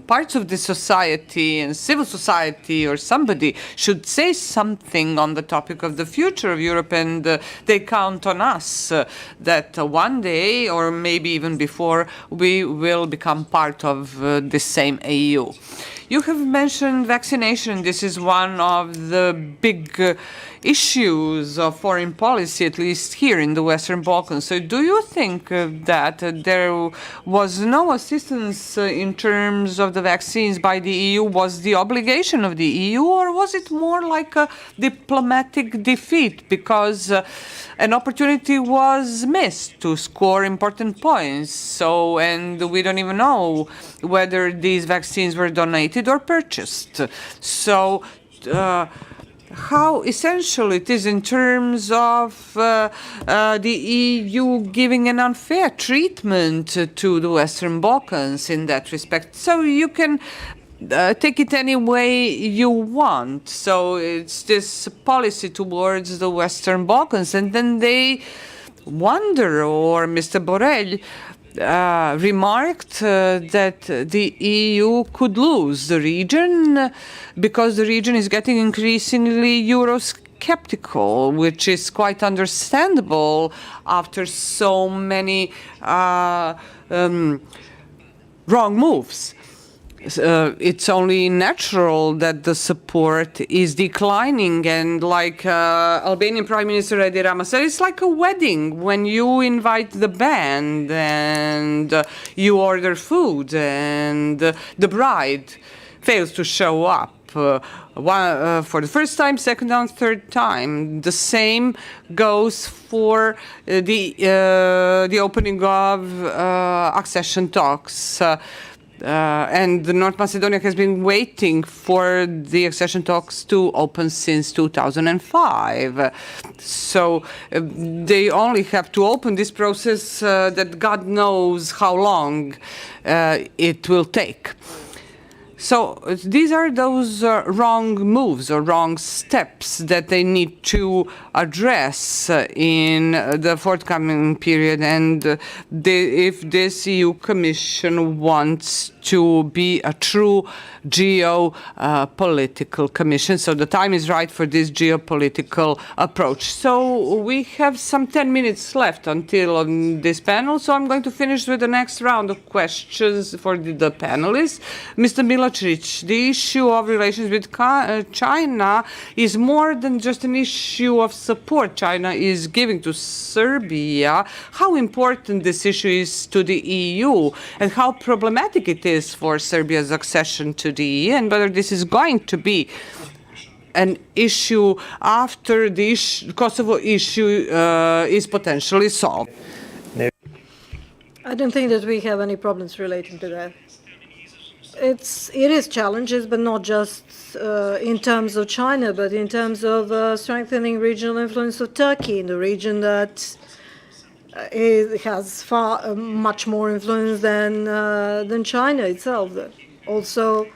parts of the society and civil society or somebody should say something on the topic of the future of Europe, and they count on us that one day, or maybe even before, we will become part of the same EU. You have mentioned vaccination. This is one of the big issues of foreign policy, at least here in the Western Balkans. So do you think that there was no assistance in terms of the vaccines by the EU? Was the obligation of the EU, or was it more like a diplomatic defeat because an opportunity was missed to score important points? So, and we don't even know whether these vaccines were donated or purchased. So, how essential it is in terms of the EU giving an unfair treatment to the Western Balkans in that respect. So you can take it any way you want. So it's this policy towards the Western Balkans, and then they wonder, or Mr. Borrell remarked that the EU could lose the region because the region is getting increasingly Eurosceptical, which is quite understandable after so many wrong moves. It's only natural that the support is declining, and like Albanian Prime Minister Edi Rama said, it's like a wedding when you invite the band and you order food and the bride fails to show up. For the first time, second and third time. The same goes for the opening of accession talks. And North Macedonia has been waiting for the accession talks to open since 2005. So they only have to open this process that God knows how long it will take. So these are those wrong moves or wrong steps that they need to address in the forthcoming period. And if this EU Commission wants to be a true geopolitical commission, so the time is right for this geopolitical approach. So we have some 10 minutes left until this panel, so I'm going to finish with the next round of questions for the panelists. Mr. Miločić, the issue of relations with China is more than just an issue of support China is giving to Serbia. How important this issue is to the EU, and how problematic it is for Serbia's accession to the EU, and whether this is going to be an issue after the Kosovo issue is potentially solved. I don't think that we have any problems relating to that. It is challenges, but not just in terms of China, but in terms of strengthening regional influence of Turkey in the region that has much more influence than China itself. Also,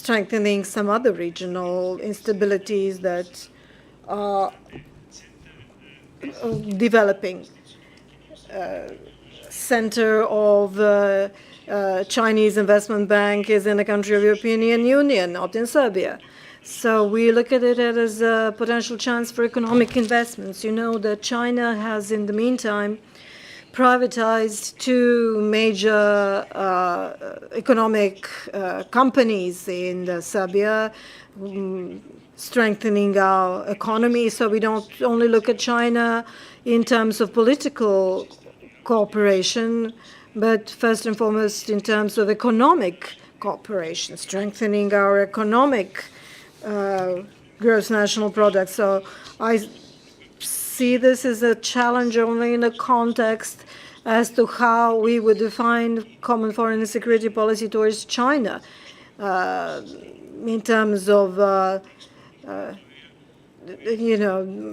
strengthening some other regional instabilities that are developing. Center of Chinese investment bank is in a country of European Union, not in Serbia. So we look at it as a potential chance for economic investments. You know that China has, in the meantime, privatized two major economic companies in Serbia, strengthening our economy. So we don't only look at China in terms of political cooperation, but first and foremost in terms of economic cooperation, strengthening our economic gross national product. So I see this as a challenge only in the context as to how we would define common foreign and security policy towards China in terms of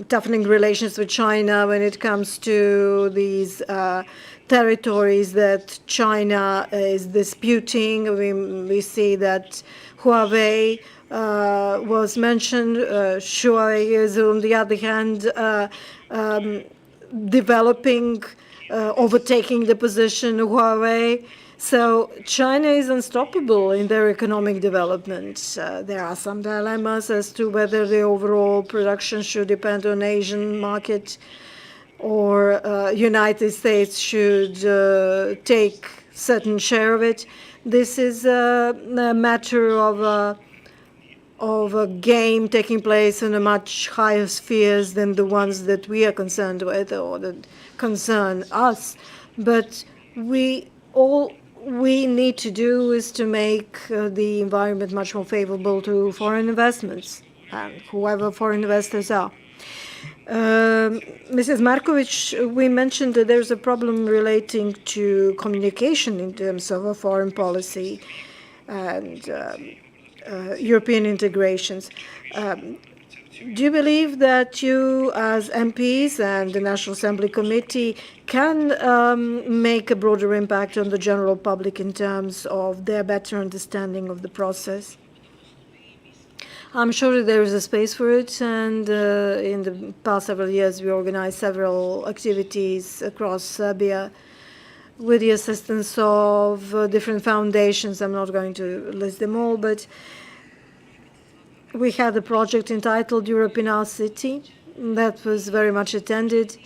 toughening relations with China when it comes to these territories that China is disputing. We see that Huawei was mentioned. Huawei is, on the other hand, developing, overtaking the position of Huawei. So China is unstoppable in their economic development. There are some dilemmas as to whether the overall production should depend on Asian market or United States should take certain share of it. This is a matter of a game taking place in a much higher spheres than the ones that we are concerned with or that concern us. But all we need to do is to make the environment much more favorable to foreign investments, and whoever foreign investors are. Mrs. Markovic, we mentioned that there's a problem relating to communication in terms of a foreign policy and European integrations. Do you believe that you, as MPs and the National Assembly Committee, can make a broader impact on the general public in terms of their better understanding of the process? I'm sure that there is a space for it, and in the past several years we organized several activities across Serbia with the assistance of different foundations. I'm not going to list them all, but we had a project entitled Europe in Our City that was very much attended,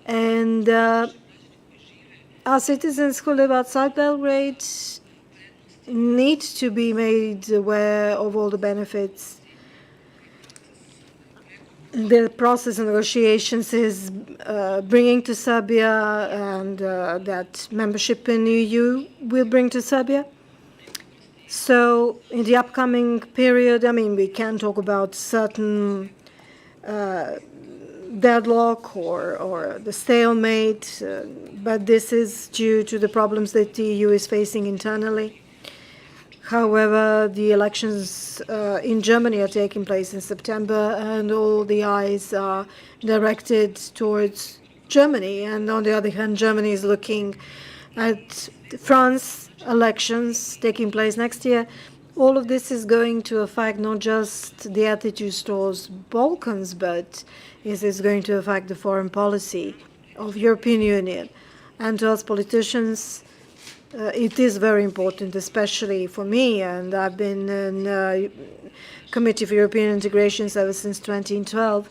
and our citizens who live outside Belgrade need to be made aware of all the benefits. The process of negotiations is bringing to Serbia, and that membership in the EU will bring to Serbia. So in the upcoming period, I mean, we can talk about certain deadlock or the stalemate, but this is due to the problems that the EU is facing internally. However, the elections in Germany are taking place in September, and all the eyes are directed towards Germany. And on the other hand, Germany is looking at France elections taking place next year. All of this is going to affect not just the attitudes towards Balkans, but it is going to affect the foreign policy of European Union. And to us politicians, it is very important, especially for me, and I've been in Committee for European Integration ever since 2012.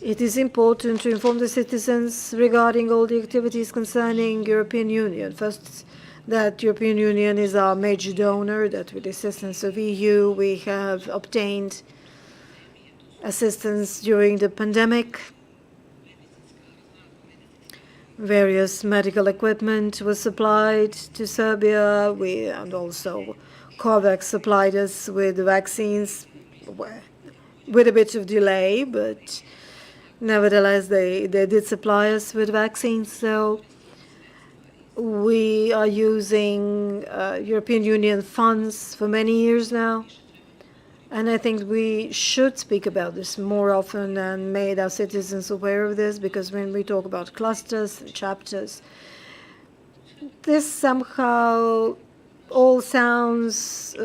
It is important to inform the citizens regarding all the activities concerning European Union. First, that European Union is our major donor, that with the assistance of EU we have obtained assistance during the pandemic. Various medical equipment was supplied to Serbia, and also COVAX supplied us with vaccines with a bit of delay, but nevertheless they did supply us with vaccines. So we are using European Union funds for many years now, and I think we should speak about this more often and make our citizens aware of this, because when we talk about clusters and chapters, this somehow all sounds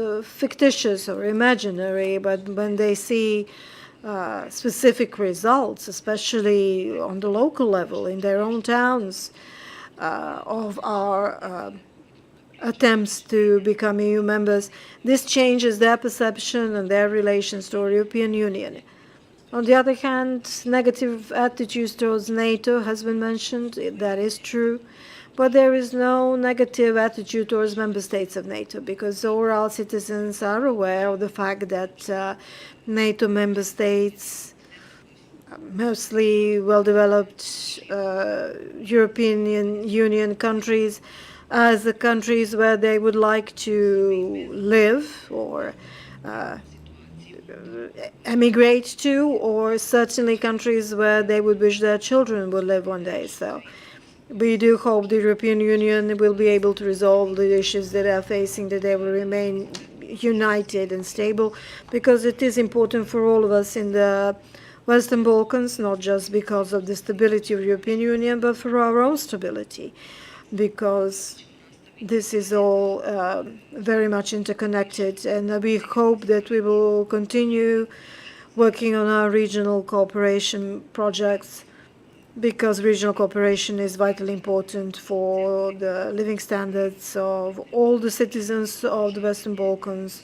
fictitious or imaginary, but when they see specific results, especially on the local level in their own towns, of our attempts to become EU members, this changes their perception and their relations to the European Union. On the other hand, negative attitudes towards NATO has been mentioned. That is true. But there is no negative attitude towards member states of NATO, because overall citizens are aware of the fact that NATO member states, mostly well-developed European Union countries, as the countries where they would like to live or emigrate to, or certainly countries where they would wish their children would live one day. So we do hope the European Union will be able to resolve the issues that are facing, that they will remain united and stable, because it is important for all of us in the Western Balkans, not just because of the stability of the European Union, but for our own stability, because this is all very much interconnected, and we hope that we will continue working on our regional cooperation projects, because regional cooperation is vitally important for the living standards of all the citizens of the Western Balkans,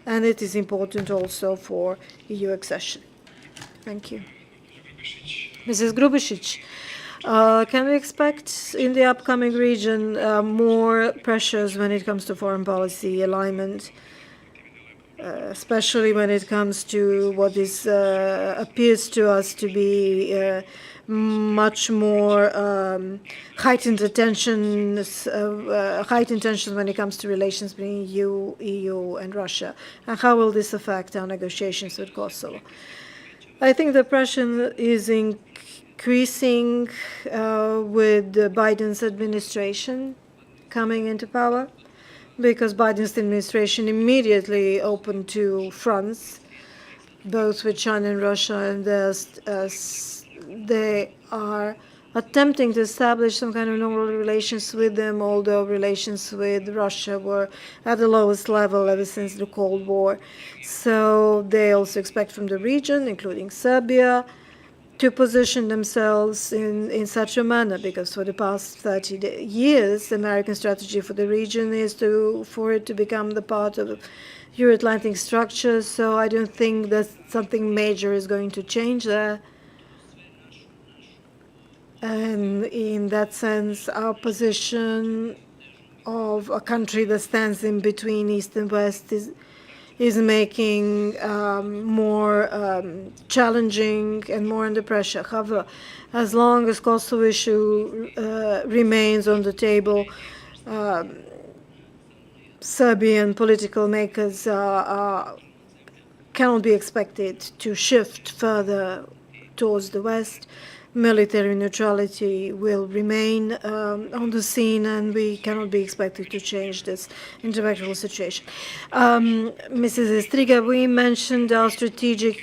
and it is important also for EU accession. Thank you. Mrs. Grubisic. Can we expect in the upcoming region more pressures when it comes to foreign policy alignment, especially when it comes to what is appears to us to be much more heightened tensions when it comes to relations between EU and Russia? And how will this affect our negotiations with Kosovo? I think the pressure is increasing with Biden's administration coming into power, because Biden's administration immediately opened two fronts, both with China and Russia, and they are attempting to establish some kind of normal relations with them, although relations with Russia were at the lowest level ever since the Cold War. So they also expect from the region, including Serbia, to position themselves in such a manner, because for the past 30 years, the American strategy for the region is for it to become the part of the Euro-Atlantic structure. So I don't think that something major is going to change there. And in that sense, our position of a country that stands in between East and West is making more challenging and more under pressure. However, as long as Kosovo issue remains on the table, Serbian political makers cannot be expected to shift further towards the West. Military neutrality will remain on the scene, and we cannot be expected to change this intellectual situation. Mrs. Estriga, we mentioned our strategic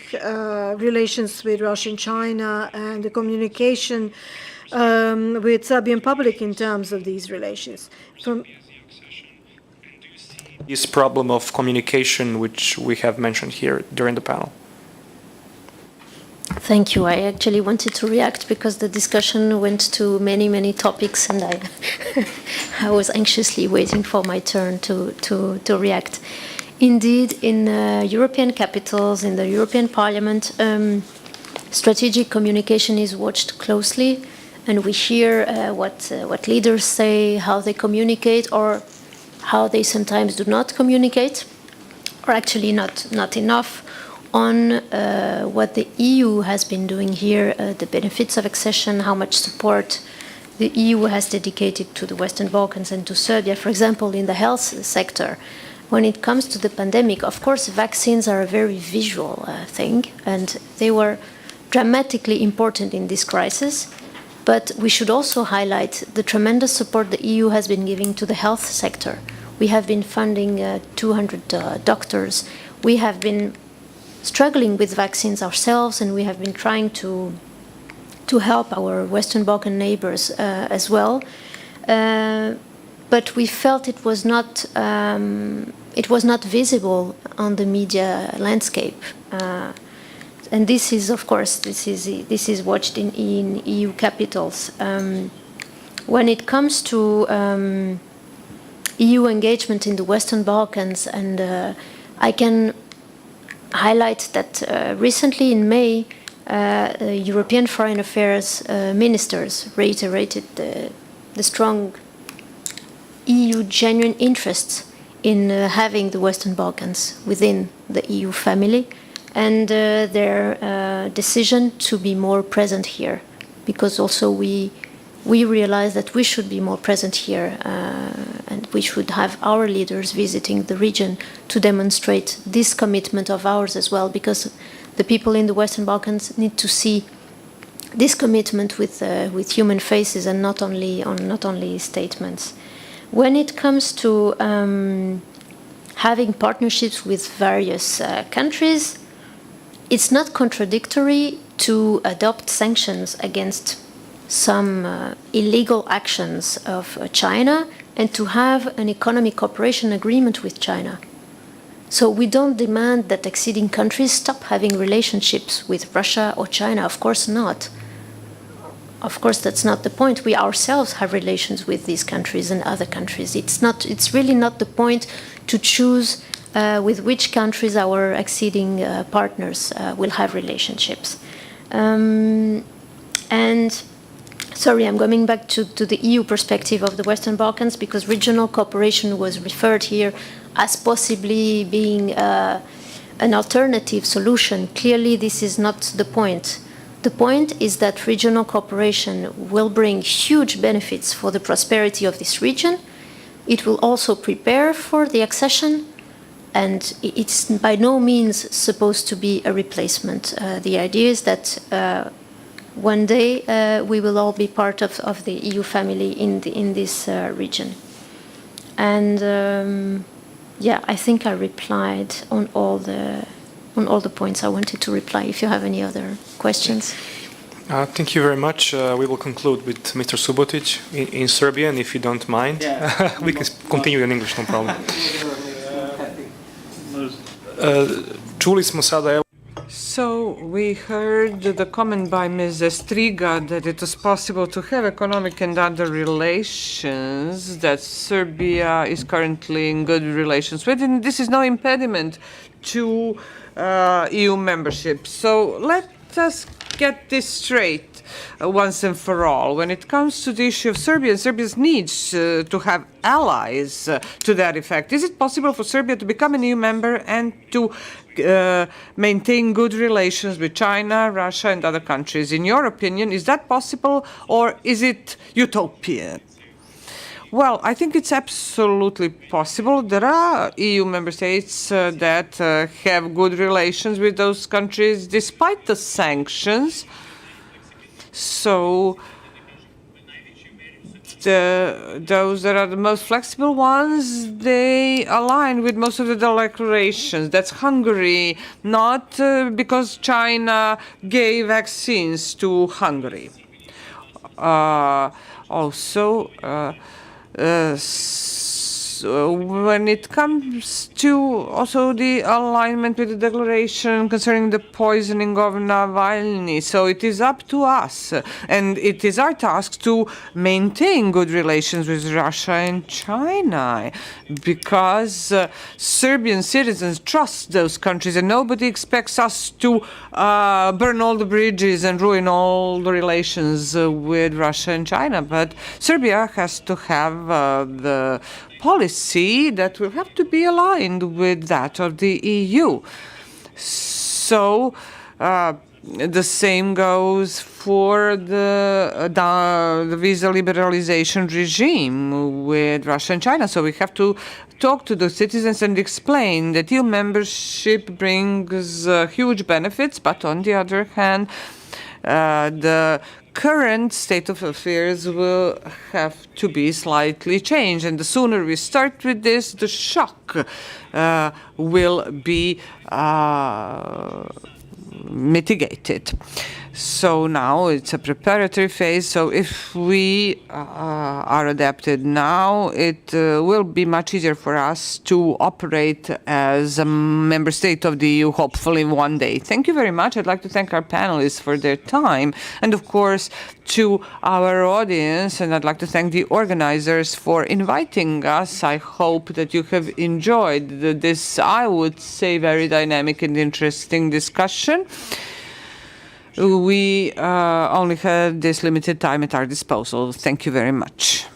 relations with Russia and China and the communication with Serbian public in terms of these relations. This problem of communication, which we have mentioned here during the panel. Thank you. I actually wanted to react because the discussion went to many, many topics, and I was anxiously waiting for my turn to react. Indeed, in European capitals, in the European Parliament, strategic communication is watched closely, and we hear what leaders say, how they communicate, or how they sometimes do not communicate, or actually not enough, on what the EU has been doing here, the benefits of accession, how much support the EU has dedicated to the Western Balkans and to Serbia, for example, in the health sector. When it comes to the pandemic, of course, vaccines are a very visual thing, and they were dramatically important in this crisis. But we should also highlight the tremendous support the EU has been giving to the health sector. We have been funding 200 doctors. We have been struggling with vaccines ourselves, and we have been trying to help our Western Balkan neighbors as well. but we felt it was not visible on the media landscape. And this is, of course, this is watched in EU capitals. When it comes to EU engagement in the Western Balkans, and I can highlight that recently in May, European Foreign Affairs ministers reiterated the strong EU genuine interest in having the Western Balkans within the EU family, and their decision to be more present here, because also we realize that we should be more present here, and we should have our leaders visiting the region to demonstrate this commitment of ours as well, because the people in the Western Balkans need to see this commitment with human faces and not only statements. When it comes to having partnerships with various countries, it's not contradictory to adopt sanctions against some illegal actions of China and to have an economic cooperation agreement with China. So we don't demand that acceding countries stop having relationships with Russia or China. Of course not. Of course, that's not the point. We ourselves have relations with these countries and other countries. It's really not the point to choose with which countries our acceding partners will have relationships. And sorry, I'm coming back to the EU perspective of the Western Balkans, because regional cooperation was referred here as possibly being an alternative solution. Clearly, this is not the point. The point is that regional cooperation will bring huge benefits for the prosperity of this region. It will also prepare for the accession, and it's by no means supposed to be a replacement. The idea is that one day we will all be part of the EU family in this region. And yeah, I think I replied on all the points I wanted to reply. If you have any other questions. Thank you very much. We will conclude with Mr. Subotic in Serbian, if you don't mind. Yeah. We can continue in English, no problem. Čuli smo sada. So we heard the comment by Ms. Striga that it is possible to have economic and other relations, that Serbia is currently in good relations with, and this is no impediment to EU membership. So let us get this straight once and for all. When it comes to the issue of Serbia and Serbia's needs to have allies to that effect, is it possible for Serbia to become an EU member and to maintain good relations with China, Russia, and other countries? In your opinion, is that possible, or is it utopia? Well, I think it's absolutely possible. There are EU member states that have good relations with those countries despite the sanctions. So those that are the most flexible ones, they align with most of the declarations. That's Hungary, not because China gave vaccines to Hungary. When it comes to also the alignment with the declaration concerning the poisoning of Navalny, so it is up to us, and it is our task to maintain good relations with Russia and China, because Serbian citizens trust those countries, and nobody expects us to burn all the bridges and ruin all the relations with Russia and China. But Serbia has to have the policy that will have to be aligned with that of the EU. So the same goes for the visa liberalization regime with Russia and China. So we have to talk to the citizens and explain that EU membership brings huge benefits, but on the other hand, the current state of affairs will have to be slightly changed, and the sooner we start with this, the shock will be mitigated. So now it's a preparatory phase. So if we are adapted now, it will be much easier for us to operate as a member state of the EU, hopefully one day. Thank you very much. I'd like to thank our panelists for their time, and of course to our audience, and I'd like to thank the organizers for inviting us. I hope that you have enjoyed this, I would say, very dynamic and interesting discussion. We only had this limited time at our disposal. Thank you very much.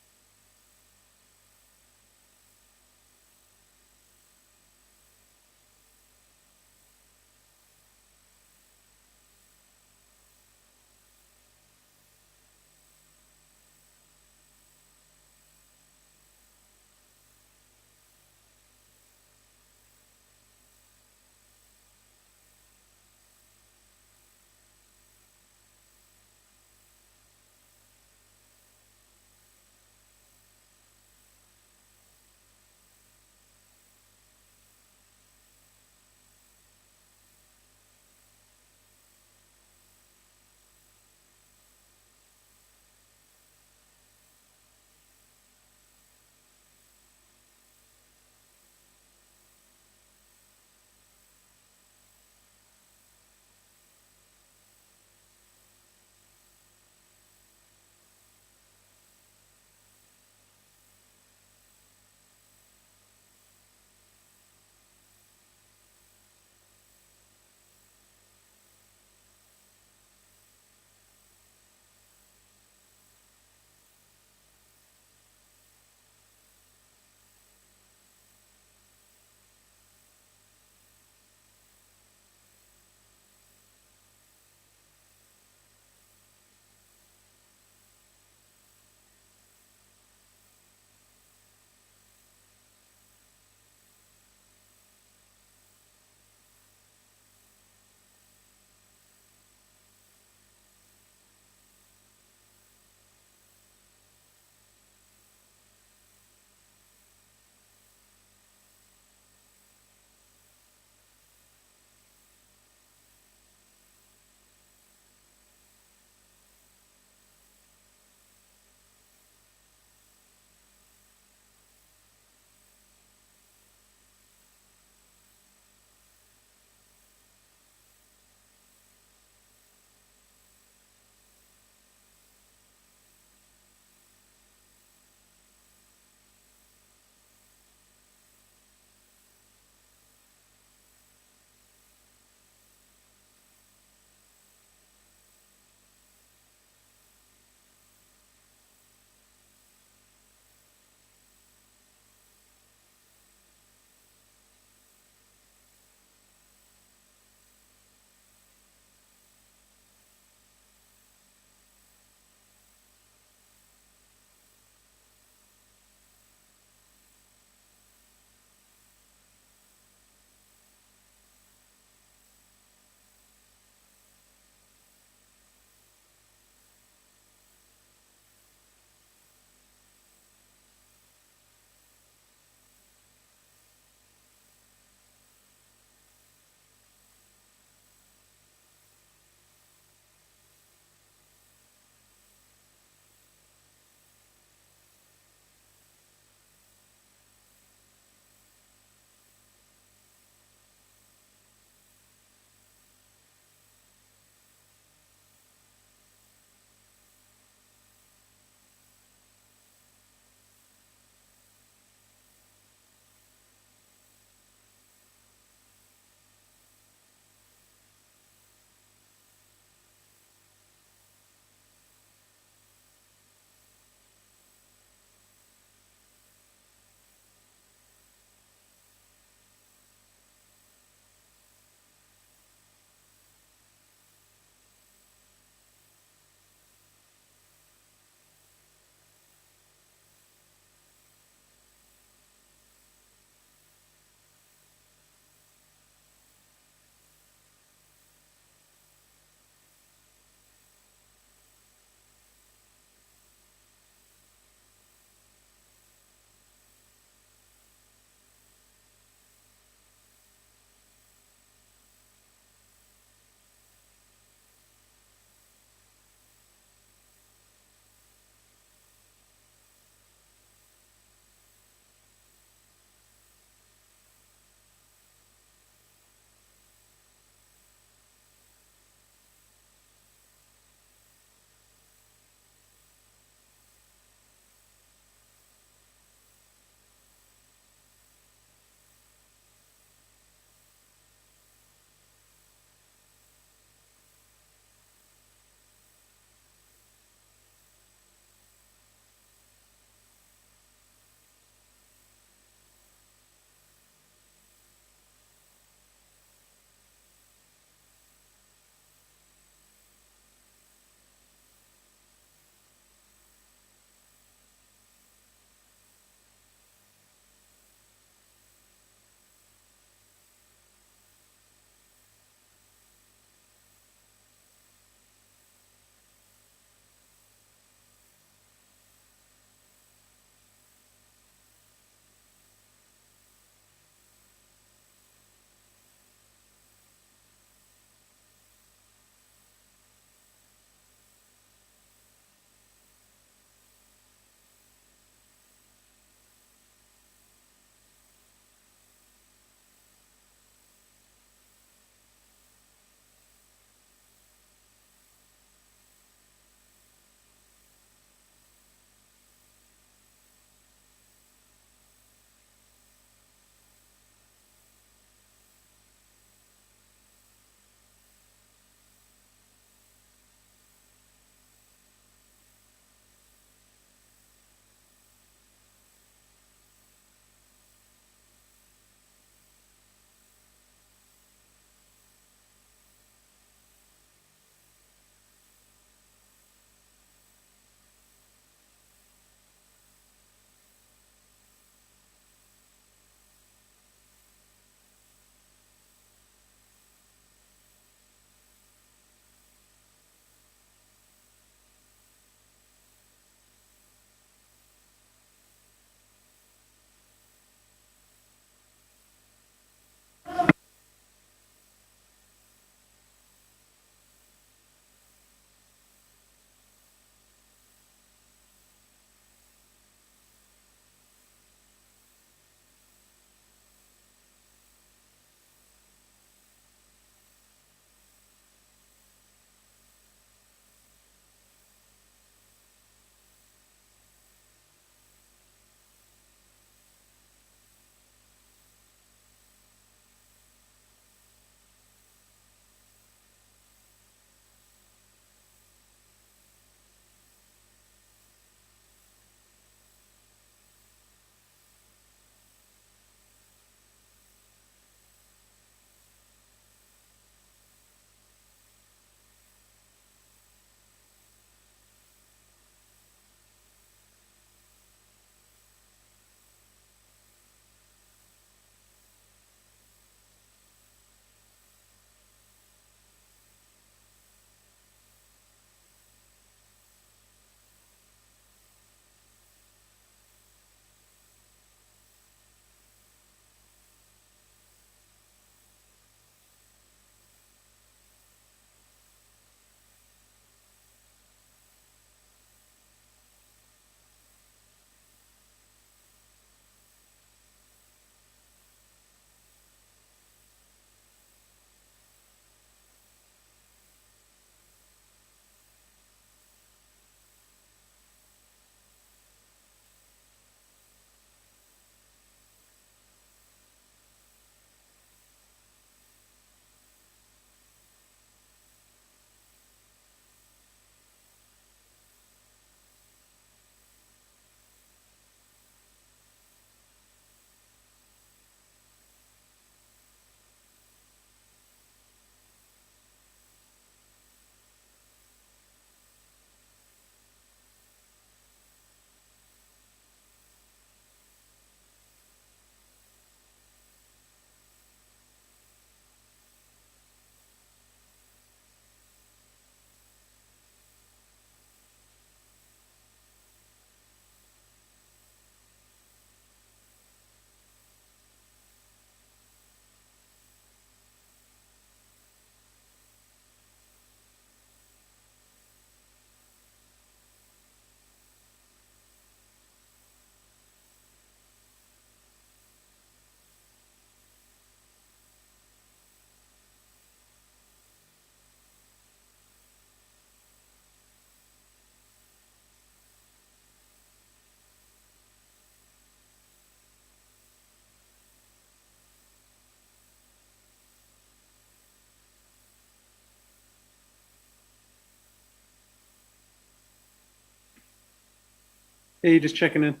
Hey, just checking in.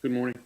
Good morning.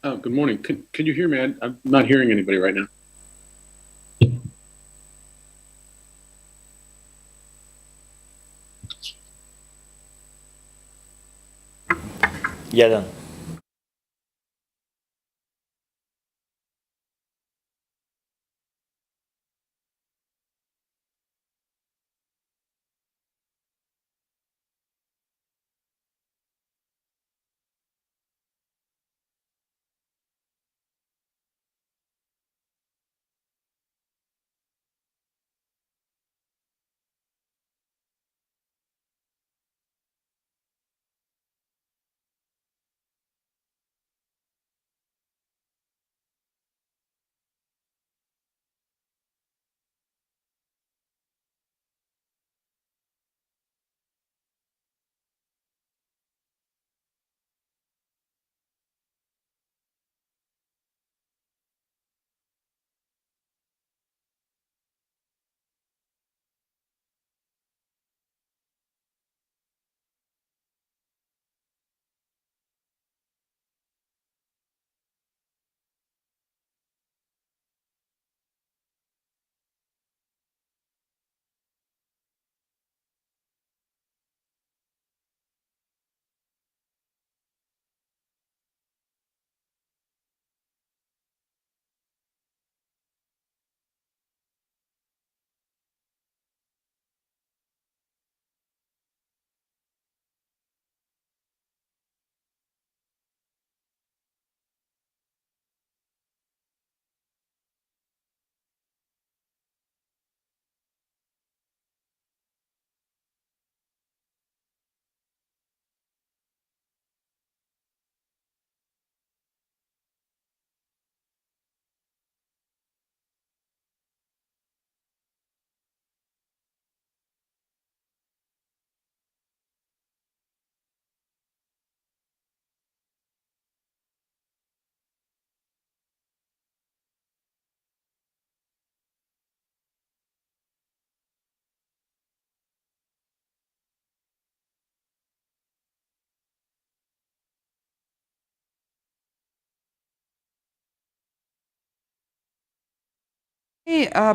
Oh, good morning. Can you hear me? I'm not hearing anybody right now. Jeden.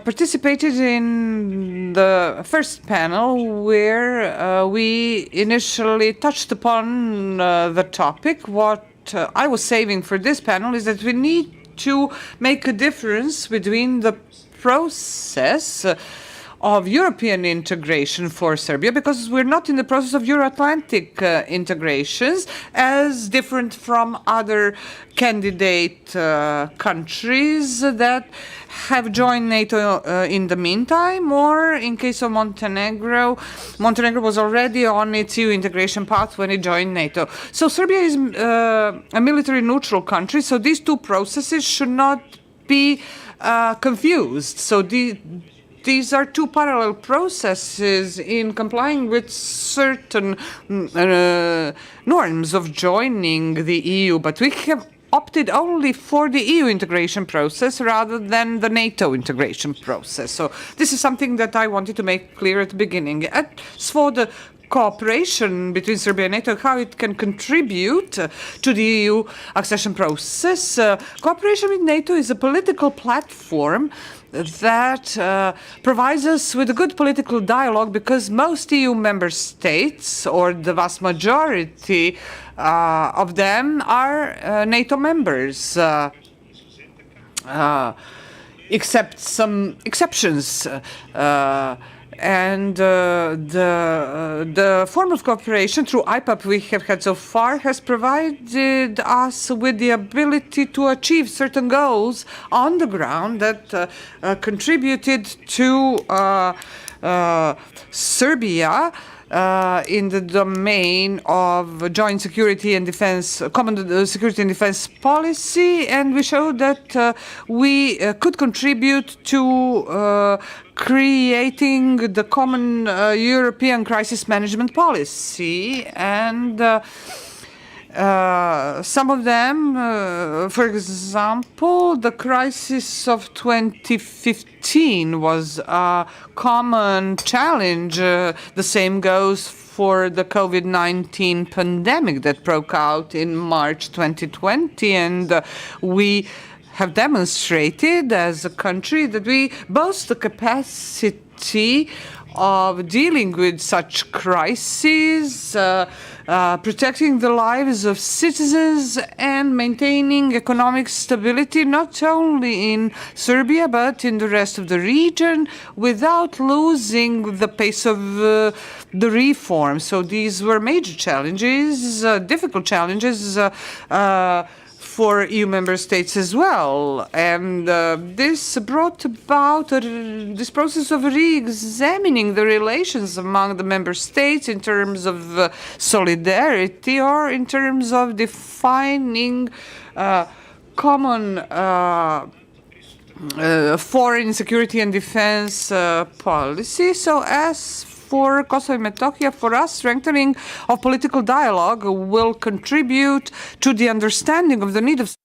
participated in the first panel where we initially touched upon the topic. What I was saving for this panel is that we need to make a difference between the process of European integration for Serbia, because we're not in the process of Euro-Atlantic integrations, as different from other candidate countries that have joined NATO in the meantime, or in case of Montenegro, Montenegro was already on its EU integration path when it joined NATO. So Serbia is a military neutral country, so these two processes should not be confused. So these are two parallel processes in complying with certain norms of joining the EU, but we have opted only for the EU integration process rather than the NATO integration process. So this is something that I wanted to make clear at the beginning. As for the cooperation between Serbia and NATO, how it can contribute to the EU accession process, cooperation with NATO is a political platform that provides us with a good political dialogue, because most EU member states, or the vast majority of them, are NATO members, except some exceptions. And the form of cooperation through IPAP we have had so far has provided us with the ability to achieve certain goals on the ground that contributed to Serbia in the domain of joint security and defense, common security and defense policy, and we showed that we could contribute to creating the common European crisis management policy. And some of them, for example, the crisis of 2015 was a common challenge. The same goes for the COVID-19 pandemic that broke out in March 2020, and we have demonstrated as a country that we boast the capacity of dealing with such crises, protecting the lives of citizens and maintaining economic stability, not only in Serbia but in the rest of the region, without losing the pace of the reform. So these were major challenges, difficult challenges for EU member states as well, and this brought about this process of re-examining the relations among the member states in terms of solidarity, or in terms of defining common foreign security and defense policy. So as for Kosovo and Metohija, for us, strengthening of political dialogue will contribute to the understanding of the need of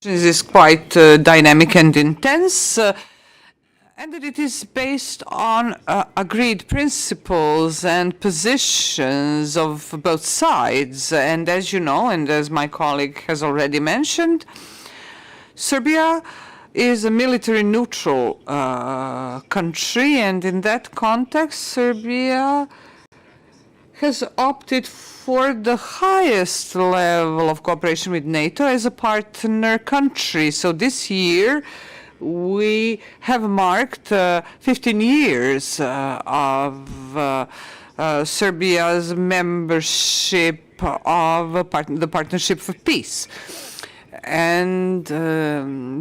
is quite dynamic and intense, and that it is based on agreed principles and positions of both sides. And as you know, and as my colleague has already mentioned, Serbia is a military neutral country, and in that context, Serbia has opted for the highest level of cooperation with NATO as a partner country. So this year, we have marked 15 years of Serbia's membership of the Partnership for Peace. And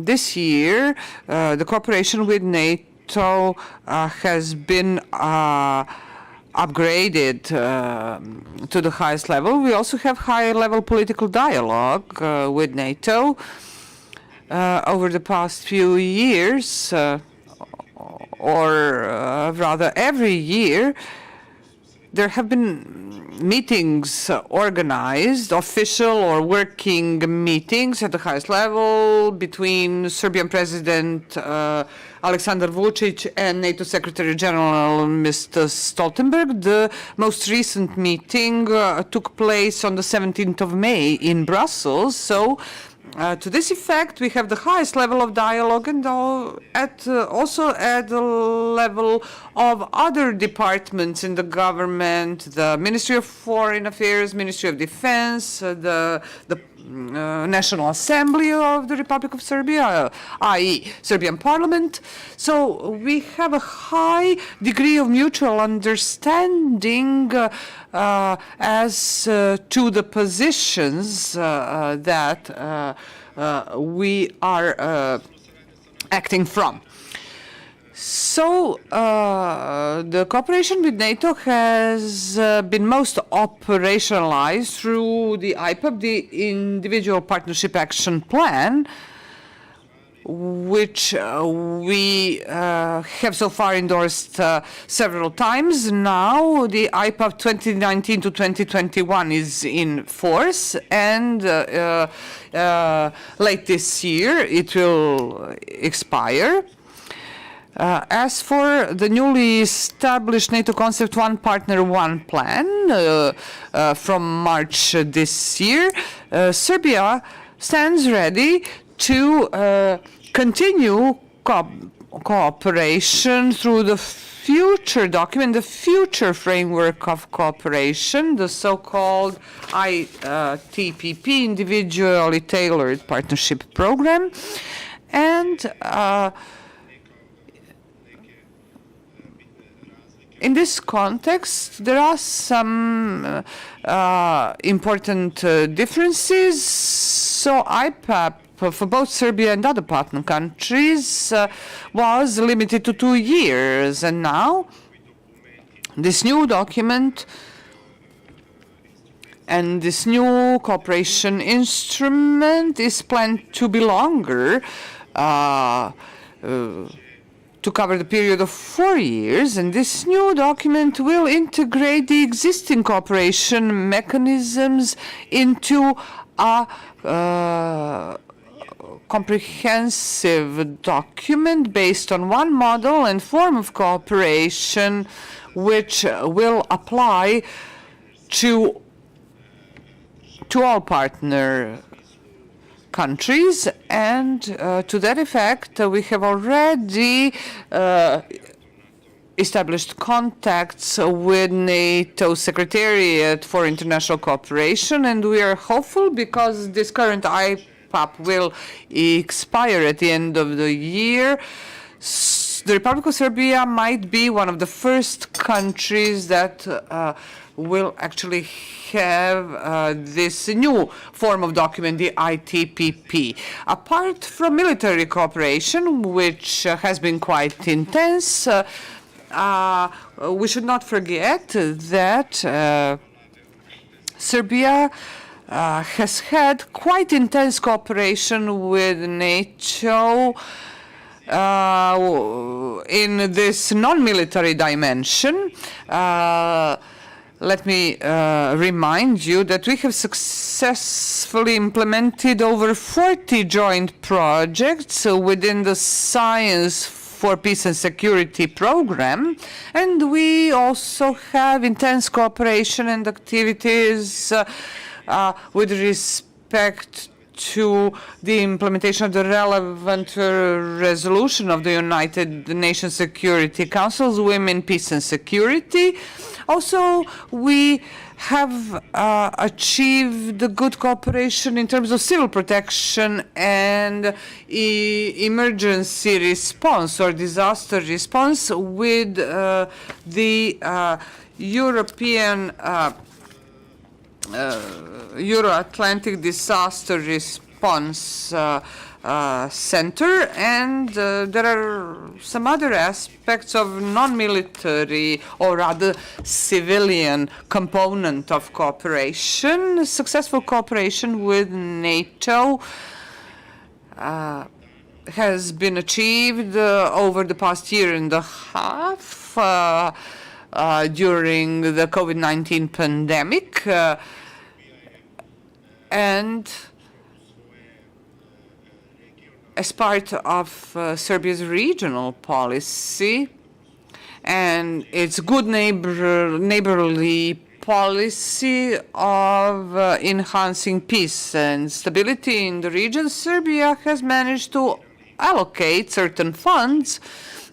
this year, the cooperation with NATO has been upgraded to the highest level. We also have high-level political dialogue with NATO. Over the past few years, or rather every year, there have been meetings organized, official or working meetings at the highest level between Serbian President Aleksandar Vučić and NATO Secretary General Mr. Stoltenberg. The most recent meeting took place on the 17th of May in Brussels. So to this effect, we have the highest level of dialogue, and also at the level of other departments in the government, the Ministry of Foreign Affairs, Ministry of Defense, the National Assembly of the Republic of Serbia, i.e. Serbian Parliament. So we have a high degree of mutual understanding as to the positions that we are acting from. So the cooperation with NATO has been most operationalized through the IPAP, the Individual Partnership Action Plan, which we have so far endorsed several times. Now the IPAP 2019 to 2021 is in force, and late this year it will expire. As for the newly established NATO Concept One Partner One plan from March this year, Serbia stands ready to continue cooperation through the future document, the future framework of cooperation, the so-called ITPP, Individually Tailored Partnership Program. And in this context, there are some important differences. So IPAP for both Serbia and other partner countries was limited to 2 years, and now this new document and this new cooperation instrument is planned to be longer, to cover the period of 4 years, and this new document will integrate the existing cooperation mechanisms into a comprehensive document based on one model and form of cooperation, which will apply to all partner countries. And to that effect, we have already established contacts with NATO Secretariat for International Cooperation, and we are hopeful because this current IPAP will expire at the end of the year. The Republic of Serbia might be one of the first countries that will actually have this new form of document, the ITPP. Apart from military cooperation, which has been quite intense, we should not forget that Serbia has had quite intense cooperation with NATO in this non-military dimension. let me remind you that we have successfully implemented over 40 joint projects within the Science for Peace and Security program, and we also have intense cooperation and activities with respect to the implementation of the relevant resolution of the United Nations Security Council's Women, Peace and Security. Also, we have achieved good cooperation in terms of civil protection and emergency response or disaster response with the European Euro-Atlantic Disaster Response Center, and there are some other aspects of non-military or rather civilian component of cooperation. Successful cooperation with NATO has been achieved over the past year and a half during the COVID-19 pandemic. And as part of Serbia's regional policy and its good neighborly policy of enhancing peace and stability in the region, Serbia has managed to allocate certain funds,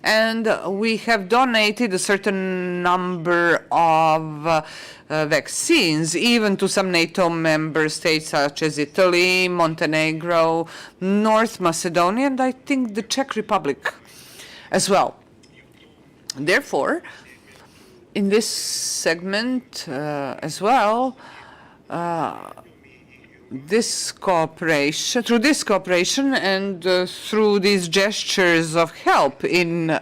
and we have donated a certain number of vaccines, even to some NATO member states such as Italy, Montenegro, North Macedonia, and I think the Czech Republic as well. Therefore, in this segment as well, through this cooperation and through these gestures of help in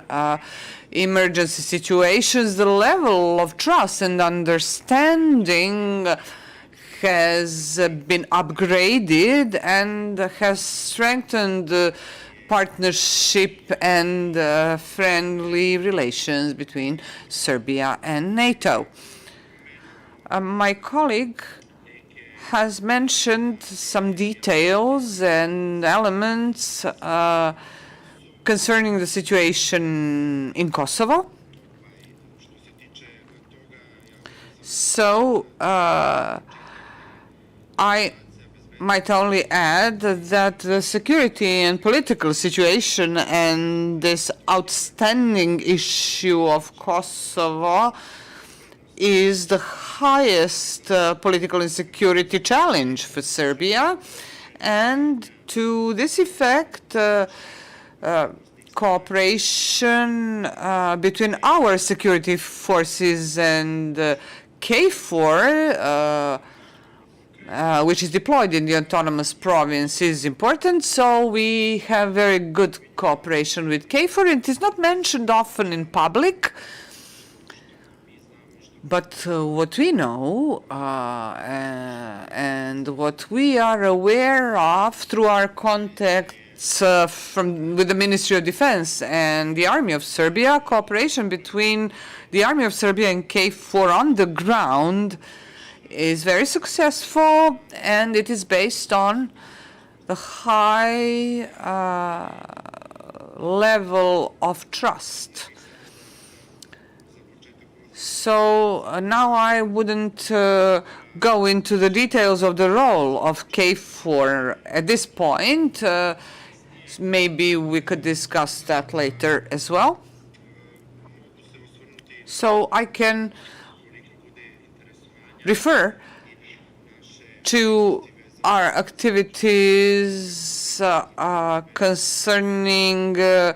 emergency situations, the level of trust and understanding has been upgraded and has strengthened partnership and friendly relations between Serbia and NATO. My colleague has mentioned some details and elements concerning the situation in Kosovo. So I might only add that the security and political situation and this outstanding issue of Kosovo is the highest political and security challenge for Serbia. And to this effect, cooperation between our security forces and KFOR, which is deployed in the autonomous province, is important. So we have very good cooperation with KFOR. It is not mentioned often in public, but what we know and what we are aware of through our contacts with the Ministry of Defense and the Army of Serbia, cooperation between the Army of Serbia and KFOR on the ground is very successful, and it is based on the high level of trust. So now I wouldn't go into the details of the role of KFOR at this point. Maybe we could discuss that later as well. So I can refer to our activities concerning the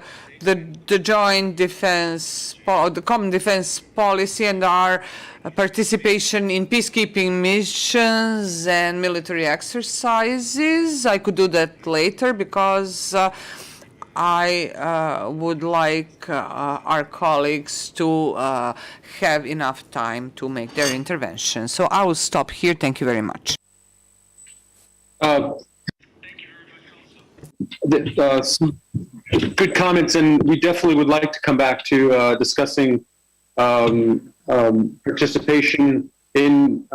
joint defense, the common defense policy, and our participation in peacekeeping missions and military exercises. I could do that later because I would like our colleagues to have enough time to make their intervention. So I will stop here. Thank you very much. Some good comments, and we definitely would like to come back to discussing participation in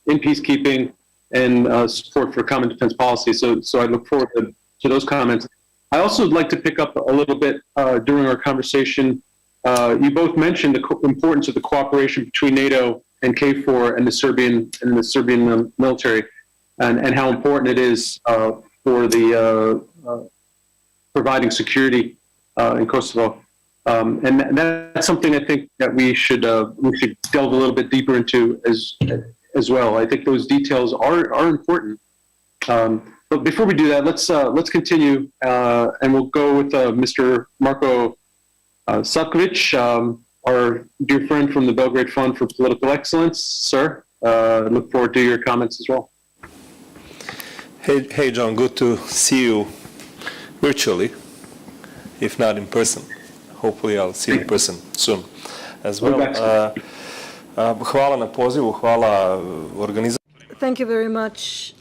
peacekeeping and support for common defense policy. So I look forward to those comments. I also would like to pick up a little bit during our conversation. You both mentioned the importance of the cooperation between NATO and KFOR and the Serbian military, and how important it is for the providing security in Kosovo. And that's something I think that we should delve a little bit deeper into as well. I think those details are important. But before we do that, let's continue, and we'll go with Mr. Marko Savkovic, our dear friend from the Belgrade Fund for Political Excellence. Sir, look forward to your comments as well. Hey, John. Good to see you virtually, if not in person. Hopefully, I'll see you in person soon as well. Hvala na pozivu, hvala organizaciji. Thank you very much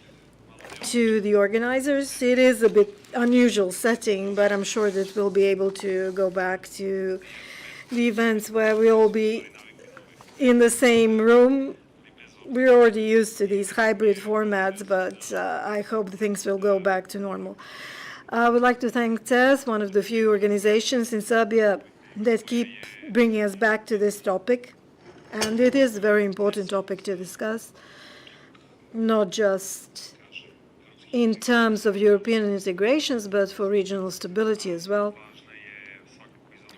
to the organizers. It is a bit unusual setting, but I'm sure that we'll be able to go back to the events where we'll all be in the same room. We're already used to these hybrid formats, but I hope things will go back to normal. I would like to thank TES, one of the few organizations in Serbia that keep bringing us back to this topic. And it is a very important topic to discuss, not just in terms of European integrations, but for regional stability as well.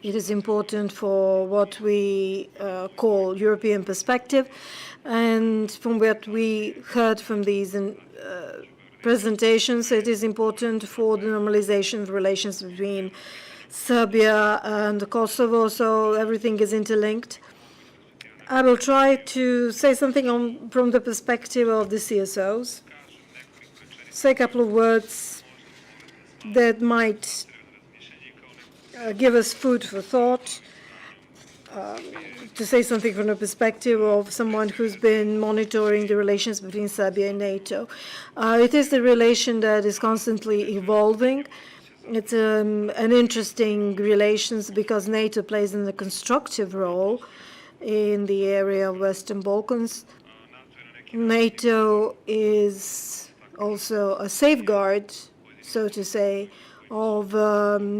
It is important for what we call European perspective, and from what we heard from these presentations, it is important for the normalization of relations between Serbia and Kosovo, so everything is interlinked. I will try to say something from the perspective of the CSOs, say a couple of words that might give us food for thought, to say something from the perspective of someone who's been monitoring the relations between Serbia and NATO. It is a relation that is constantly evolving. It's an interesting relations because NATO plays a constructive role in the area of Western Balkans. NATO is also a safeguard, so to say, of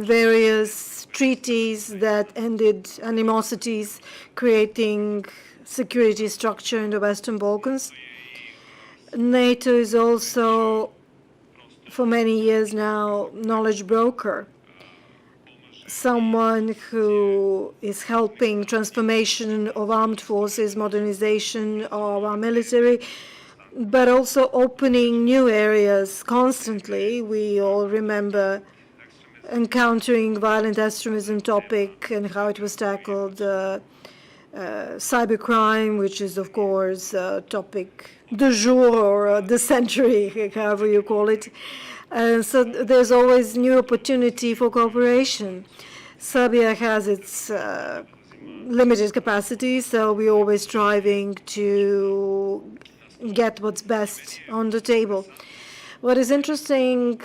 various treaties that ended animosities, creating security structure in the Western Balkans. NATO is also, for many years now, knowledge broker, someone who is helping transformation of armed forces, modernization of our military, but also opening new areas constantly. We all remember encountering violent extremism topic and how it was tackled, cybercrime, which is, of course, topic du jour or the century, however you call it. So there's always new opportunity for cooperation. Serbia has its limited capacity, so we're always striving to get what's best on the table. What is interesting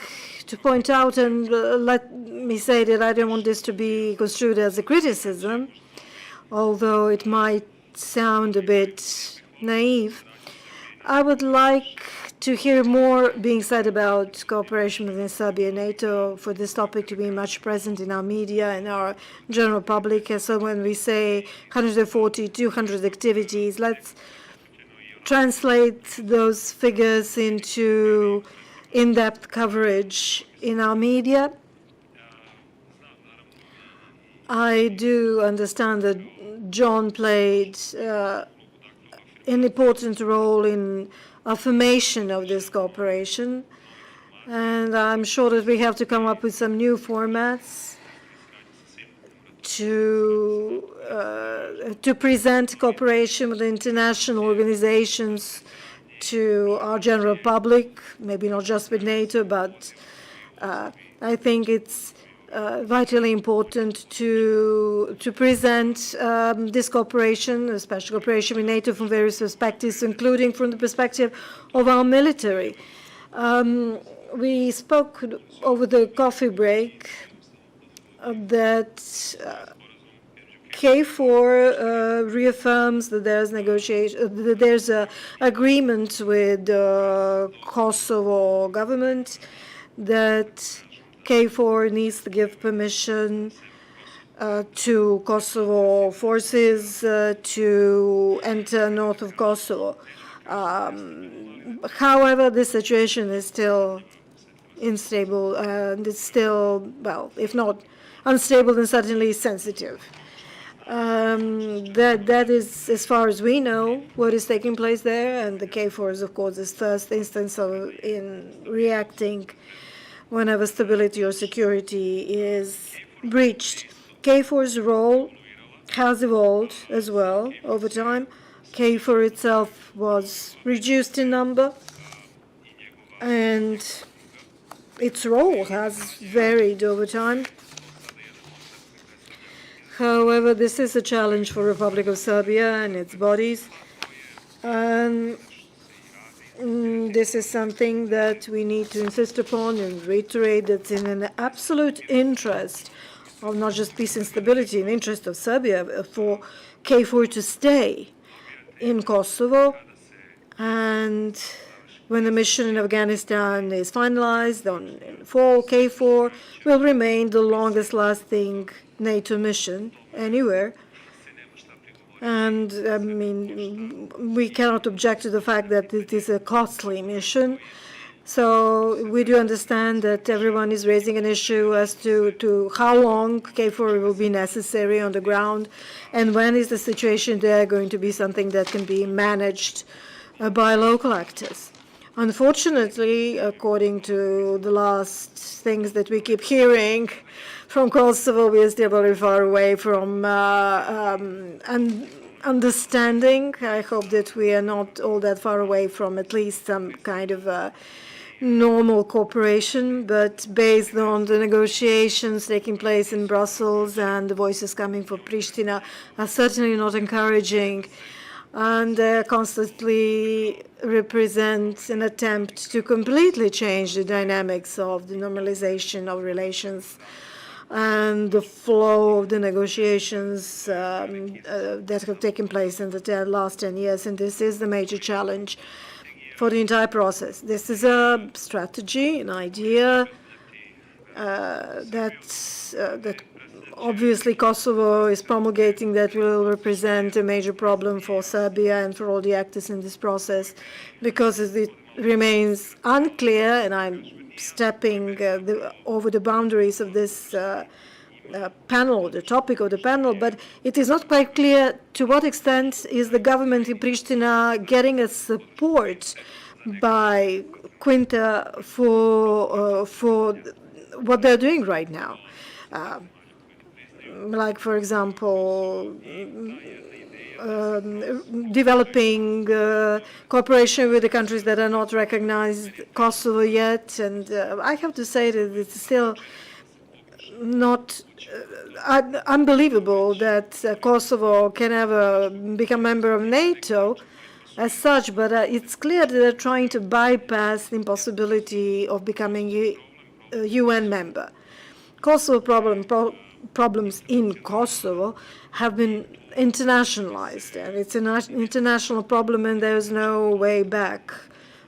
to point out, and let me say that I don't want this to be construed as a criticism, although it might sound a bit naive. I would like to hear more being said about cooperation within Serbia and NATO, for this topic to be much present in our media and our general public. And so when we say 140, 200 activities, let's translate those figures into in-depth coverage in our media. I do understand that John played an important role in affirmation of this cooperation, and I'm sure that we have to come up with some new formats to present cooperation with international organizations to our general public, maybe not just with NATO, but I think it's vitally important to present this cooperation, especially cooperation with NATO, from various perspectives, including from the perspective of our military. We spoke over the coffee break that KFOR reaffirms that there's a agreement with the Kosovo government that KFOR needs to give permission to Kosovo forces to enter north of Kosovo. However, the situation is still unstable, and it's still, well, if not unstable, then certainly sensitive. That is, as far as we know, what is taking place there, and the KFOR is, of course, the first instance in reacting whenever stability or security is breached. KFOR's role has evolved as well over time. KFOR itself was reduced in number, and its role has varied over time. However, this is a challenge for Republic of Serbia and its bodies. This is something that we need to insist upon and reiterate that's in an absolute interest of not just peace and stability, in the interest of Serbia, for KFOR to stay in Kosovo. And when the mission in Afghanistan is finalized in fall, KFOR will remain the longest lasting NATO mission anywhere. And I mean, we cannot object to the fact that it is a costly mission. So we do understand that everyone is raising an issue as to how long KFOR will be necessary on the ground, and when is the situation there going to be something that can be managed by local actors. Unfortunately, according to the last things that we keep hearing from Kosovo, we are still very far away from understanding. I hope that we are not all that far away from at least some kind of normal cooperation, but based on the negotiations taking place in Brussels and the voices coming from Pristina are certainly not encouraging, and constantly represent an attempt to completely change the dynamics of the normalization of relations and the flow of the negotiations that have taken place in the last 10 years. And this is the major challenge for the entire process. This is a strategy, an idea that obviously Kosovo is promulgating, that will represent a major problem for Serbia and for all the actors in this process, because it remains unclear, and I'm stepping over the boundaries of this panel, the topic of the panel, but it is not quite clear to what extent is the government in Pristina getting a support by Quinta for what they're doing right now. Like, for example, developing cooperation with the countries that are not recognized Kosovo yet. And I have to say that it's still not unbelievable that Kosovo can ever become a member of NATO as such, but it's clear that they're trying to bypass the impossibility of becoming a UN member. Kosovo problems in Kosovo have been internationalized, and it's an international problem, and there's no way back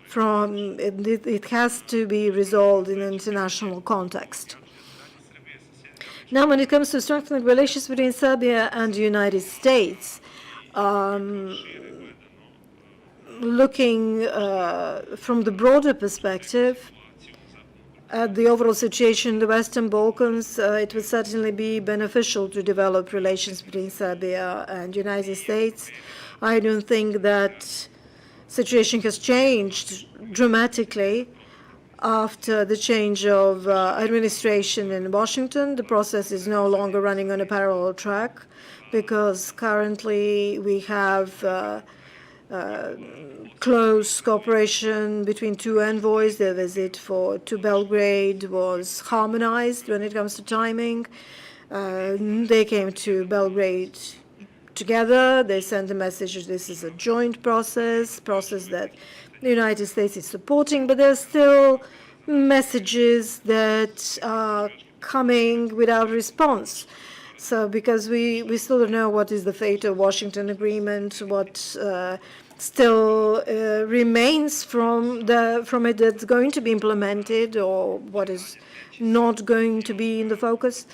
from it. It has to be resolved in an international context. Now, when it comes to strengthening relations between Serbia and the United States, looking from the broader perspective at the overall situation in the Western Balkans, it would certainly be beneficial to develop relations between Serbia and the United States. I don't think that situation has changed dramatically after the change of administration in Washington. The process is no longer running on a parallel track, because currently we have close cooperation between two envoys. Their visit to Belgrade was harmonized when it comes to timing. They came to Belgrade together. They sent a message, this is a joint process that the United States is supporting, but there are still messages that are coming without response. So because we still don't know what is the fate of Washington Agreement, what still remains from it that's going to be implemented, or what is not going to be in the focus,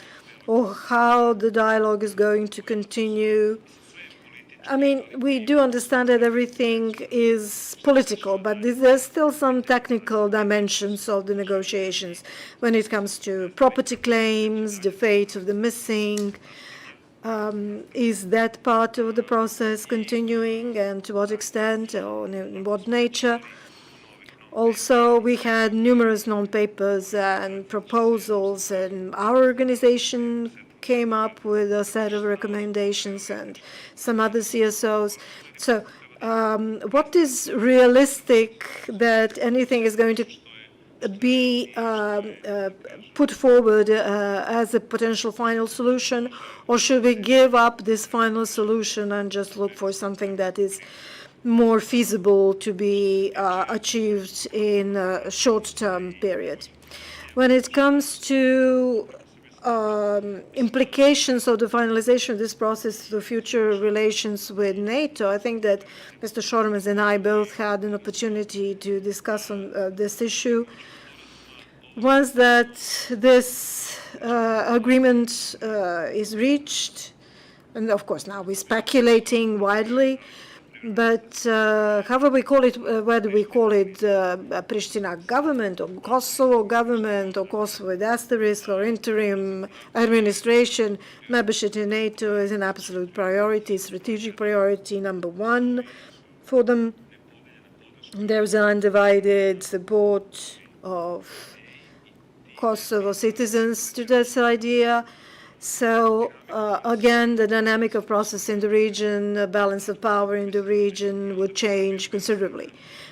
or how the dialogue is going to continue. I mean, we do understand that everything is political, but there's still some technical dimensions of the negotiations when it comes to property claims, the fate of the missing. Is that part of the process continuing, and to what extent, or in what nature? Also, we had numerous non-papers and proposals, and our organization came up with a set of recommendations, and some other CSOs. So what is realistic that anything is going to be put forward as a potential final solution, or should we give up this final solution and just look for something that is more feasible to be achieved in a short-term period? When it comes to implications of the finalization of this process to future relations with NATO, I think that Mr. Šormaz and I both had an opportunity to discuss on this issue. Once that this agreement is reached, and of course now we're speculating widely, but however we call it, whether we call it Pristina government or Kosovo government or Kosovo with asterisk or interim administration, membership in NATO is an absolute priority, strategic priority number one for them. There's undivided support of Kosovo citizens to this idea. So again, the dynamic of process in the region, the balance of power in the region would change considerably.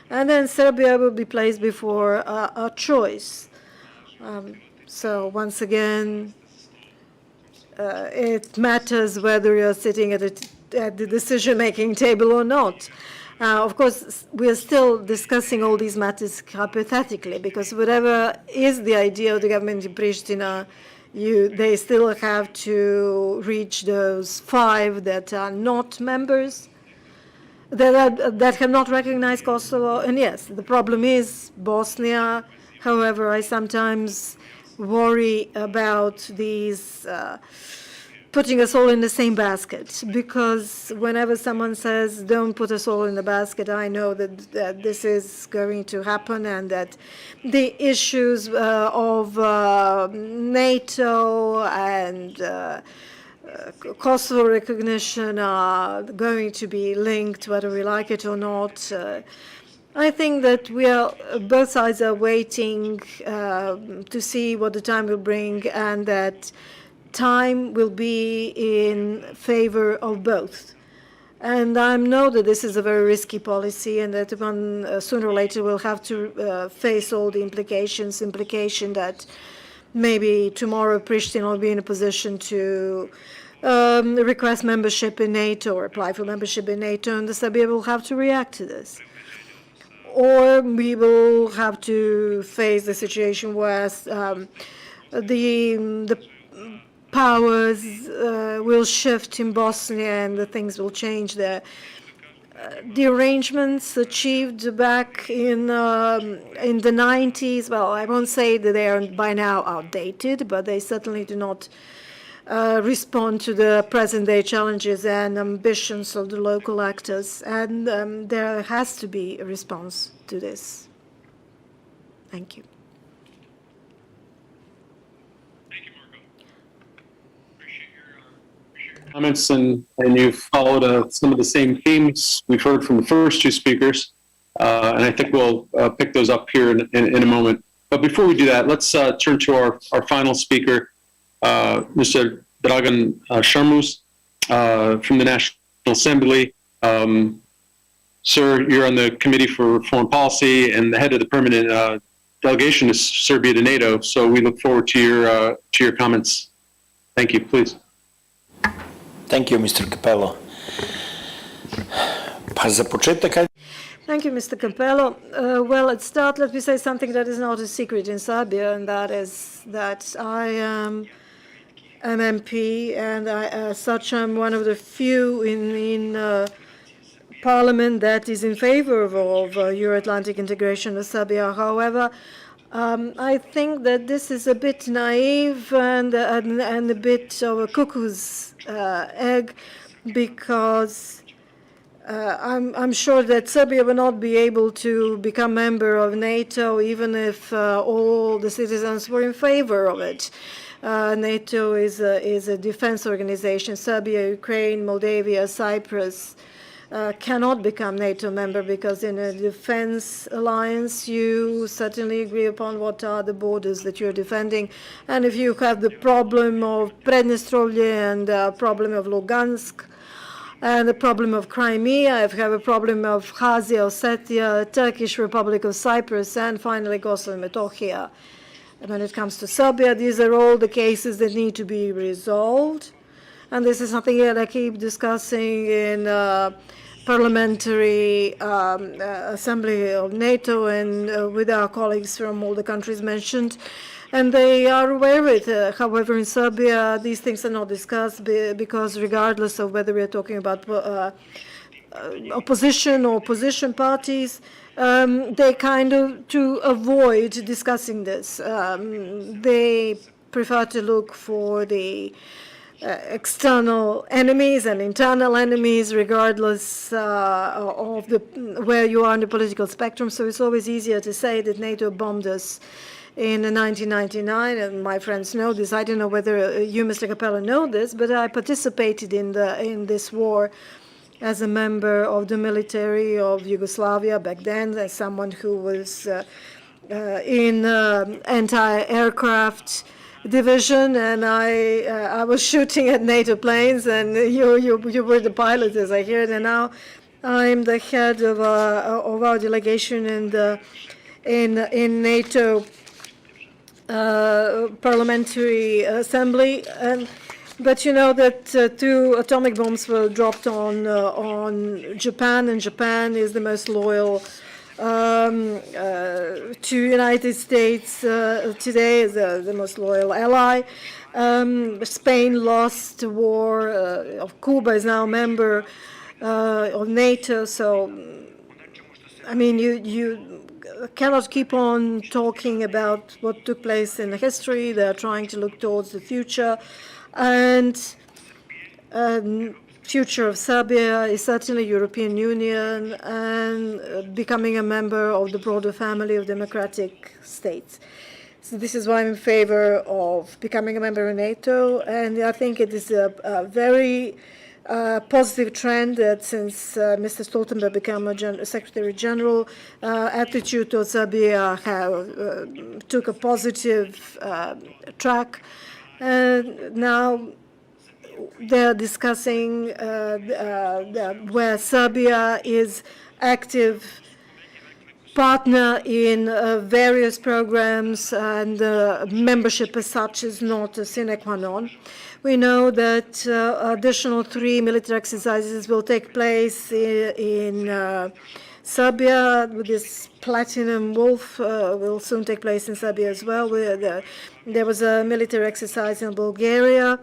And then Serbia will be placed before a choice. So once again, it matters whether you're sitting at the decision-making table or not. Of course, we are still discussing all these matters hypothetically, because whatever is the idea of the government in Pristina, they still have to reach those 5 that are not members, that have not recognized Kosovo. And yes, the problem is Bosnia. However, I sometimes worry about these putting us all in the same basket, because whenever someone says, don't put us all in the basket, I know that this is going to happen, and that the issues of NATO and Kosovo recognition are going to be linked, whether we like it or not. I think that both sides are waiting to see what the time will bring, and that time will be in favor of both. And I know that this is a very risky policy, and that sooner or later we'll have to face all the implication that maybe tomorrow Pristina will be in a position to request membership in NATO or apply for membership in NATO, and Serbia will have to react to this. Or we will have to face the situation where the powers will shift in Bosnia, and the things will change there. The arrangements achieved back in the 90s, well, I won't say that they are by now outdated, but they certainly do not respond to the present-day challenges and ambitions of the local actors, and there has to be a response to this. Thank you. Comments, and you've followed some of the same themes we've heard from the first 2 speakers, and I think we'll pick those up here in a moment. But before we do that, let's turn to our final speaker, Mr. Dragan Šormaz from the National Assembly. Sir, you're on the Committee for Foreign Policy and the head of the permanent delegation to Serbia to NATO, so we look forward to your comments. Thank you. Please. Thank you, Mr. Capello. Thank you, Mr. Capello. Well, at start, let me say something that is not a secret in Serbia, and that is that I am MMP, and as such, I'm one of the few in Parliament that is in favor of Euro-Atlantic integration of Serbia. However, I think that this is a bit naive and a bit of a cuckoo's egg, because I'm sure that Serbia will not be able to become member of NATO even if all the citizens were in favor of it. NATO is a defense organization. Serbia, Ukraine, Moldavia, Cyprus cannot become NATO member, because in a defense alliance you certainly agree upon what are the borders that you're defending. And if you have the problem of Prednestrovje and the problem of Lugansk and the problem of Crimea, if you have a problem of Abkhazia, Ossetia, Turkish Republic of Cyprus, and finally Kosovo and Metohija. And when it comes to Serbia, these are all the cases that need to be resolved. And this is something that I keep discussing in parliamentary assembly of NATO and with our colleagues from all the countries mentioned. And they are aware of it. However, in Serbia, these things are not discussed because regardless of whether we are talking about opposition or opposition parties, they kind of, to avoid discussing this, they prefer to look for the external enemies and internal enemies, regardless of where you are on the political spectrum. So it's always easier to say that NATO bombed us in 1999, and my friends know this. I don't know whether you, Mr. Capello, know this, but I participated in this war as a member of the military of Yugoslavia back then, as someone who was in anti-aircraft division, and I was shooting at NATO planes, and you were the pilot, as I hear it, and now I'm the head of our delegation in NATO Parliamentary Assembly. But you know that 2 atomic bombs were dropped on Japan, and Japan is the most loyal to United States today, is the most loyal ally. Spain lost the war. Cuba is now a member of NATO. So, I mean, you cannot keep on talking about what took place in history. They are trying to look towards the future. And future of Serbia is certainly European Union and becoming a member of the broader family of democratic states. So this is why I'm in favor of becoming a member of NATO, and I think it is a very positive trend that since Mr. Stoltenberg became a Secretary General, attitude towards Serbia took a positive track. Now they're discussing where Serbia is active partner in various programs, and membership as such is not a sine qua non. We know that additional 3 military exercises will take place in Serbia. With this Platinum Wolf will soon take place in Serbia as well. There was a military exercise in Bulgaria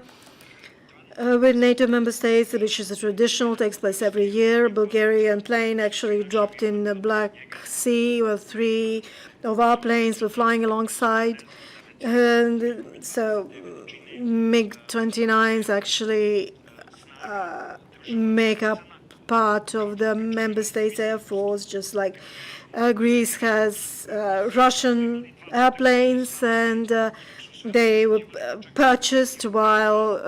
with NATO member states, which is a traditional, takes place every year. Bulgarian plane actually dropped in the Black Sea, where 3 of our planes were flying alongside. And so MiG-29s actually make up part of the member states' air force, just like Greece has Russian airplanes, and they were purchased while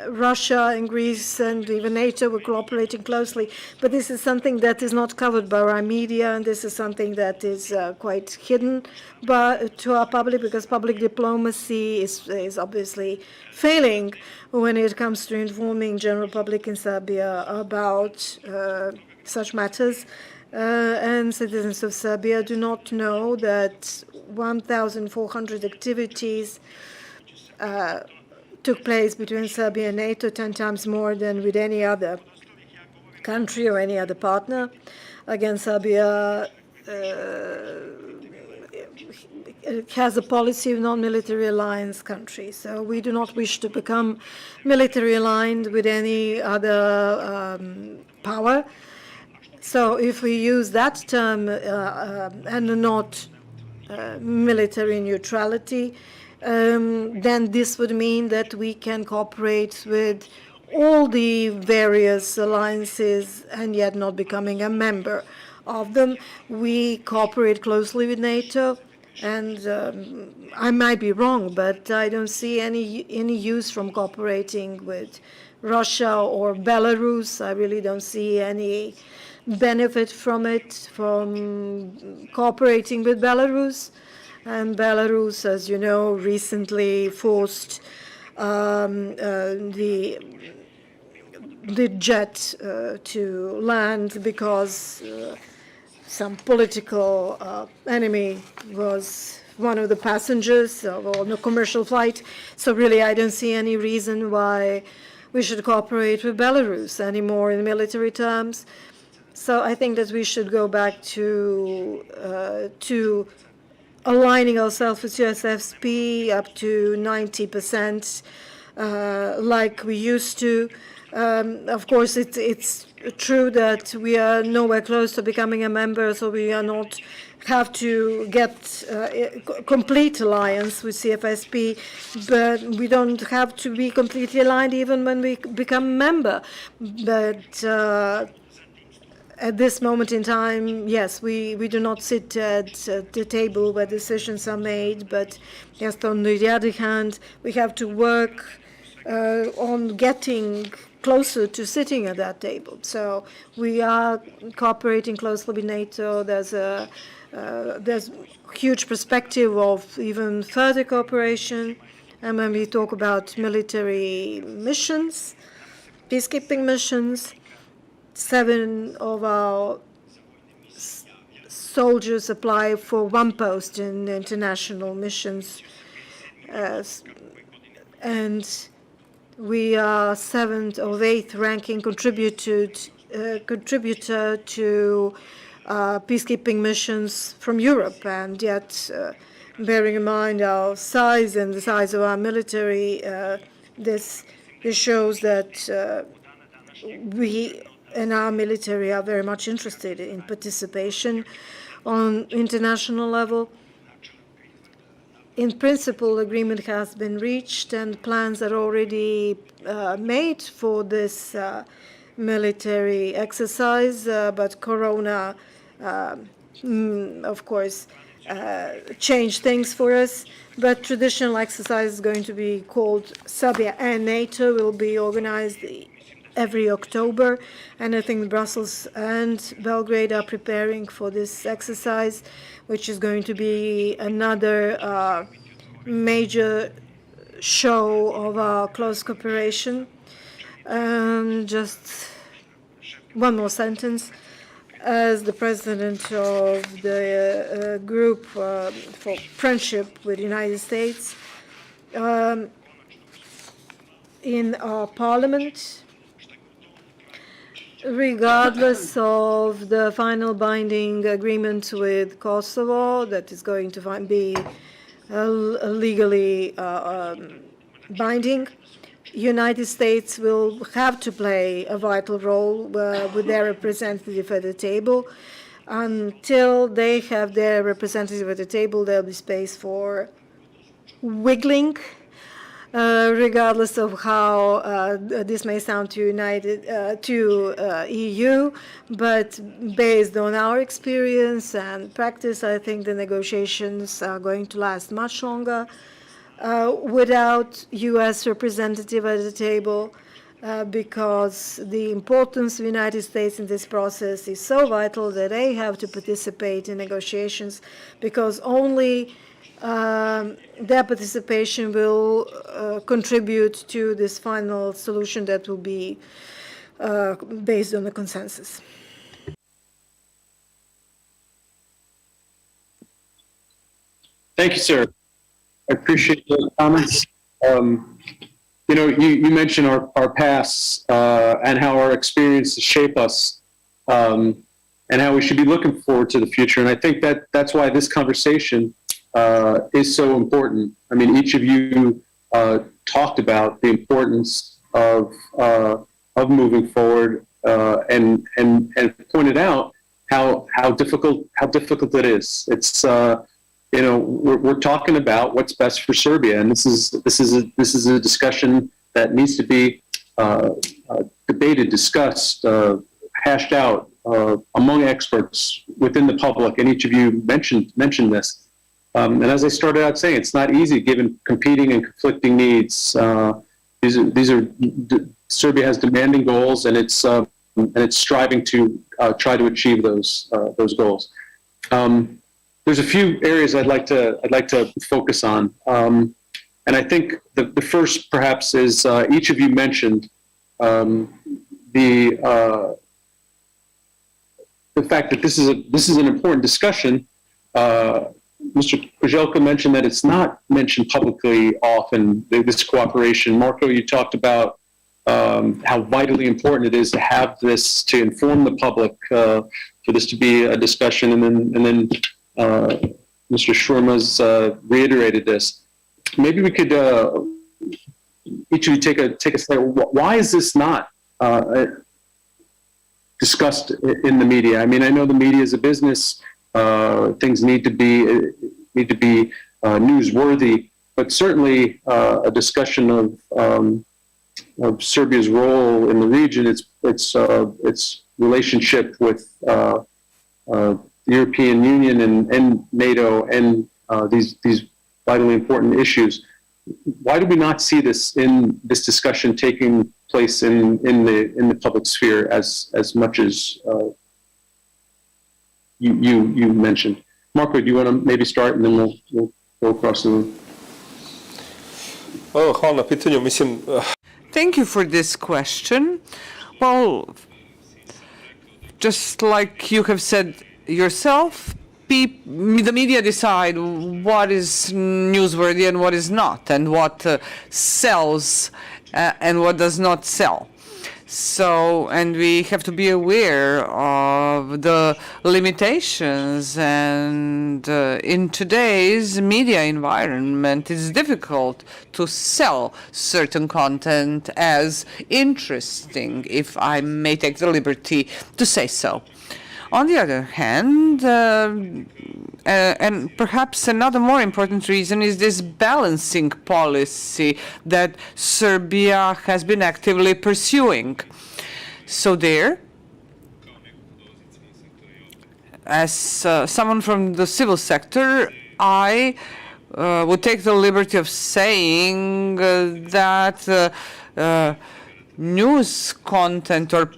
Russia and Greece and even NATO were cooperating closely. But this is something that is not covered by our media, and this is something that is quite hidden to our public, because public diplomacy is obviously failing when it comes to informing general public in Serbia about such matters. And citizens of Serbia do not know that 1,400 activities took place between Serbia and NATO, 10 times more than with any other country or any other partner. Again, Serbia has a policy of non-military alliance country. So we do not wish to become military aligned with any other power. So if we use that term and not military neutrality, then this would mean that we can cooperate with all the various alliances and yet not becoming a member of them. We cooperate closely with NATO, and I might be wrong, but I don't see any use from cooperating with Russia or Belarus. I really don't see any benefit from it, from cooperating with Belarus. And Belarus, as you know, recently forced the jet to land because some political enemy was one of the passengers on a commercial flight. So really, I don't see any reason why we should cooperate with Belarus anymore in military terms. So I think that we should go back to aligning ourselves with USFP up to 90%, like we used to. Of course, it's true that we are nowhere close to becoming a member, so we are not have to get complete alliance with CFSP, but we don't have to be completely aligned even when we become a member. But at this moment in time, yes, we do not sit at the table where decisions are made, but yes, on the other hand, we have to work on getting closer to sitting at that table. So we are cooperating closely with NATO. There's huge perspective of even further cooperation. And when we talk about military missions, peacekeeping missions, 7 of our soldiers apply for one post in international missions, and we are 7th or 8th ranking contributor to peacekeeping missions from Europe, and yet, bearing in mind our size and the size of our military, this shows that we and our military are very much interested in participation on international level. In principle, agreement has been reached and plans are already made for this military exercise, but Corona, of course, changed things for us. But traditional exercise is going to be called Serbia and NATO will be organized every October, and I think Brussels and Belgrade are preparing for this exercise, which is going to be another major show of our close cooperation. Just one more sentence. As the president of the group for friendship with the United States, in our parliament, regardless of the final binding agreement with Kosovo that is going to be legally binding, United States will have to play a vital role with their representative at the table. Until they have their representative at the table, there'll be space for wiggling, regardless of how this may sound to EU, but based on our experience and practice, I think the negotiations are going to last much longer without U.S. representative at the table, because the importance of the United States in this process is so vital that they have to participate in negotiations, because only their participation will contribute to this final solution that will be based on a consensus. Thank you, Sarah. I appreciate those comments. You mentioned our pasts and how our experiences shape us, and how we should be looking forward to the future. And I think that's why this conversation is so important. I mean, each of you talked about the importance of moving forward and pointed out how difficult it is. It's we're talking about what's best for Serbia, and this is a discussion that needs to be debated, discussed, hashed out among experts within the public. And each of you mentioned this. And as I started out saying, it's not easy given competing and conflicting needs. Serbia has demanding goals, and it's striving to try to achieve those goals. There's a few areas I'd like to focus on, and I think the first perhaps is each of you mentioned the fact that this is an important discussion. Mr. Kozelka mentioned that it's not mentioned publicly often, this cooperation. Marco, you talked about how vitally important it is to have this, to inform the public, for this to be a discussion, and then Mr. Shurma's reiterated this. Maybe we could each of you take a say. Why is this not discussed in the media? I mean, I know the media is a business. Things need to be newsworthy, but certainly a discussion of Serbia's role in the region, its relationship with the European Union and NATO, and these vitally important issues. Why do we not see this discussion taking place in the public sphere as much as you mentioned? Marco, do you want to maybe start, and then we'll go across the room? Hvala na pitanju. Mislim, Thank you for this question. Well, just like you have said yourself, the media decide what is newsworthy and what is not, and what sells and what does not sell. So, and we have to be aware of the limitations, and in today's media environment, it's difficult to sell certain content as interesting, if I may take the liberty to say so. On the other hand, and perhaps another more important reason is this balancing policy that Serbia has been actively pursuing. So there, as someone from the civil sector, I would take the liberty of saying that news content or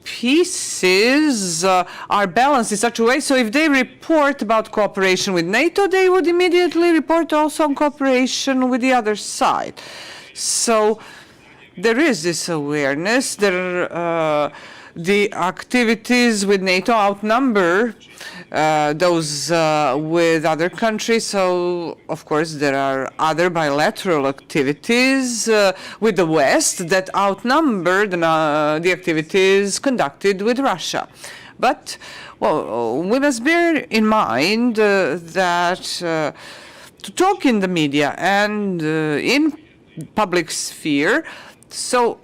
pieces are balanced in such a way, so if they report about cooperation with NATO, they would immediately report also on cooperation with the other side. So there is this awareness. The activities with NATO outnumber those with other countries. So, of course, there are other bilateral activities with the West that outnumber the activities conducted with Russia. But, well, we must bear in mind that to talk in the media and in public sphere, so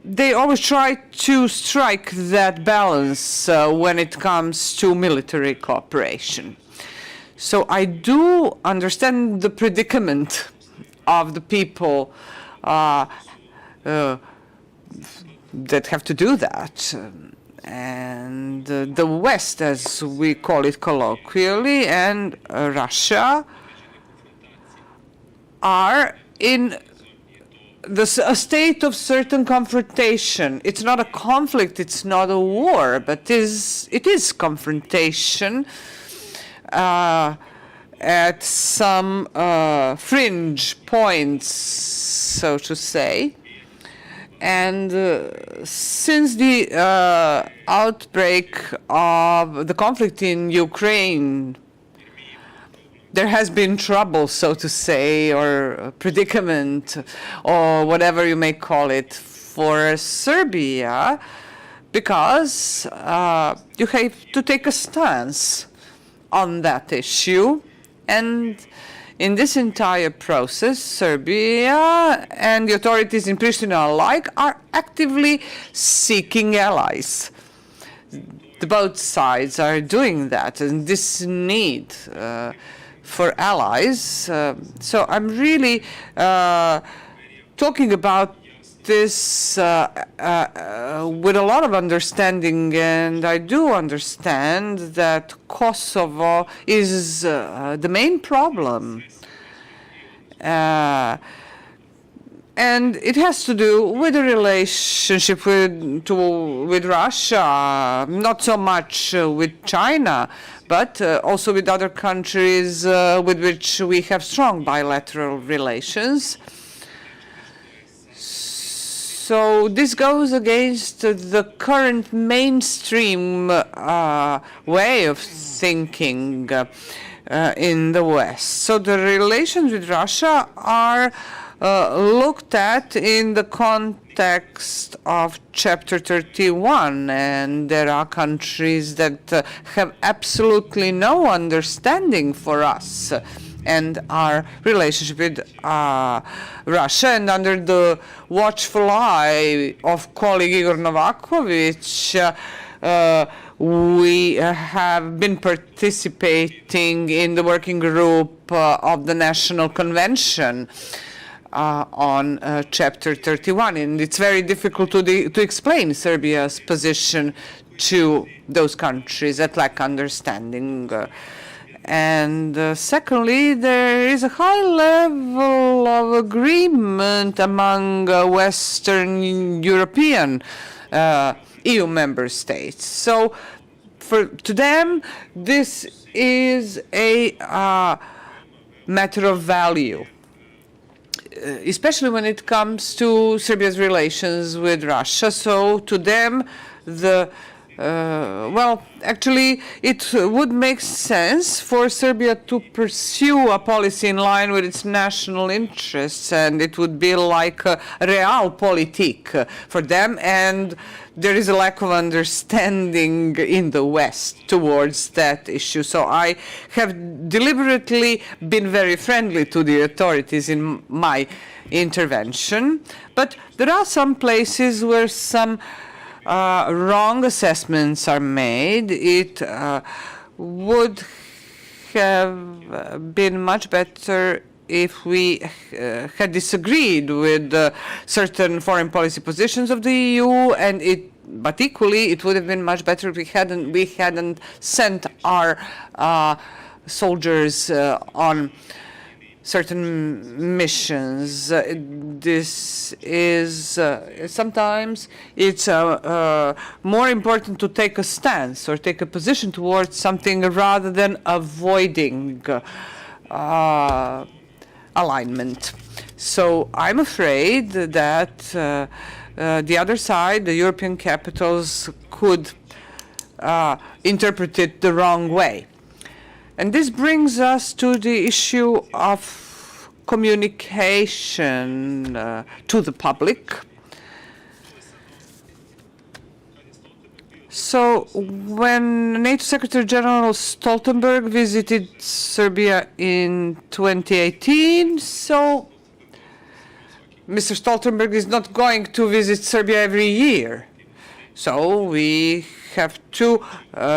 they always try to strike that balance when it comes to military cooperation. So I do understand the predicament of the people that have to do that. And the West, as we call it colloquially, and Russia are in a state of certain confrontation. It's not a conflict, it's not a war, but it is confrontation at some fringe points, so to say. And since the outbreak of the conflict in Ukraine, there has been trouble, so to say, or predicament, or whatever you may call it, for Serbia, because you have to take a stance on that issue, And in this entire process, Serbia and the authorities in Pristina alike are actively seeking allies. Both sides are doing that, and this need for allies. So I'm really talking about this with a lot of understanding, and I do understand that Kosovo is the main problem. And it has to do with the relationship with Russia, not so much with China, but also with other countries with which we have strong bilateral relations. So this goes against the current mainstream way of thinking in the West. So the relations with Russia are looked at in the context of Chapter 31, and there are countries that have absolutely no understanding for us and our relationship with Russia, and under the watchful eye of colleague Igor Novakovic, we have been participating in the working group of the National Convention on Chapter 31, and it's very difficult to explain Serbia's position to those countries that lack understanding. And secondly, there is a high level of agreement among Western European EU member states. So to them, this is a matter of value, especially when it comes to Serbia's relations with Russia. So to them, well, actually, it would make sense for Serbia to pursue a policy in line with its national interests, and it would be like a realpolitik for them, and there is a lack of understanding in the West towards that issue. So I have deliberately been very friendly to the authorities in my intervention, but there are some places where some wrong assessments are made. It would have been much better if we had disagreed with certain foreign policy positions of the EU, but equally it would have been much better if we hadn't sent our soldiers on certain missions. This is sometimes it's more important to take a stance or take a position towards something rather than avoiding alignment. So I'm afraid that the other side, the European capitals, could interpret it the wrong way. And this brings us to the issue of communication to the public. So when NATO Secretary General Stoltenberg visited Serbia in 2018, so Mr. Stoltenberg is not going to visit Serbia every year. So we have to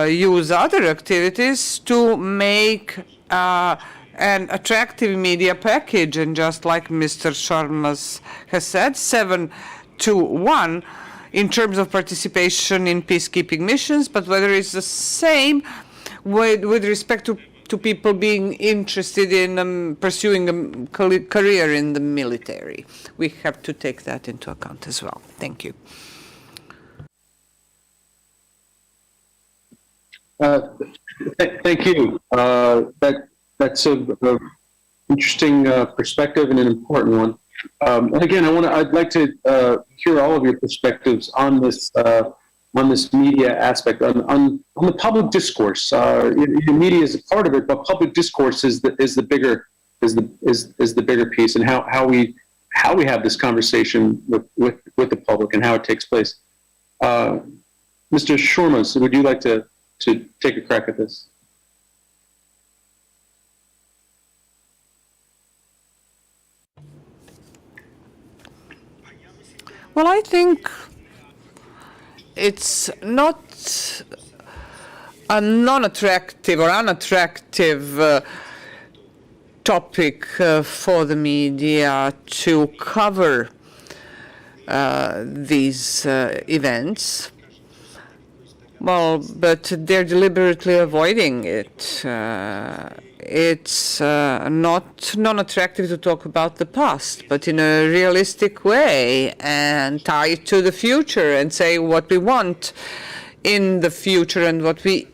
use other activities to make an attractive media package. And just like Mr. Sharma has said, 7-1 in terms of participation in peacekeeping missions, but whether it's the same with respect to people being interested in pursuing a career in the military. We have to take that into account as well. Thank you. Thank you. That's a interesting perspective and an important one. And again, I'd like to hear all of your perspectives on this media aspect, on the public discourse. The media is a part of it, but public discourse is the bigger piece, and how we have this conversation with the public and how it takes place. Mr. Sharma, would you like to take a crack at this? Well, I think it's not a non-attractive or unattractive topic for the media to cover these events. Well, but they're deliberately avoiding it. It's not non-attractive to talk about the past, but in a realistic way and tie it to the future and say what we want in the future and what we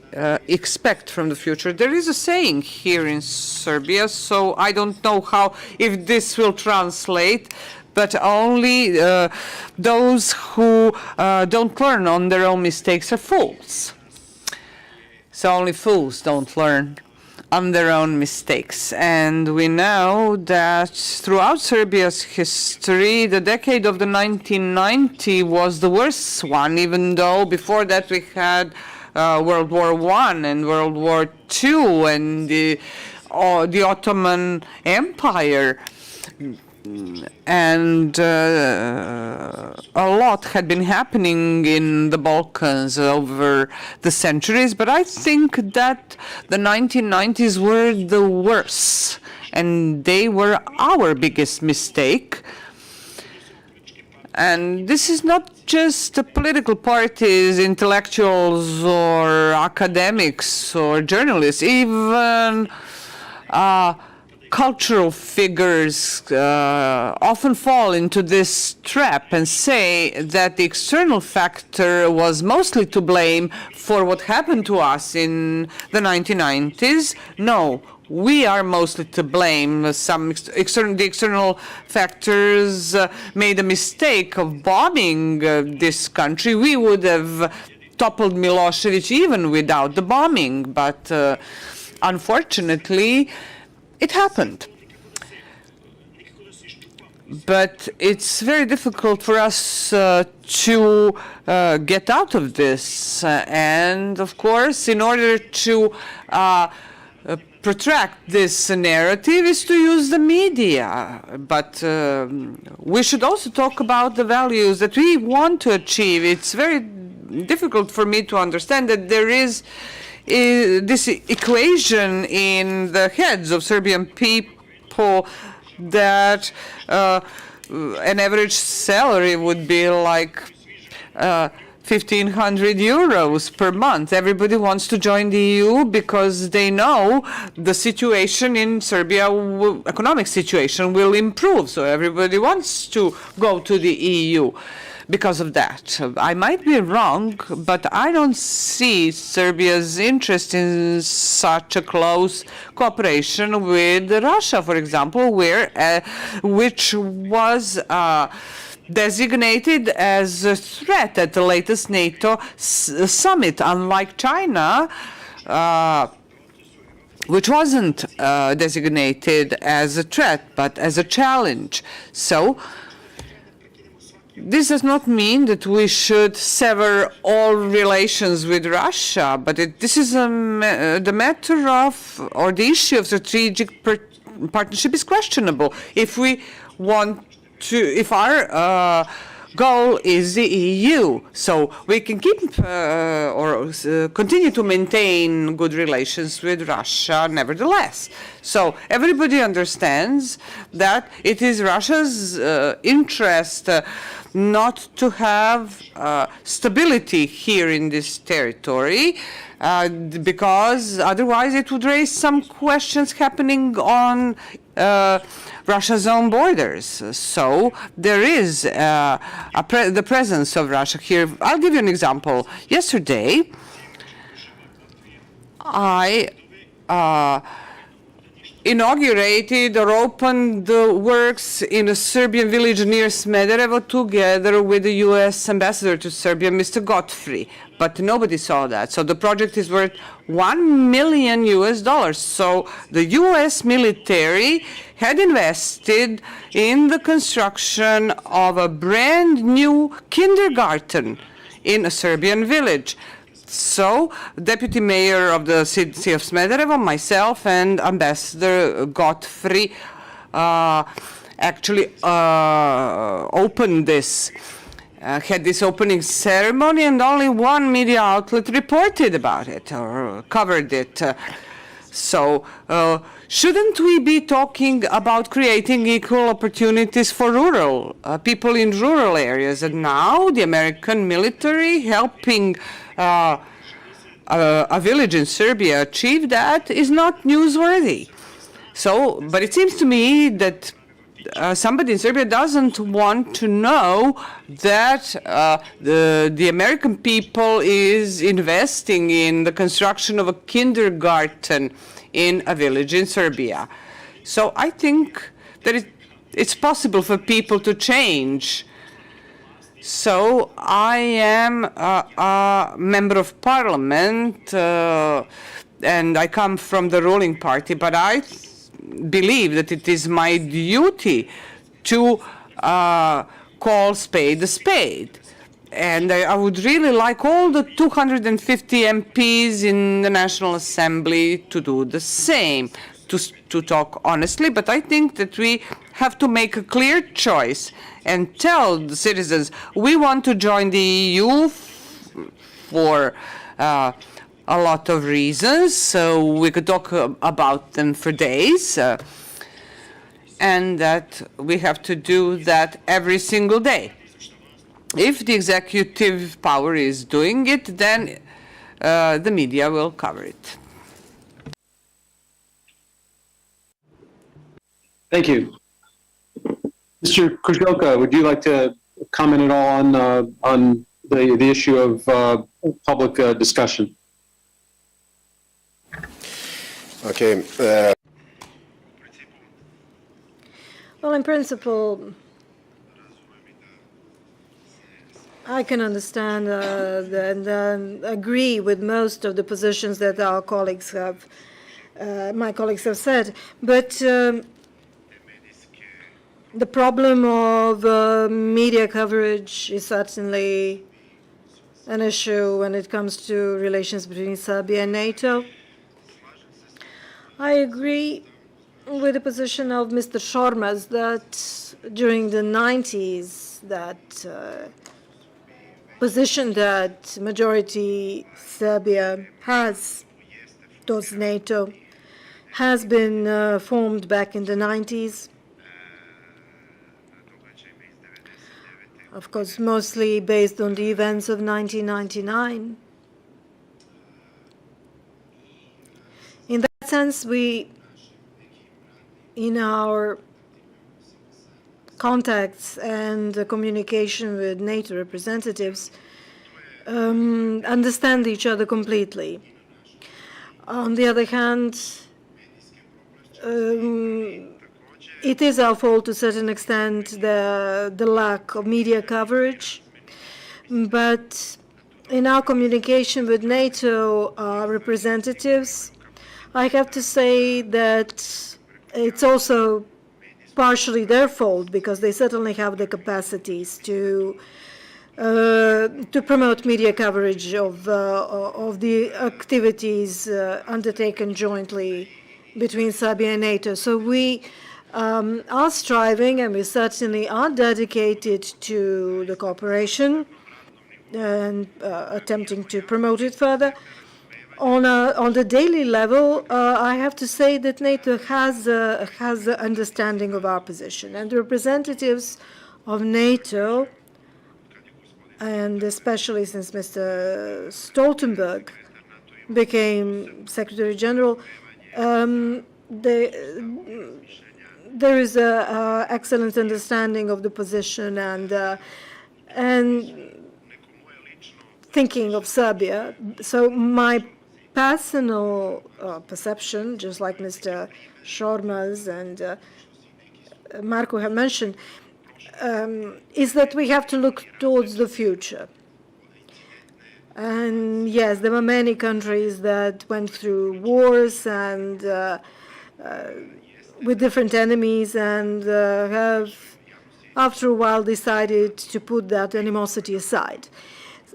expect from the future. There is a saying here in Serbia, so I don't know if this will translate, but only those who don't learn on their own mistakes are fools. So only fools don't learn on their own mistakes. And we know that throughout Serbia's history, the decade of the 1990 was the worst one, even though before that we had World War I and World War II and the Ottoman Empire. And a lot had been happening in the Balkans over the centuries, but I think that the 1990s were the worst, and they were our biggest mistake. And this is not just the political parties, intellectuals, or academics, or journalists, even cultural figures often fall into this trap and say that the external factor was mostly to blame for what happened to us in the 1990s. No, we are mostly to blame. The external factors made a mistake of bombing this country. We would have toppled Milosevic even without the bombing, but unfortunately, it happened. But it's very difficult for us to get out of this. And of course, in order to protract this narrative is to use the media. But we should also talk about the values that we want to achieve. It's very difficult for me to understand that there is this equation in the heads of Serbian people that an average salary would be like 1,500 euros per month. Everybody wants to join the EU because they know the situation in Serbia, economic situation, will improve. So everybody wants to go to the EU. Because of that. I might be wrong, but I don't see Serbia's interest in such a close cooperation with Russia, for example, which was designated as a threat at the latest NATO summit, unlike China, which wasn't designated as a threat, but as a challenge. So, this does not mean that we should sever all relations with Russia, but this is the matter of, or the issue of strategic partnership is questionable. If we want to, if our goal is the EU, so we can keep or continue to maintain good relations with Russia nevertheless. So everybody understands that it is Russia's interest not to have stability here in this territory, because otherwise it would raise some questions happening on Russia's own borders. So there is the presence of Russia here. I'll give you an example. Yesterday, I inaugurated or opened the works in a Serbian village near Smederevo together with the U.S. ambassador to Serbia, Mr. Godfrey. But nobody saw that. So the project is worth $1 million. So the U.S. military had invested in the construction of a brand new kindergarten in a Serbian village. So, Deputy Mayor of the city of Smederevo, myself, and Ambassador Godfrey actually opened this had this opening ceremony, and only one media outlet reported about it or covered it. So shouldn't we be talking about creating equal opportunities for rural people in rural areas? And now the American military helping a village in Serbia achieve that is not newsworthy. So, but it seems to me that somebody in Serbia doesn't want to know that the American people is investing in the construction of a kindergarten in a village in Serbia. So I think that it's possible for people to change. So I am a member of parliament and I come from the ruling party, but I believe that it is my duty to call spade a spade. And I would really like all the 250 MPs in the National Assembly to do the same, to talk honestly, but I think that we have to make a clear choice and tell the citizens we want to join the EU for a lot of reasons, so we could talk about them for days, and that we have to do that every single day. If the executive power is doing it, then the media will cover it. Thank you. Mr. Krzyżołka, would you like to comment at all on the issue of public discussion? Okay. Well, in principle, I can understand and agree with most of the positions that our colleagues have, my colleagues have said. But the problem of media coverage is certainly an issue when it comes to relations between Serbia and NATO. I agree with the position of Mr. Šormaz that during the 90s, that position that majority Serbia has towards NATO has been formed back in the 90s. Of course, mostly based on the events of 1999. In that sense, we, in our contacts and communication with NATO representatives, understand each other completely. On the other hand, it is our fault to a certain extent, the lack of media coverage. But in our communication with NATO representatives, I have to say that it's also partially their fault, because they certainly have the capacities to promote media coverage of the activities undertaken jointly between Serbia and NATO. So we are striving, and we certainly are dedicated to the cooperation and attempting to promote it further. On the daily level, I have to say that NATO has an understanding of our position, and the representatives of NATO, and especially since Mr. Stoltenberg became Secretary General, there is an excellent understanding of the position and thinking of Serbia. So my personal perception, just like Mr. Šormaz and Marko have mentioned, is that we have to look towards the future. And yes, there were many countries that went through wars and with different enemies, and have, after a while, decided to put that animosity aside.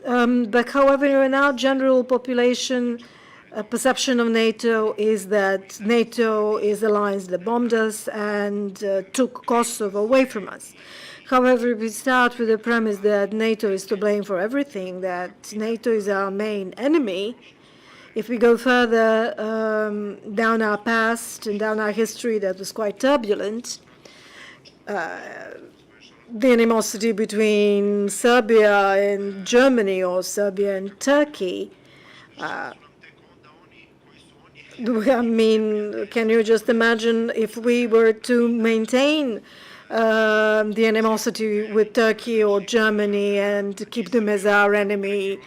But however, in our general population, perception of NATO is that NATO is alliance that bombed us and took Kosovo away from us. However, if we start with the premise that NATO is to blame for everything, that NATO is our main enemy, if we go further down our past and down our history that was quite turbulent, the animosity between Serbia and Germany or Serbia and Turkey, I mean, can you just imagine if we were to maintain the animosity with Turkey or Germany and keep them as our enemy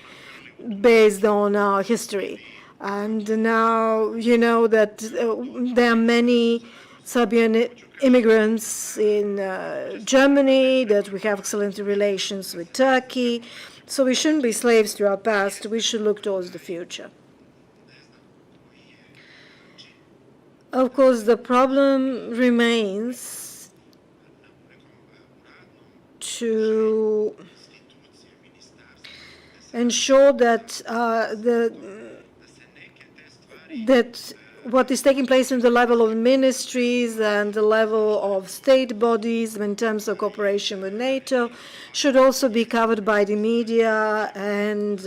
based on our history? And now you know that there are many Serbian immigrants in Germany, that we have excellent relations with Turkey. So we shouldn't be slaves to our past. We should look towards the future. Of course, the problem remains to ensure that that what is taking place in the level of ministries and the level of state bodies in terms of cooperation with NATO should also be covered by the media, and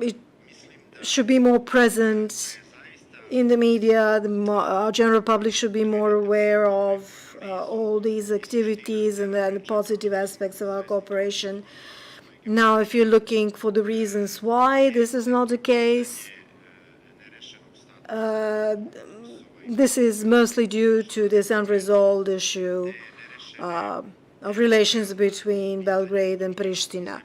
it should be more present in the media. Our general public should be more aware of all these activities and the positive aspects of our cooperation. Now, if you're looking for the reasons why this is not the case, this is mostly due to this unresolved issue of relations between Belgrade and Pristina.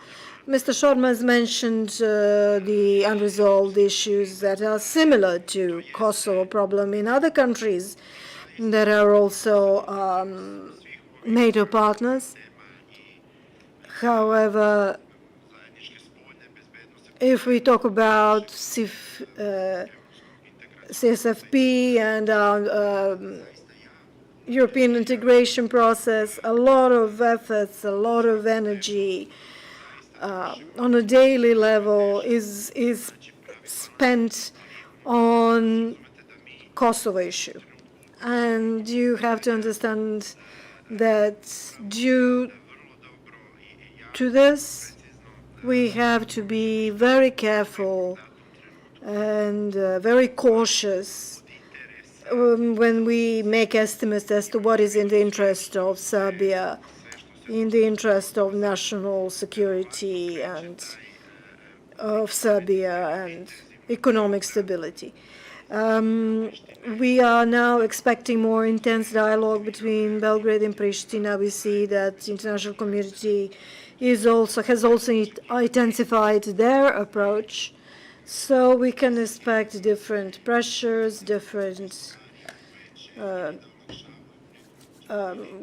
Mr. Shorman has mentioned the unresolved issues that are similar to Kosovo problem in other countries that are also NATO partners. However, if we talk about CSFP and our European integration process, a lot of efforts, a lot of energy on a daily level is spent on Kosovo issue. And you have to understand that due to this, we have to be very careful and very cautious when we make estimates as to what is in the interest of Serbia, in the interest of national security and of Serbia and economic stability. We are now expecting more intense dialogue between Belgrade and Pristina. We see that the international community has also intensified their approach. So we can expect different pressures, different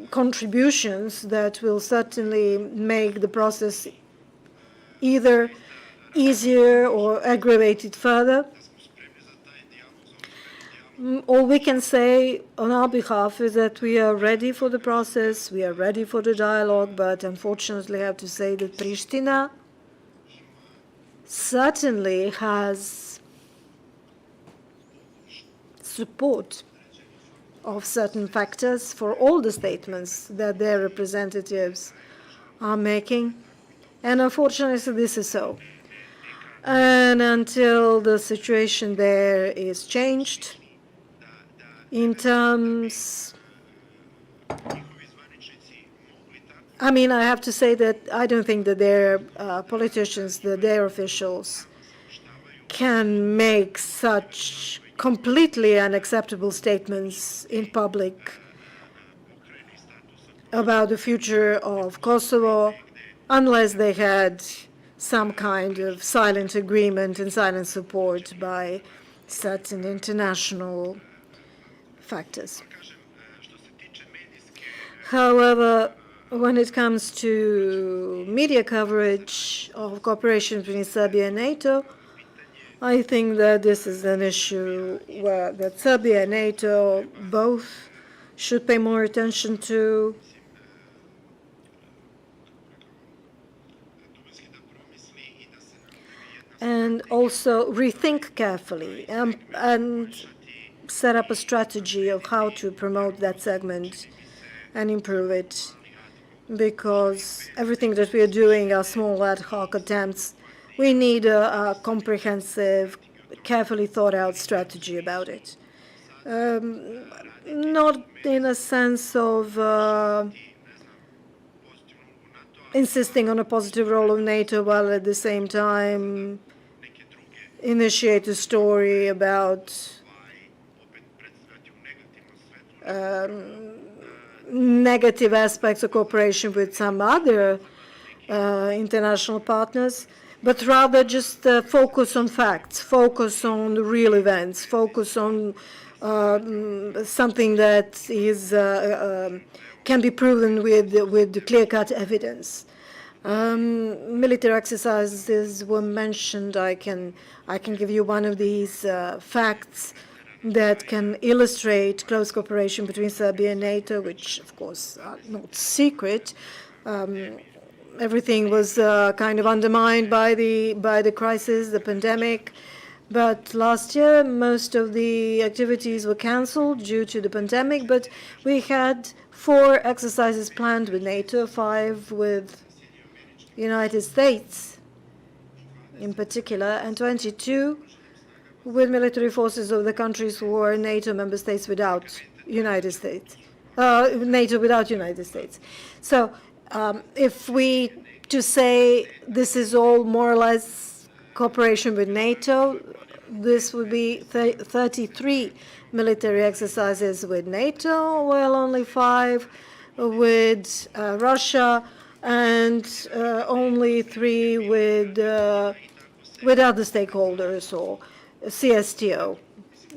contributions that will certainly make the process either easier or aggravate it further. All we can say on our behalf is that we are ready for the process, we are ready for the dialogue, but unfortunately I have to say that Pristina certainly has support of certain factors for all the statements that their representatives are making. And unfortunately, this is so. And until the situation there is changed, in terms, I mean, I have to say that I don't think that their politicians, that their officials can make such completely unacceptable statements in public about the future of Kosovo unless they had some kind of silent agreement and silent support by certain international factors. However, when it comes to media coverage of cooperation between Serbia and NATO, I think that this is an issue that Serbia and NATO both should pay more attention to. And also rethink carefully and set up a strategy of how to promote that segment and improve it because everything that we are doing are small ad hoc attempts. We need a comprehensive, carefully thought out strategy about it. Not in a sense of insisting on a positive role of NATO while at the same time initiate a story about negative aspects of cooperation with some other international partners, but rather just focus on facts, focus on the real events, focus on something that is can be proven with clear-cut evidence. Military exercises were mentioned. I can give you one of these facts that can illustrate close cooperation between Serbia and NATO, which of course are not secret. Everything was kind of undermined by the crisis, the pandemic. But last year, most of the activities were cancelled due to the pandemic. But we had 4 exercises planned with NATO, 5 with United States in particular, and 22 with military forces of the countries who are NATO member states without United States, NATO without United States. So if we to say this is all more or less cooperation with NATO, this would be 33 military exercises with NATO, well, only 5 with Russia, and only 3 with other stakeholders or CSTO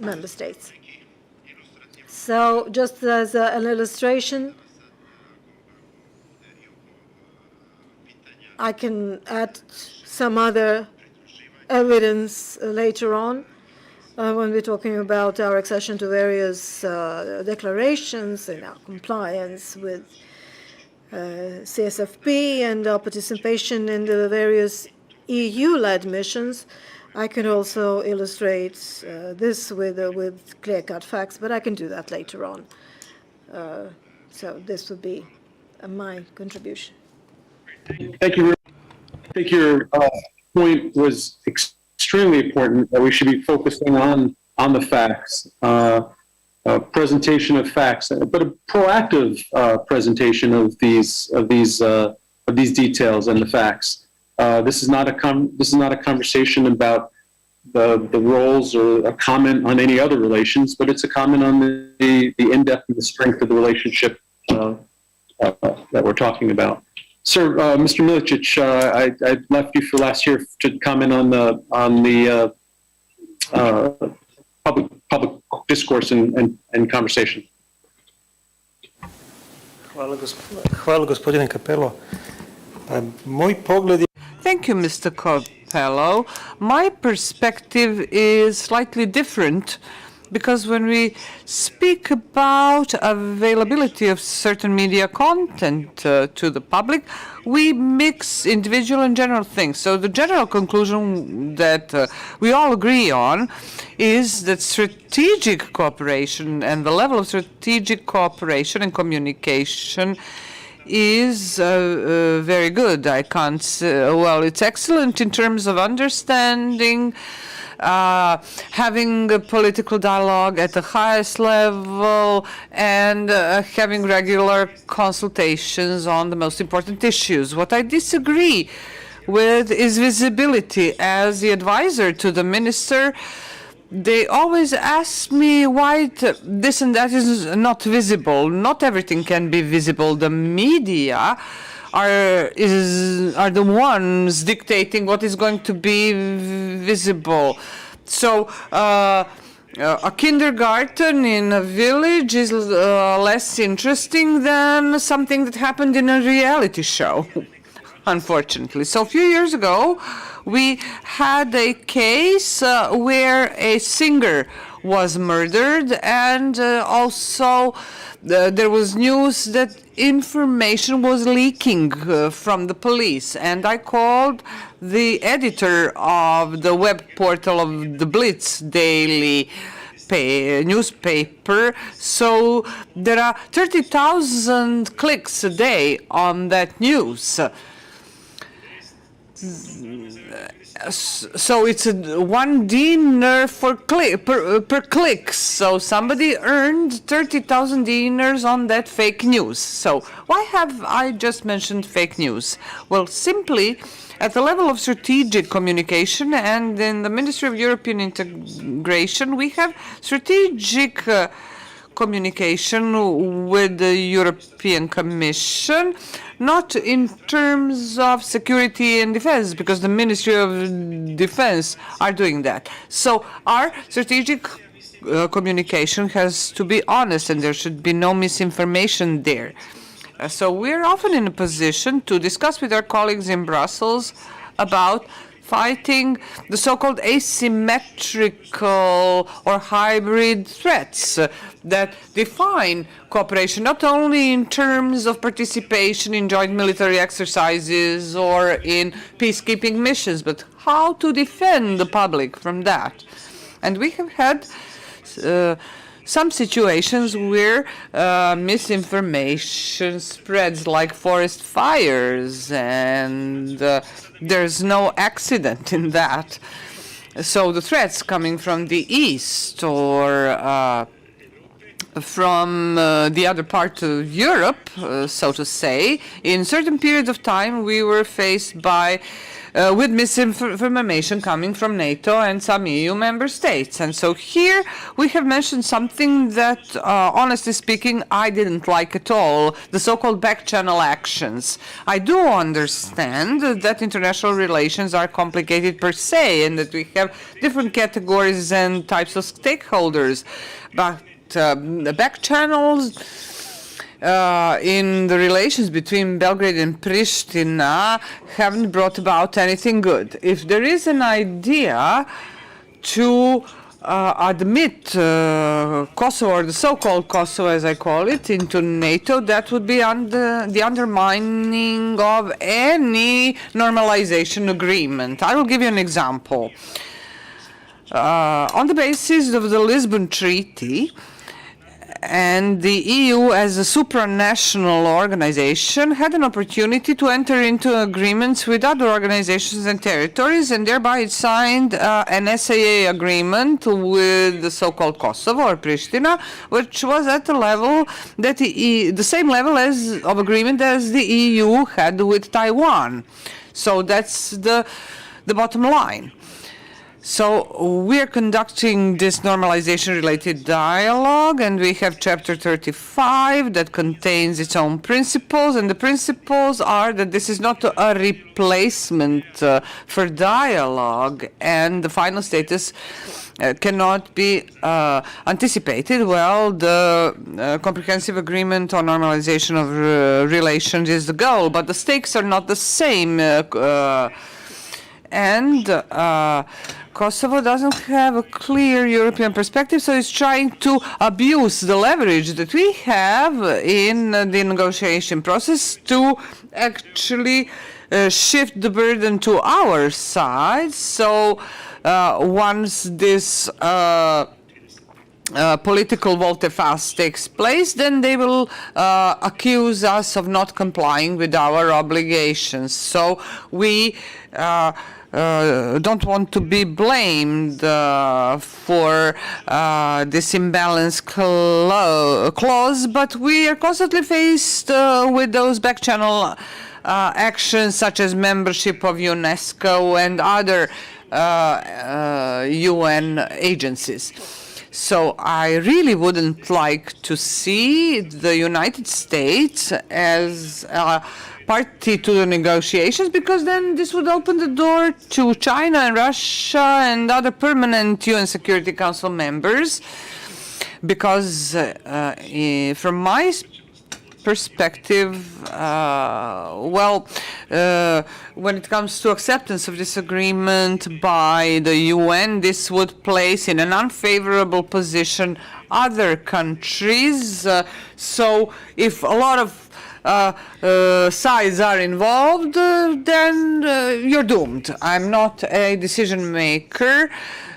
member states. So just as an illustration, I can add some other evidence later on when we're talking about our accession to various declarations and our compliance with CSFP and our participation in the various EU-led missions. I can also illustrate this with clear-cut facts, but I can do that later on. So this would be my contribution. Thank you. I think your point was extremely important, that we should be focusing on the facts, presentation of facts, but a proactive presentation of these details and the facts. This is not a conversation about the roles or a comment on any other relations, but it's a comment on the in-depth and the strength of the relationship that we're talking about. Sir, Mr. Milicic, I left you for last year to comment on the public discourse and conversation. Hvala gospodine Capello. Moj pogled je... Thank you, Mr. Capello. My perspective is slightly different, because when we speak about availability of certain media content to the public, we mix individual and general things. So the general conclusion that we all agree on is that strategic cooperation and the level of strategic cooperation and communication is very good. I can't well, it's excellent in terms of understanding, having a political dialogue at the highest level, and having regular consultations on the most important issues. What I disagree with is visibility. As the advisor to the minister, they always ask me why this and that is not visible. Not everything can be visible. The media are the ones dictating what is going to be visible. So a kindergarten in a village is less interesting than something that happened in a reality show, unfortunately. So a few years ago, we had a case where a singer was murdered, and also there was news that information was leaking from the police. And I called the editor of the web portal of the Blitz daily newspaper. So there are 30,000 clicks a day on that news. So it's 1 dinar per click. So somebody earned 30,000 dinars on that fake news. So why have I just mentioned fake news? Well, simply at the level of strategic communication and in the Ministry of European Integration, we have strategic communication with the European Commission, not in terms of security and defense, because the Ministry of Defense are doing that. So our strategic communication has to be honest, and there should be no misinformation there. So we're often in a position to discuss with our colleagues in Brussels about fighting the so-called asymmetrical or hybrid threats that define cooperation, not only in terms of participation in joint military exercises or in peacekeeping missions, but how to defend the public from that. And we have had some situations where misinformation spreads like forest fires, and there's no accident in that. So the threats coming from the east or from the other part of Europe, so to say, in certain periods of time we were faced by with misinformation coming from NATO and some EU member states. And so here we have mentioned something that, honestly speaking, I didn't like at all, the so-called back-channel actions. I do understand that international relations are complicated per se and that we have different categories and types of stakeholders, but the back channels in the relations between Belgrade and Pristina haven't brought about anything good. If there is an idea to admit Kosovo, or the so-called Kosovo as I call it, into NATO, that would be the undermining of any normalization agreement. I will give you an example. On the basis of the Lisbon Treaty, and the EU as a supranational organization had an opportunity to enter into agreements with other organizations and territories, and thereby it signed an SAA agreement with the so-called Kosovo or Pristina, which was at the level that the same level of agreement as the EU had with Taiwan. So that's the bottom line. So we're conducting this normalization-related dialogue, and we have Chapter 35 that contains its own principles, and the principles are that this is not a replacement for dialogue, and the final status cannot be anticipated. Well, the comprehensive agreement on normalization of relations is the goal, but the stakes are not the same. Kosovo doesn't have a clear European perspective, so it's trying to abuse the leverage that we have in the negotiation process to actually shift the burden to our side. So once this political volte-face takes place, then they will accuse us of not complying with our obligations. So we don't want to be blamed for this imbalance clause, but we are constantly faced with those back-channel actions such as membership of UNESCO and other UN agencies. So I really wouldn't like to see the United States as party to the negotiations, because then this would open the door to China and Russia and other permanent UN Security Council members, because from my perspective, when it comes to acceptance of this agreement by the UN, this would place in an unfavorable position other countries. So if a lot of sides are involved, then you're doomed. I'm not a decision maker.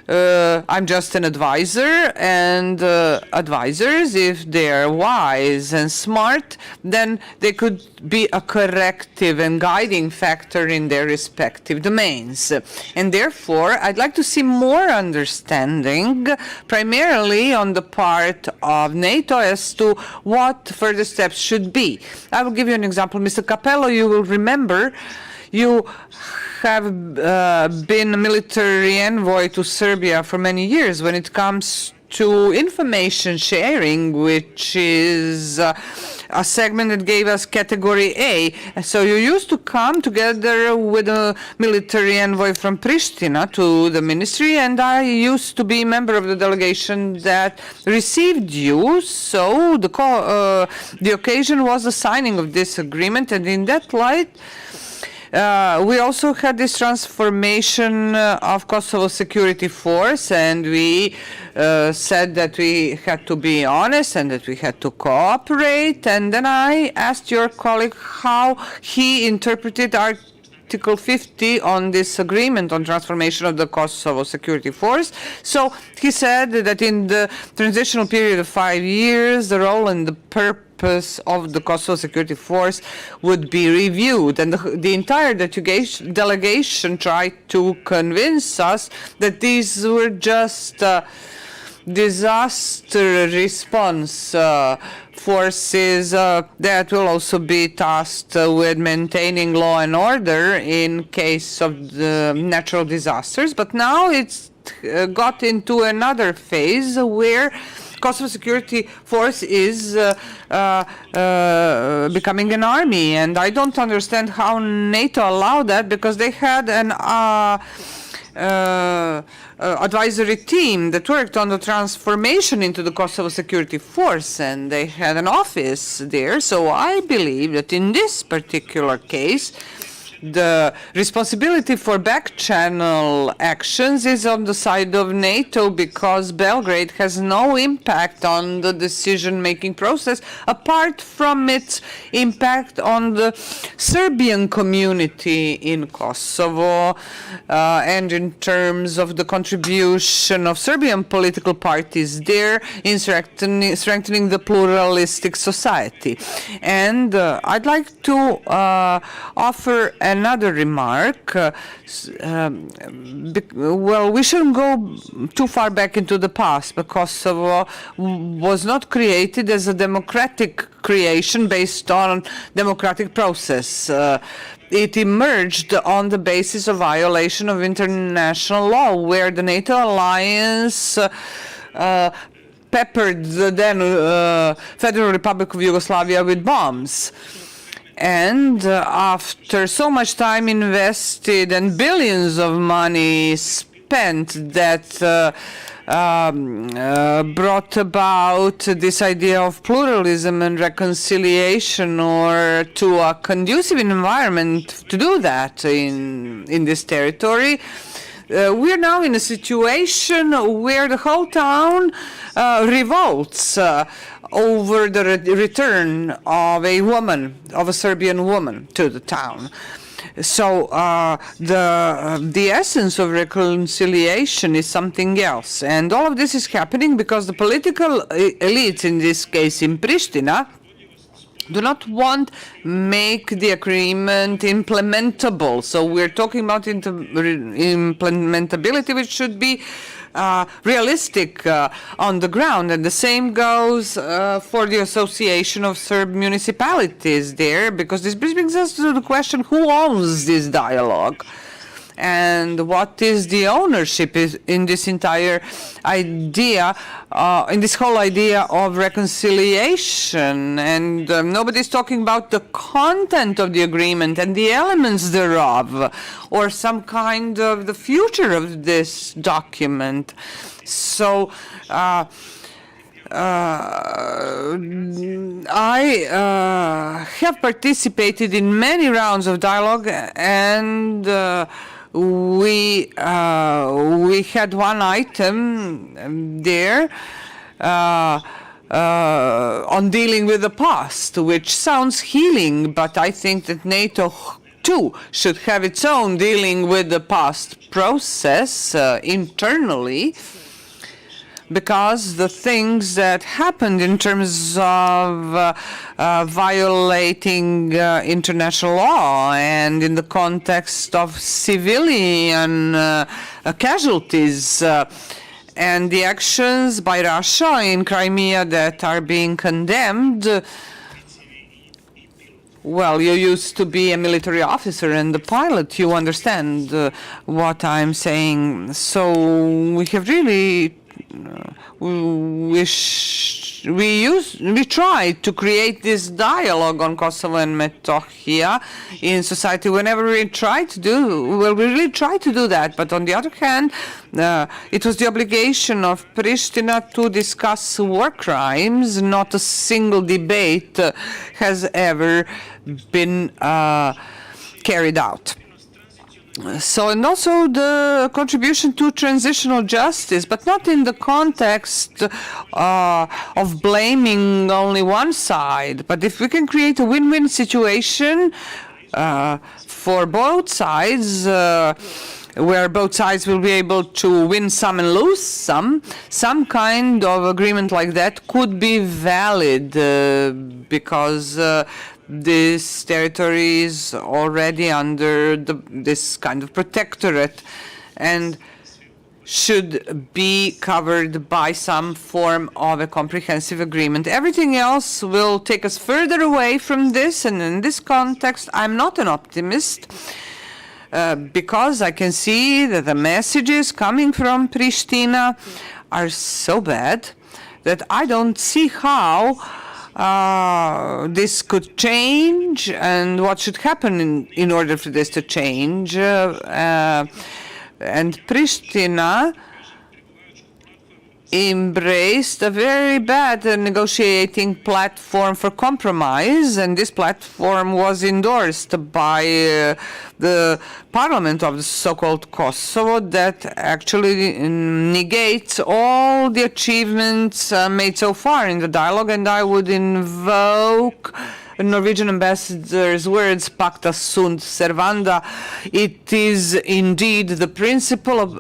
I'm just an advisor, and advisors, if they're wise and smart, then they could be a corrective and guiding factor in their respective domains. And therefore, I'd like to see more understanding, primarily on the part of NATO, as to what further steps should be. I will give you an example. Mr. Capello, you will remember, you have been a military envoy to Serbia for many years when it comes to information sharing, which is a segment that gave us category A. So you used to come together with a military envoy from Pristina to the ministry, and I used to be a member of the delegation that received you. So the occasion was the signing of this agreement, and in that light, we also had this transformation of Kosovo Security Force, and we said that we had to be honest and that we had to cooperate. And then I asked your colleague how he interpreted Article 50 on this agreement on transformation of the Kosovo Security Force. So he said that in the transitional period of 5 years, the role and the purpose of the Kosovo Security Force would be reviewed, and the entire delegation tried to convince us that these were just disaster response forces that will also be tasked with maintaining law and order in case of the natural disasters. But now it's got into another phase where Kosovo Security Force is becoming an army, and I don't understand how NATO allowed that, because they had an advisory team that worked on the transformation into the Kosovo Security Force, and they had an office there. So I believe that in this particular case, the responsibility for back-channel actions is on the side of NATO, because Belgrade has no impact on the decision-making process apart from its impact on the Serbian community in Kosovo and in terms of the contribution of Serbian political parties there in strengthening the pluralistic society. And I'd like to offer another remark. Well, we shouldn't go too far back into the past, but Kosovo was not created as a democratic creation based on democratic process. It emerged on the basis of violation of international law, where the NATO alliance peppered the then Federal Republic of Yugoslavia with bombs. And after so much time invested and billions of money spent, that brought about this idea of pluralism and reconciliation, or to a conducive environment to do that in this territory. We're now in a situation where the whole town revolts over the return of a woman, of a Serbian woman, to the town. So the essence of reconciliation is something else. And all of this is happening because the political elites, in this case in Pristina, do not want make the agreement implementable. So we're talking about implementability, which should be realistic on the ground. And the same goes for the Association of Serb Municipalities there, because this brings us to the question, who owns this dialogue? And what is the ownership in this entire idea, in this whole idea of reconciliation? And nobody's talking about the content of the agreement and the elements thereof, or some kind of the future of this document. So I have participated in many rounds of dialogue, and we had one item there on dealing with the past, which sounds healing, but I think that NATO too should have its own dealing with the past process internally, because the things that happened in terms of violating international law and in the context of civilian casualties and the actions by Russia in Crimea that are being condemned. Well, you used to be a military officer and a pilot. You understand what I'm saying. So we have really we try to create this dialogue on Kosovo and Metohija in society whenever we try to do, well, we really try to do that. But on the other hand, it was the obligation of Pristina to discuss war crimes. Not a single debate has ever been carried out. So, and also the contribution to transitional justice, but not in the context of blaming only one side. But if we can create a win-win situation for both sides, where both sides will be able to win some and lose some kind of agreement like that could be valid because this territory is already under this kind of protectorate and should be covered by some form of a comprehensive agreement. Everything else will take us further away from this, and in this context, I'm not an optimist because I can see that the messages coming from Pristina are so bad that I don't see how this could change and what should happen in order for this to change. And Pristina embraced a very bad negotiating platform for compromise, and this platform was endorsed by the parliament of the so-called Kosovo that actually negates all the achievements made so far in the dialogue. And I would invoke Norwegian ambassador's words, pacta sunt servanda. It is indeed the principle of,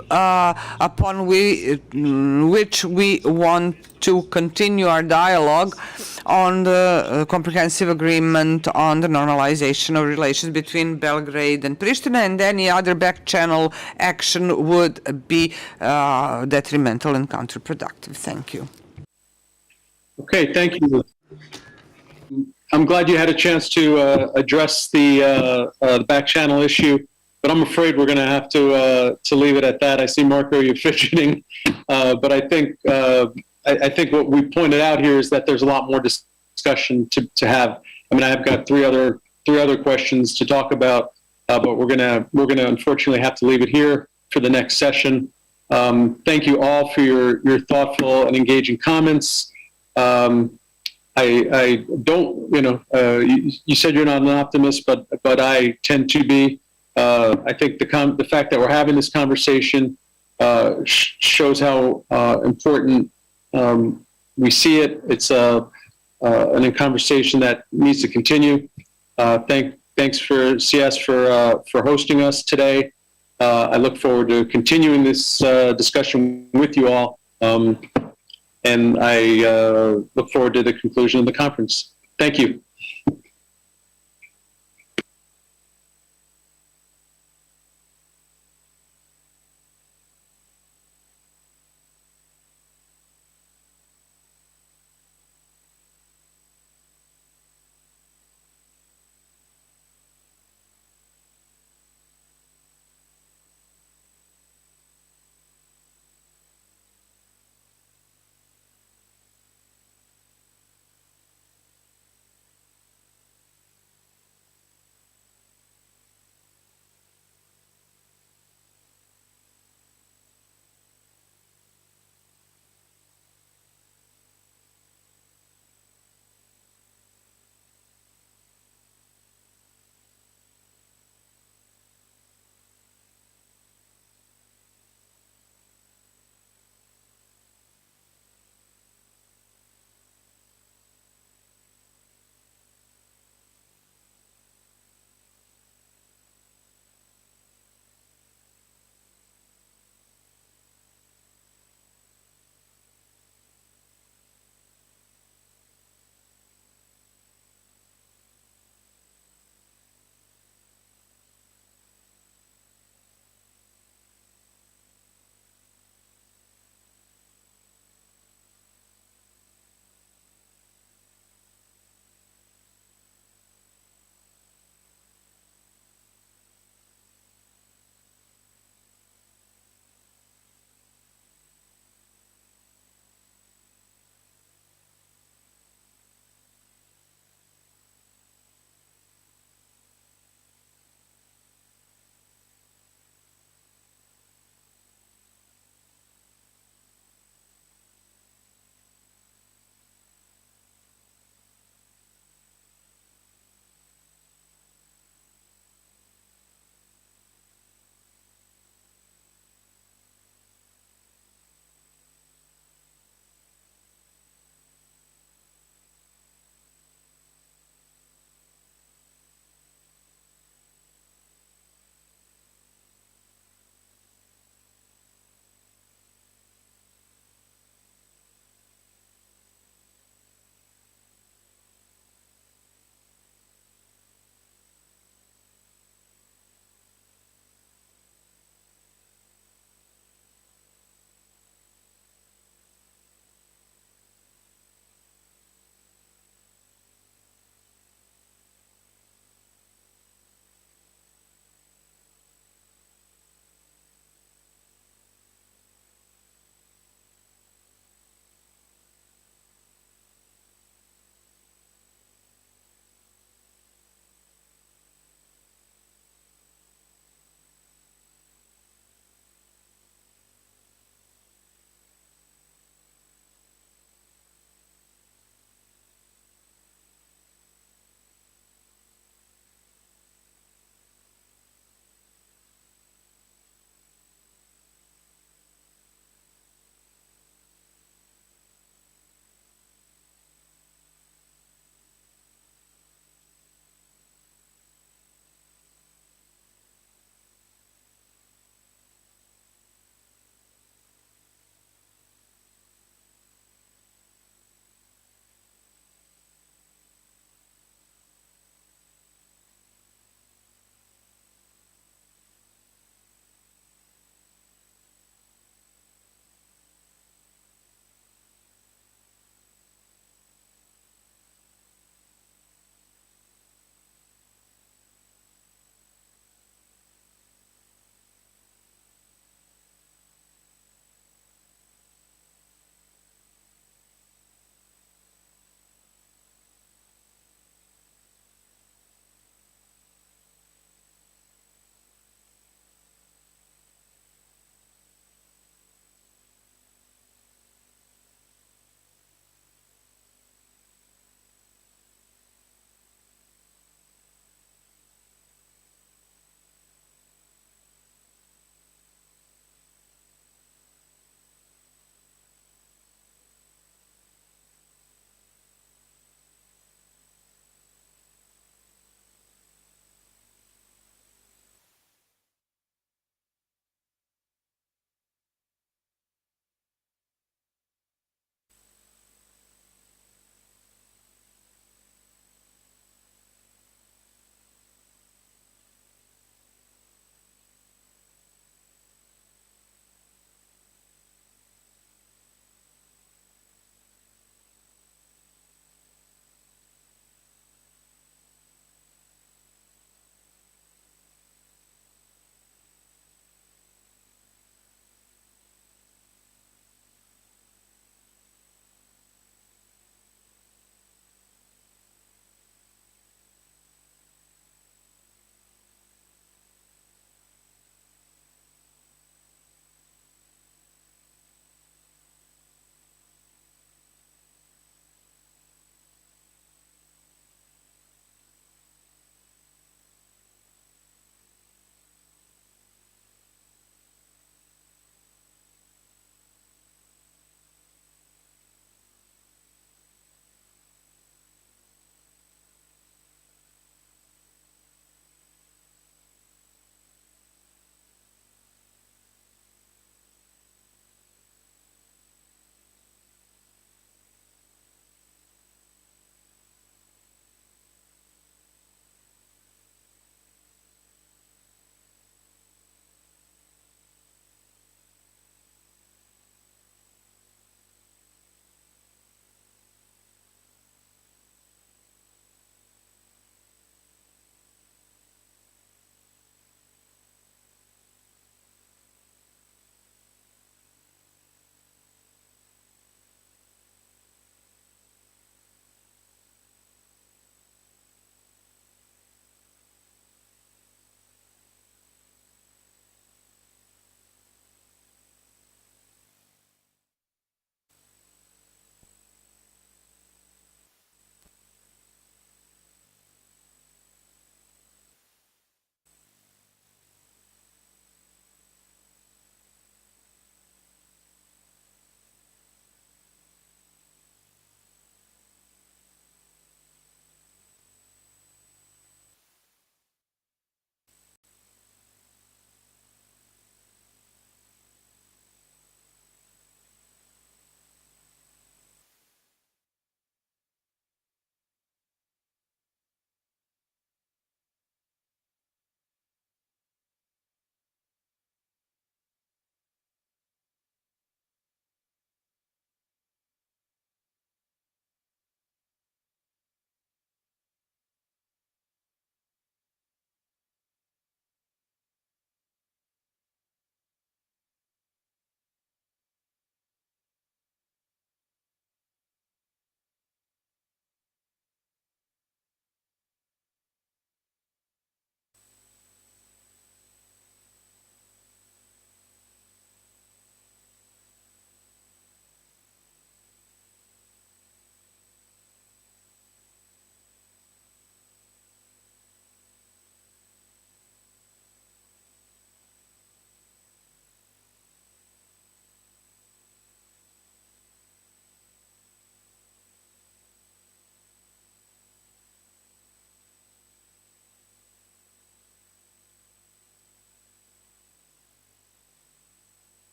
upon which we want to continue our dialogue on the comprehensive agreement on the normalization of relations between Belgrade and Pristina, and any other back-channel action would be detrimental and counterproductive. Thank you. Okay, thank you. I'm glad you had a chance to address the back channel issue, but I'm afraid we're going to have to leave it at that. I see, Marco, you're fidgeting, but I think what we pointed out here is that there's a lot more discussion to have. I mean, I've got three other questions to talk about, but we're gonna unfortunately have to leave it here for the next session. Thank you all for your thoughtful and engaging comments. I don't, you said you're not an optimist, but I tend to be. I think the fact that we're having this conversation shows how important we see it. It's a conversation that needs to continue. Thanks for CS for hosting us today. I look forward to continuing this discussion with you all. And I look forward to the conclusion of the conference. Thank you.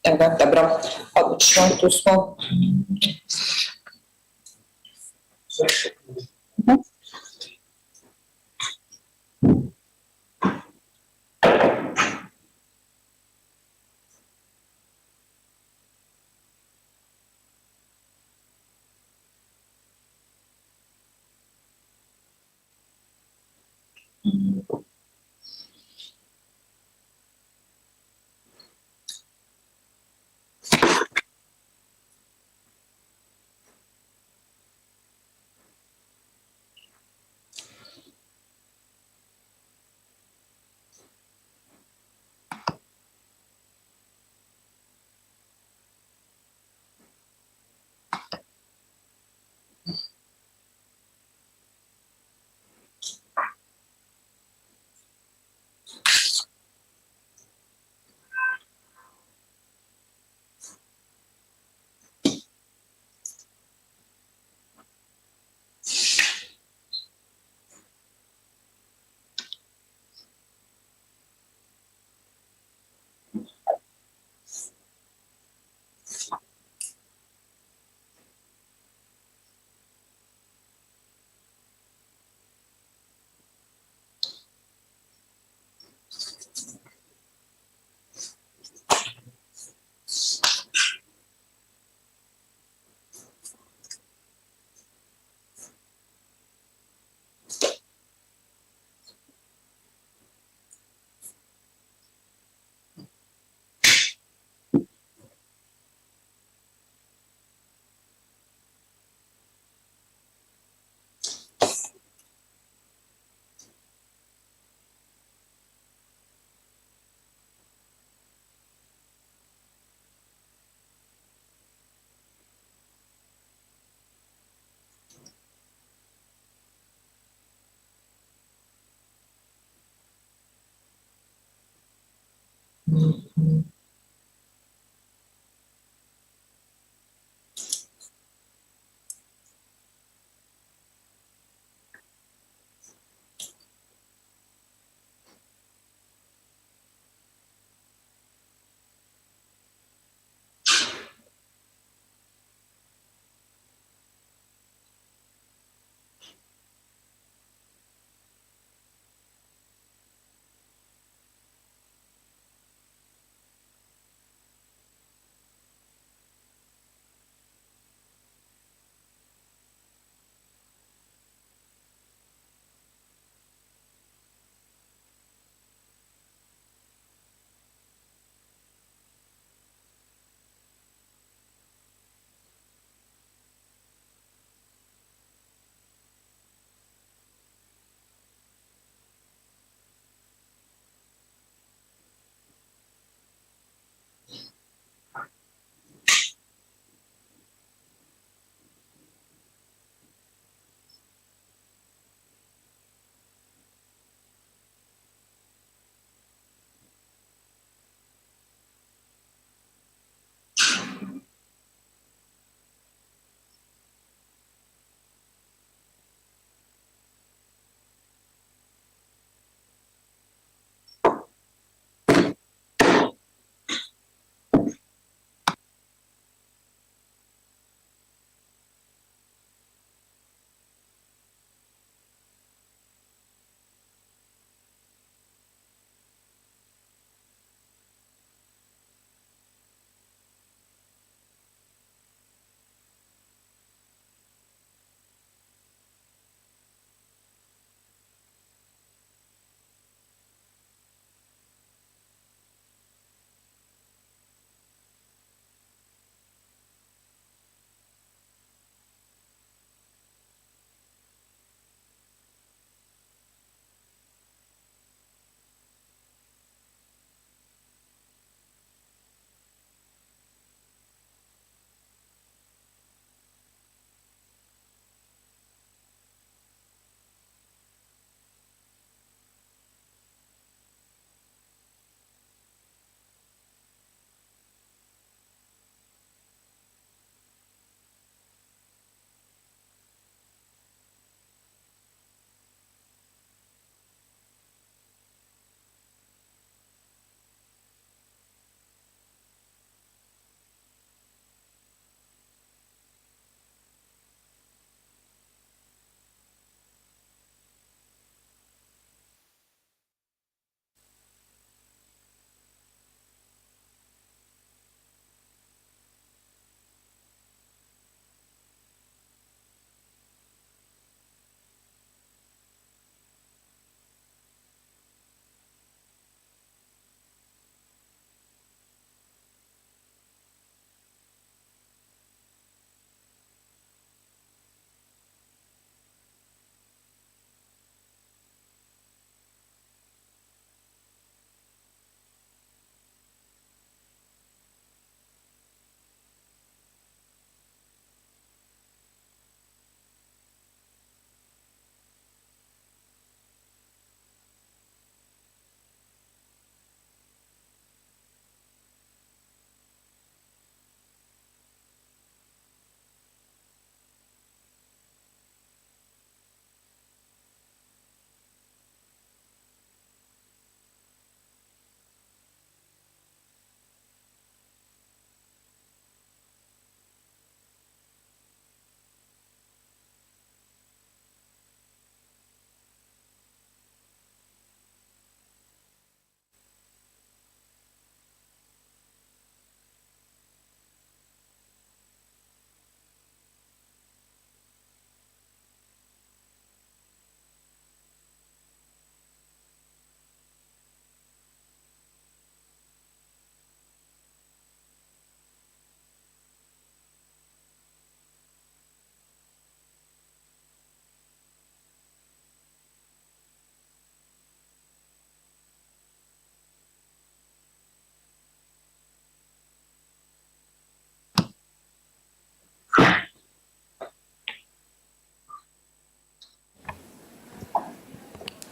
Evo, dobro, odlično, tu smo.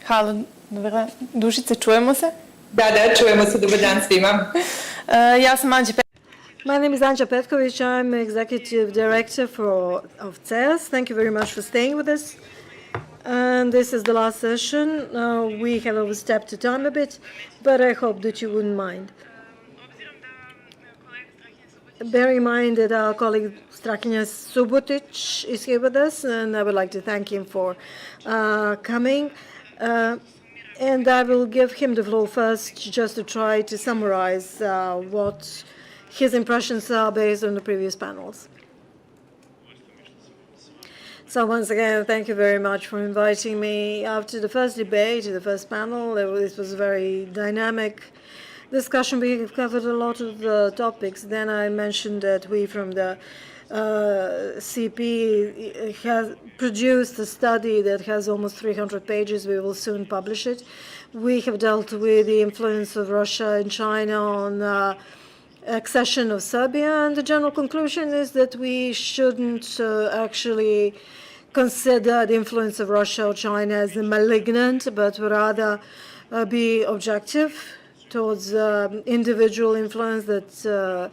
Hvala, dobra. Dušice, čujemo se? Da, čujemo se, dobar dan svima. Ja sam Anđe My name is Anja Petkovic. I'm Executive Director of CES. Thank you very much for staying with us. And this is the last session. We have overstepped the time a bit, but I hope that you wouldn't mind. Bear in mind that our colleague Strahinja Subotic is here with us, and I would like to thank him for coming. And I will give him the floor first, just to try to summarize what his impressions are based on the previous panels. So once again, thank you very much for inviting me. After the first debate, the first panel, this was a very dynamic discussion. We covered a lot of the topics. Then I mentioned that we from the CP has produced a study that has almost 300 pages. We will soon publish it. We have dealt with the influence of Russia and China on accession of Serbia, and the general conclusion is that we shouldn't actually consider the influence of Russia or China as malignant, but rather be objective towards individual influence that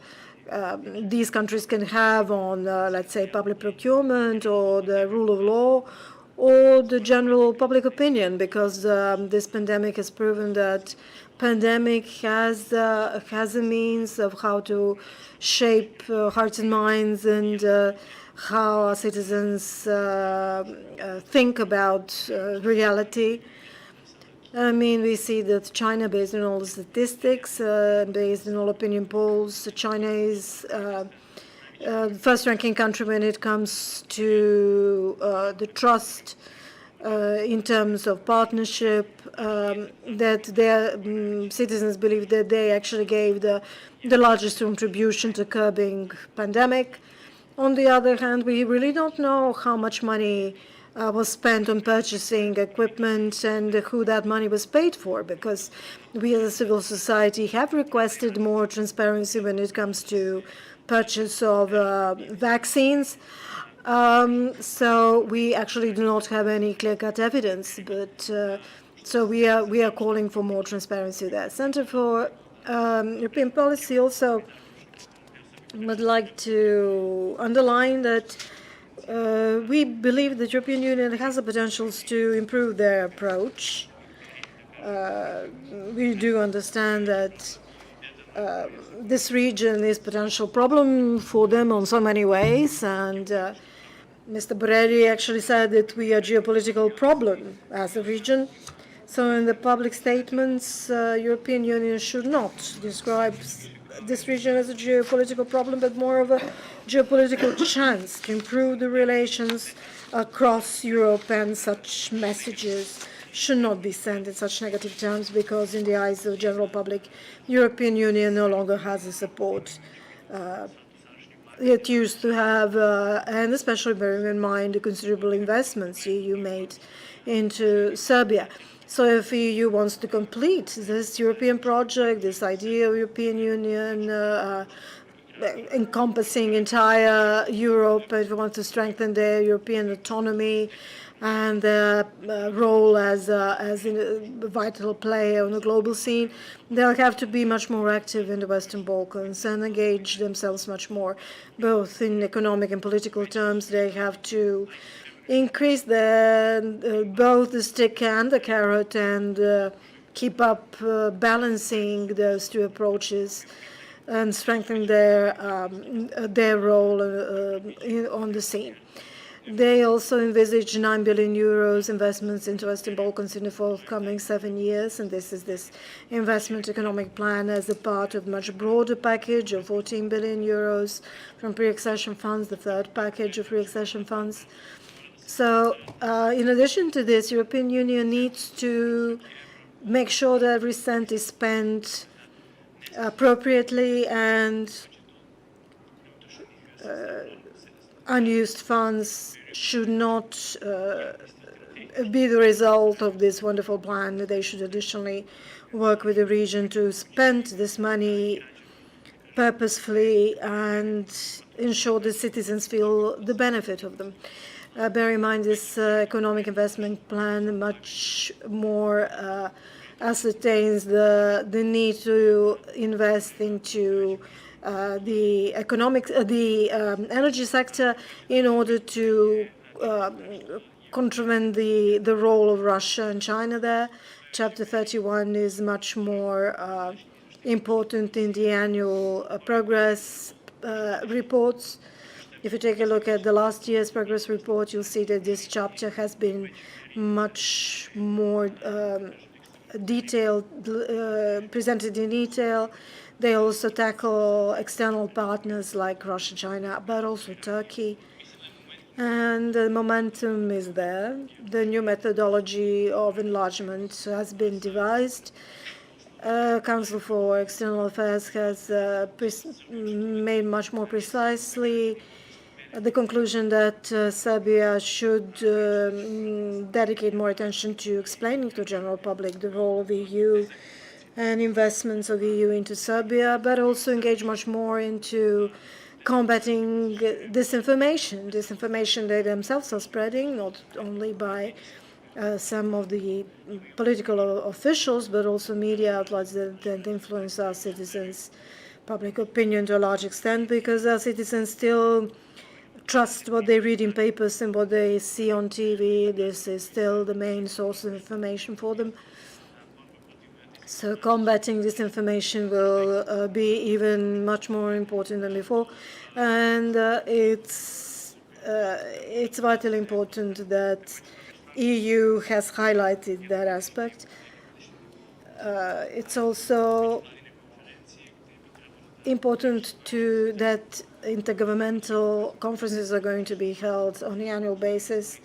these countries can have on, let's say, public procurement or the rule of law or the general public opinion, because this pandemic has proven that pandemic has a means of how to shape hearts and minds and how our citizens think about reality. I mean, we see that China, based on all the statistics, based on all opinion polls, China is the first-ranking country when it comes to the trust in terms of partnership, that their citizens believe that they actually gave the largest contribution to curbing pandemic. On the other hand, we really don't know how much money was spent on purchasing equipment and who that money was paid for, because we as a civil society have requested more transparency when it comes to purchase of vaccines. So we actually do not have any clear-cut evidence, but so we are calling for more transparency there. Center for European Policy also would like to underline that we believe the European Union has the potentials to improve their approach. We do understand that this region is a potential problem for them on so many ways, and Mr. Borrelli actually said that we are a geopolitical problem as a region. So in the public statements, European Union should not describe this region as a geopolitical problem, but more of a geopolitical chance to improve the relations across Europe, and such messages should not be sent in such negative terms, because in the eyes of the general public, European Union no longer has the support it used to have, and especially bearing in mind the considerable investments the EU made into Serbia. So if the EU wants to complete this European project, this idea of European Union encompassing entire Europe, if we want to strengthen their European autonomy and their role as a vital player on the global scene, they'll have to be much more active in the Western Balkans and engage themselves much more, both in economic and political terms. They have to increase both the stick and the carrot, and keep up balancing those two approaches and strengthen their role on the scene. They also envisage 9 billion euros investments into Western Balkans in the forthcoming 7 years, and this is this investment economic plan as a part of a much broader package of 14 billion euros from pre-accession funds, the third package of pre-accession funds. So in addition to this, European Union needs to make sure that every cent is spent appropriately, and unused funds should not be the result of this wonderful plan. They should additionally work with the region to spend this money purposefully and ensure that citizens feel the benefit of them. Bear in mind this economic investment plan much more ascertains the need to invest into the energy sector in order to contravene the role of Russia and China there. Chapter 31 is much more important in the annual progress reports. If you take a look at the last year's progress report, you'll see that this chapter has been much more detailed, presented in detail. They also tackle external partners like Russia, China, but also Turkey. And the momentum is there. The new methodology of enlargement has been devised. Council for External Affairs has made much more precisely the conclusion that Serbia should dedicate more attention to explaining to the general public the role of the EU and investments of the EU into Serbia, but also engage much more into combating disinformation they themselves are spreading, not only by some of the political officials, but also media outlets that influence our citizens' public opinion to a large extent, because our citizens still trust what they read in papers and what they see on TV. This is still the main source of information for them. So combating disinformation will be even much more important than before, and it's vitally important that EU has highlighted that aspect. It's also important that intergovernmental conferences are going to be held on an annual basis,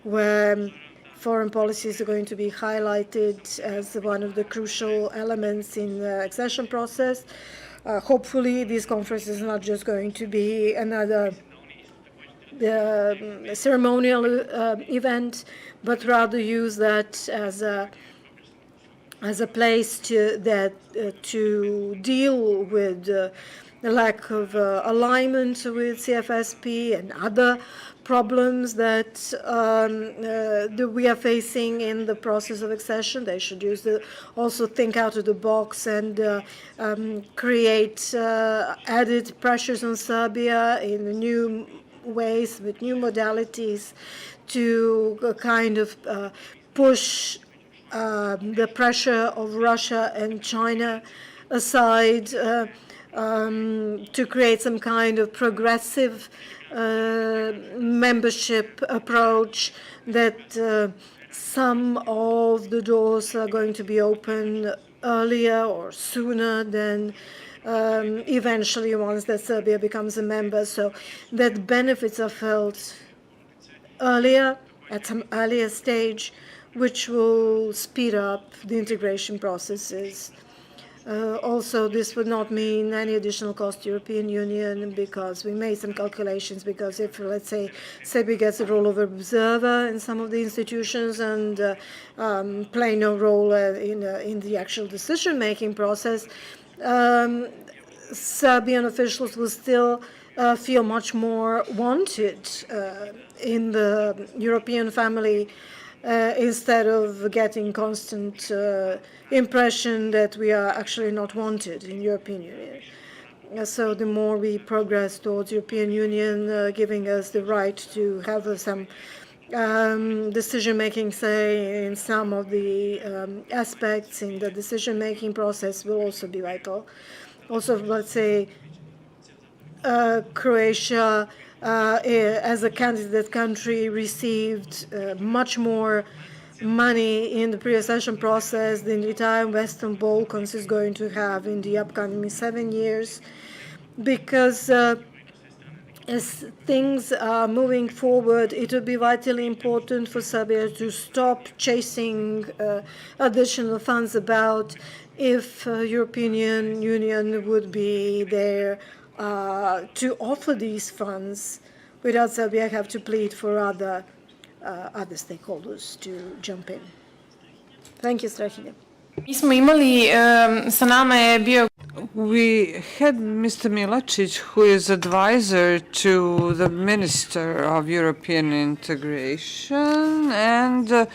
where foreign policies are going to be highlighted as one of the crucial elements in the accession process. Hopefully, this conference is not just going to be another ceremonial event, but rather use that as a place to deal with the lack of alignment with CFSP and other problems that we are facing in the process of accession. They should also think out of the box and create added pressures on Serbia in new ways, with new modalities, to kind of push the pressure of Russia and China aside, to create some kind of progressive membership approach, that some of the doors are going to be open earlier or sooner than eventually once that Serbia becomes a member, so that benefits are felt earlier, at some earlier stage, which will speed up the integration processes. Also, this would not mean any additional cost to the European Union, because we made some calculations, because if, let's say, Serbia gets a role of observer in some of the institutions and play no role in the actual decision-making process, Serbian officials will still feel much more wanted in the European family, instead of getting constant impression that we are actually not wanted in European Union. So the more we progress towards European Union, giving us the right to have some decision-making say in some of the aspects in the decision-making process, will also be vital. Also, let's say, Croatia, as a candidate country, received much more money in the pre-accession process than the entire Western Balkans is going to have in the upcoming 7 years, because as things are moving forward, it will be vitally important for Serbia to stop chasing additional funds about if European Union would be there to offer these funds, without Serbia have to plead for other stakeholders to jump in. Thank you, Strahinja. Mi smo imali, sa nama je bio We had Mr. Milacic, who is advisor to the Minister of European Integration, and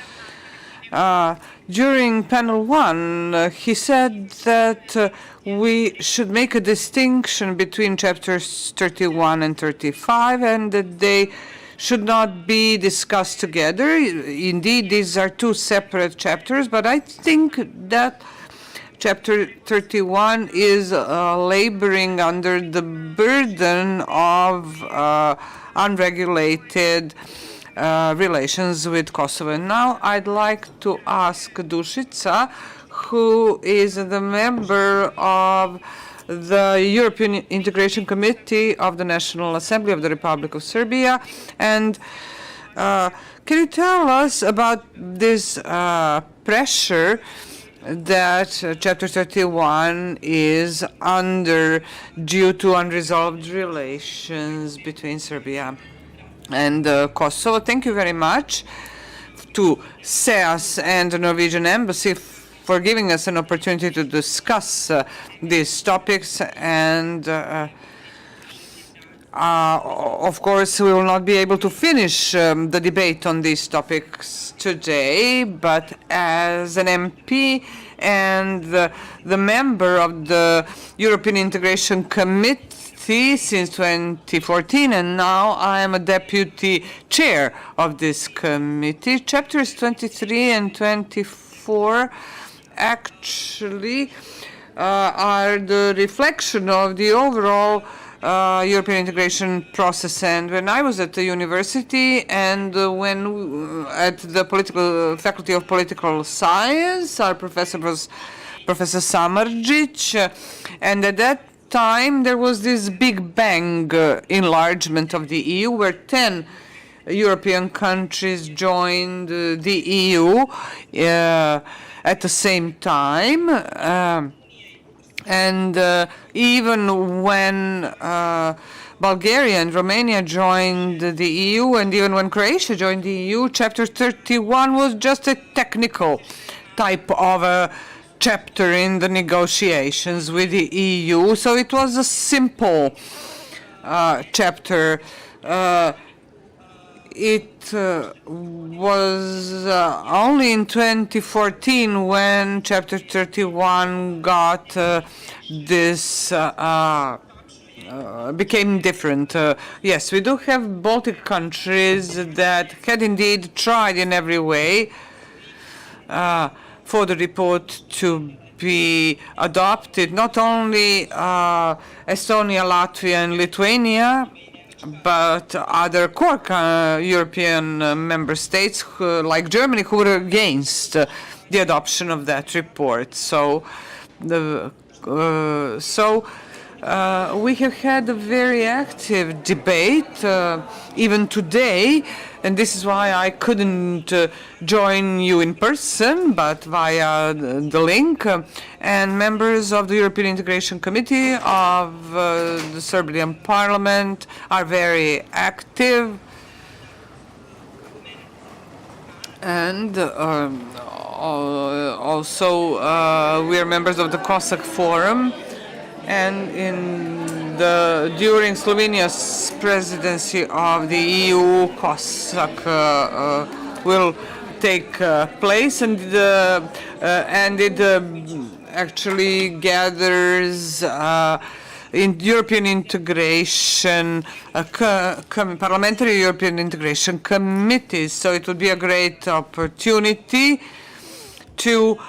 during panel one, he said that we should make a distinction between chapters 31 and 35, and that they should not be discussed together. Indeed, these are two separate chapters, but I think that Chapter 31 is laboring under the burden of unregulated relations with Kosovo. And now I'd like to ask Dušica, who is the member of the European Integration Committee of the National Assembly of the Republic of Serbia. And can you tell us about this pressure that Chapter 31 is under due to unresolved relations between Serbia and Kosovo? Thank you very much to SEAS and the Norwegian Embassy for giving us an opportunity to discuss these topics, and of course, we will not be able to finish the debate on these topics today, but as an MP and the member of the European Integration Committee since 2014, and now I am a deputy chair of this committee. Chapters 23 and 24 actually are the reflection of the overall European integration process. And when I was at the university and when at the political faculty of political science, our professor was Professor Samardžić, and at that time there was this big bang enlargement of the EU, where 10 European countries joined the EU at the same time. And even when Bulgaria and Romania joined the EU, and even when Croatia joined the EU, Chapter 31 was just a technical type of a chapter in the negotiations with the EU. So it was a simple chapter. It was only in 2014 when Chapter 31 got this became different. Yes, we do have Baltic countries that had indeed tried in every way for the report to be adopted. Not only Estonia, Latvia, and Lithuania, but other core European member states, like Germany, who were against the adoption of that report. So, we have had a very active debate, even today, and this is why I couldn't join you in person, but via the link. And members of the European Integration Committee of the Serbian Parliament are very active. And also we are members of the Cossack Forum. And during Slovenia's presidency of the EU, Cossack will take place, and it actually gathers in European integration, parliamentary European integration committees. So it would be a great opportunity to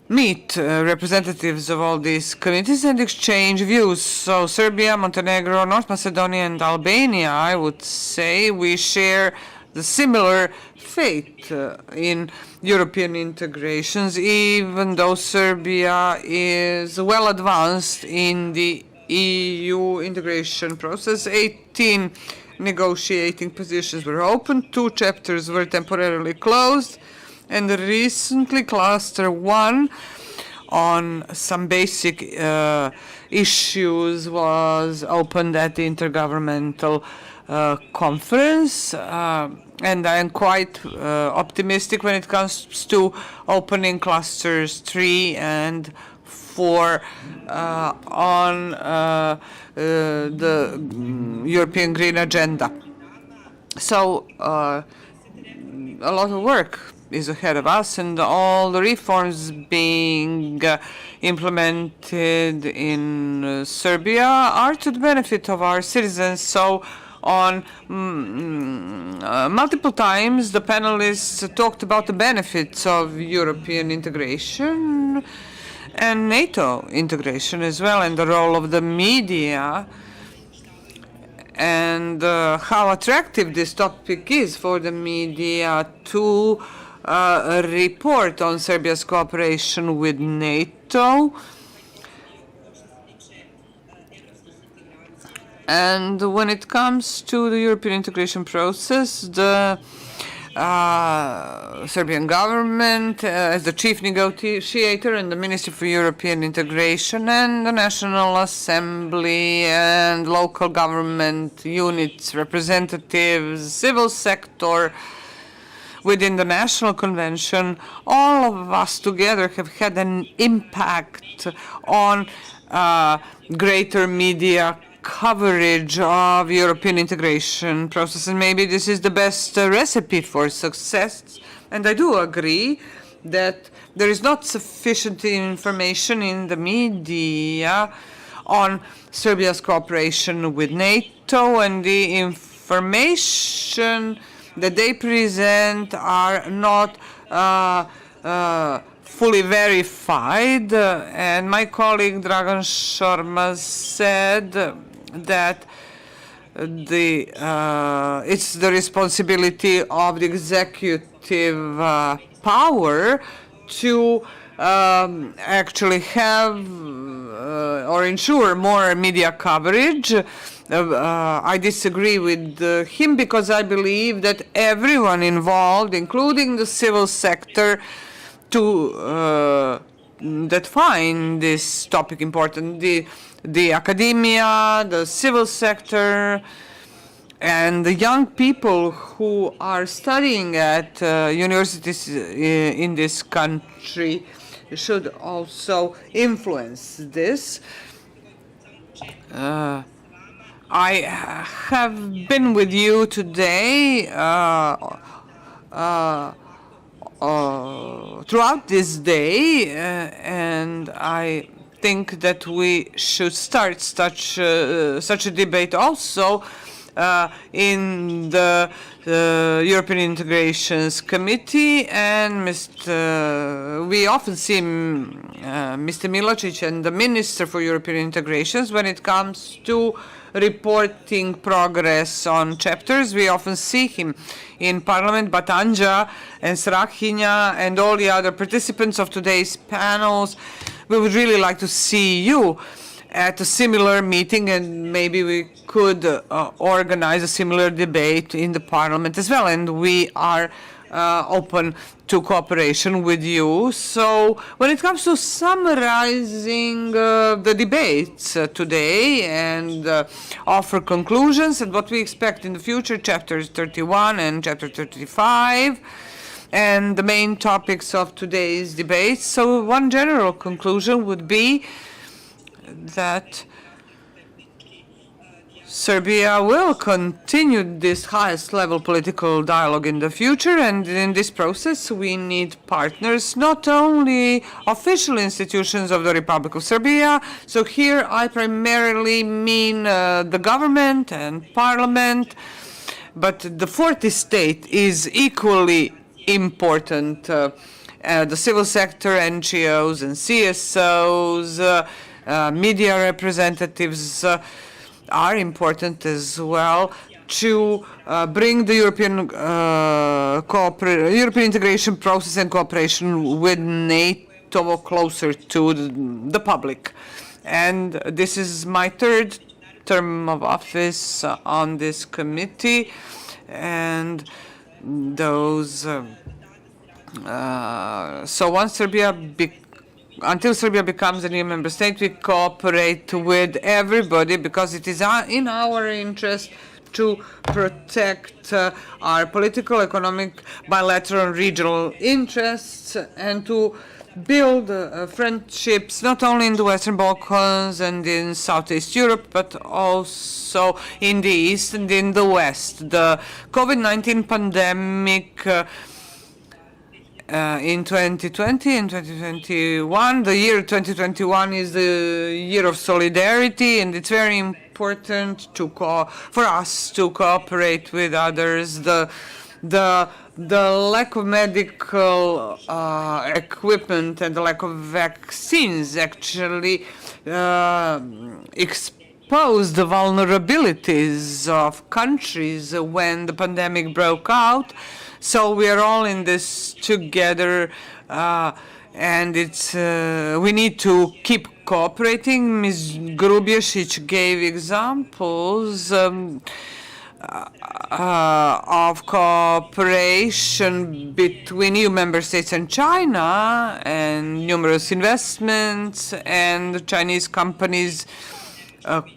meet representatives of all these committees and exchange views. So Serbia, Montenegro, North Macedonia, and Albania, I would say, we share the similar fate in European integrations, even though Serbia is well advanced in the EU integration process. 18 negotiating positions were open, 2 chapters were temporarily closed, and recently Cluster 1 on some basic issues was opened at the Intergovernmental conference, and I am quite optimistic when it comes to opening clusters 3 and 4 on the European Green Agenda. So a lot of work is ahead of us, and all the reforms being implemented in Serbia are to the benefit of our citizens. So on multiple times the panelists talked about the benefits of European integration and NATO integration as well, and the role of the media, and how attractive this topic is for the media to report on Serbia's cooperation with NATO. And when it comes to the European integration process, the Serbian government as the chief negotiator, and the Ministry for European Integration, and the National Assembly and local government units, representatives, civil sector within the National Convention, all of us together have had an impact on greater media coverage of European integration process, and maybe this is the best recipe for success. And I do agree that there is not sufficient information in the media on Serbia's cooperation with NATO, and the information that they present are not fully verified. And my colleague Dragan Šormaz said that it's the responsibility of the executive power to actually have or ensure more media coverage. I disagree with him, because I believe that everyone involved, including the civil sector, that find this topic important, the academia, the civil sector, and the young people who are studying at universities in this country should also influence this. I have been with you today throughout this day, and I think that we should start such a debate also in the European Integrations Committee. And we often see Mr. Miločić and the Minister for European Integrations when it comes to reporting progress on chapters. We often see him in Parliament, but Anja and Strahinja and all the other participants of today's panels, we would really like to see you at a similar meeting, and maybe we could organize a similar debate in the Parliament as well. And we are open to cooperation with you. So when it comes to summarizing the debates today and offer conclusions and what we expect in the future, chapters 31 and chapter 35, and the main topics of today's debates. So one general conclusion would be that Serbia will continue this highest level political dialogue in the future, and in this process we need partners, not only official institutions of the Republic of Serbia. So here I primarily mean the government and parliament, but the fourth estate is equally important. The civil sector, NGOs and CSOs, media representatives are important as well to bring the European integration process and cooperation with NATO closer to the public. And this is my third term of office on this committee, and those so once until Serbia becomes a new member state, we cooperate with everybody, because it is in our interest to protect our political, economic, bilateral, and regional interests, and to build friendships not only in the Western Balkans and in Southeast Europe, but also in the East and in the West. The COVID-19 pandemic in 2020 and 2021. The year 2021 is the year of solidarity, and it's very important for us to cooperate with others. The lack of medical equipment and the lack of vaccines actually exposed the vulnerabilities of countries when the pandemic broke out. So we are all in this together, and it's we need to keep cooperating. Ms. Grubiesic gave examples of cooperation between EU member states and China, and numerous investments, and Chinese companies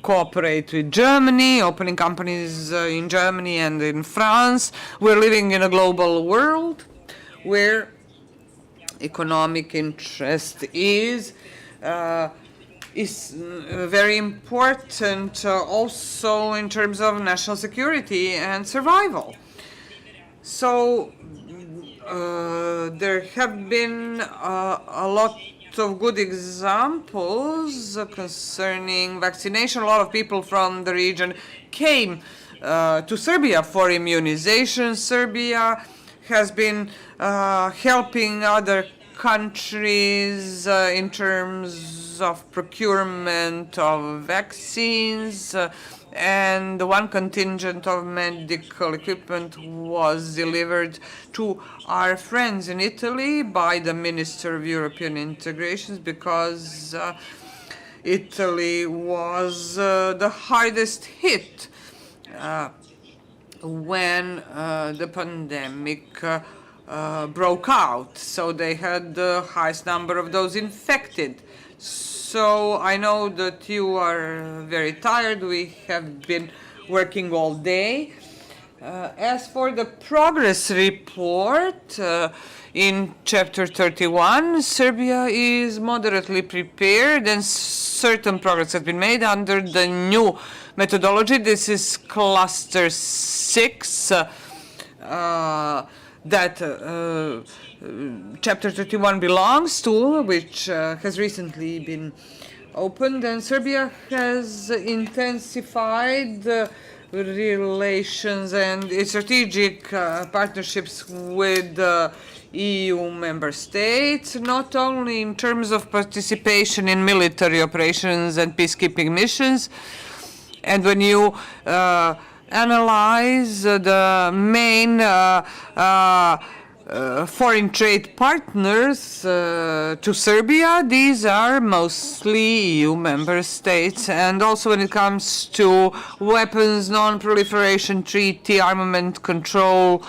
cooperate with Germany, opening companies in Germany and in France. We're living in a global world where economic interest is very important also in terms of national security and survival. So there have been a lot of good examples concerning vaccination. A lot of people from the region came to Serbia for immunization. Serbia has been helping other countries in terms of procurement of vaccines, and one contingent of medical equipment was delivered to our friends in Italy by the Minister of European Integration, because Italy was the hardest hit when the pandemic broke out. So they had the highest number of those infected. So I know that you are very tired. We have been working all day. As for the progress report, in Chapter 31, Serbia is moderately prepared, and certain progress has been made under the new methodology. This is Cluster 6, that Chapter 31 belongs to, which has recently been opened, and Serbia has intensified relations and strategic partnerships with EU member states, not only in terms of participation in military operations and peacekeeping missions. And when you analyze the main foreign trade partners to Serbia, these are mostly EU member states. And also when it comes to weapons non-proliferation treaty, armament control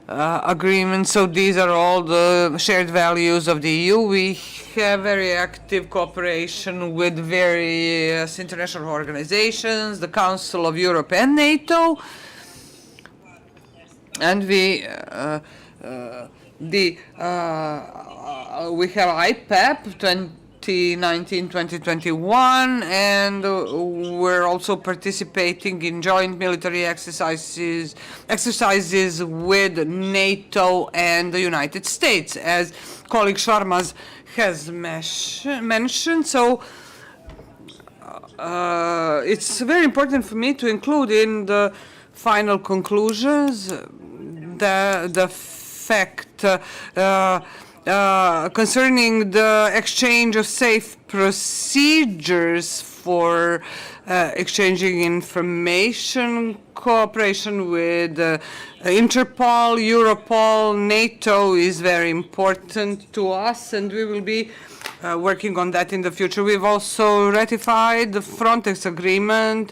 agreements, so these are all the shared values of the EU. We have very active cooperation with various international organizations, the Council of Europe and NATO, and we have IPAP 2019-2021, and we're also participating in joint military exercises with NATO and the United States, as colleague Sharma has mentioned. So it's very important for me to include in the final conclusions the fact concerning the exchange of safe procedures for exchanging information, cooperation with Interpol, Europol, NATO is very important to us, and we will be working on that in the future. We've also ratified the Frontex agreement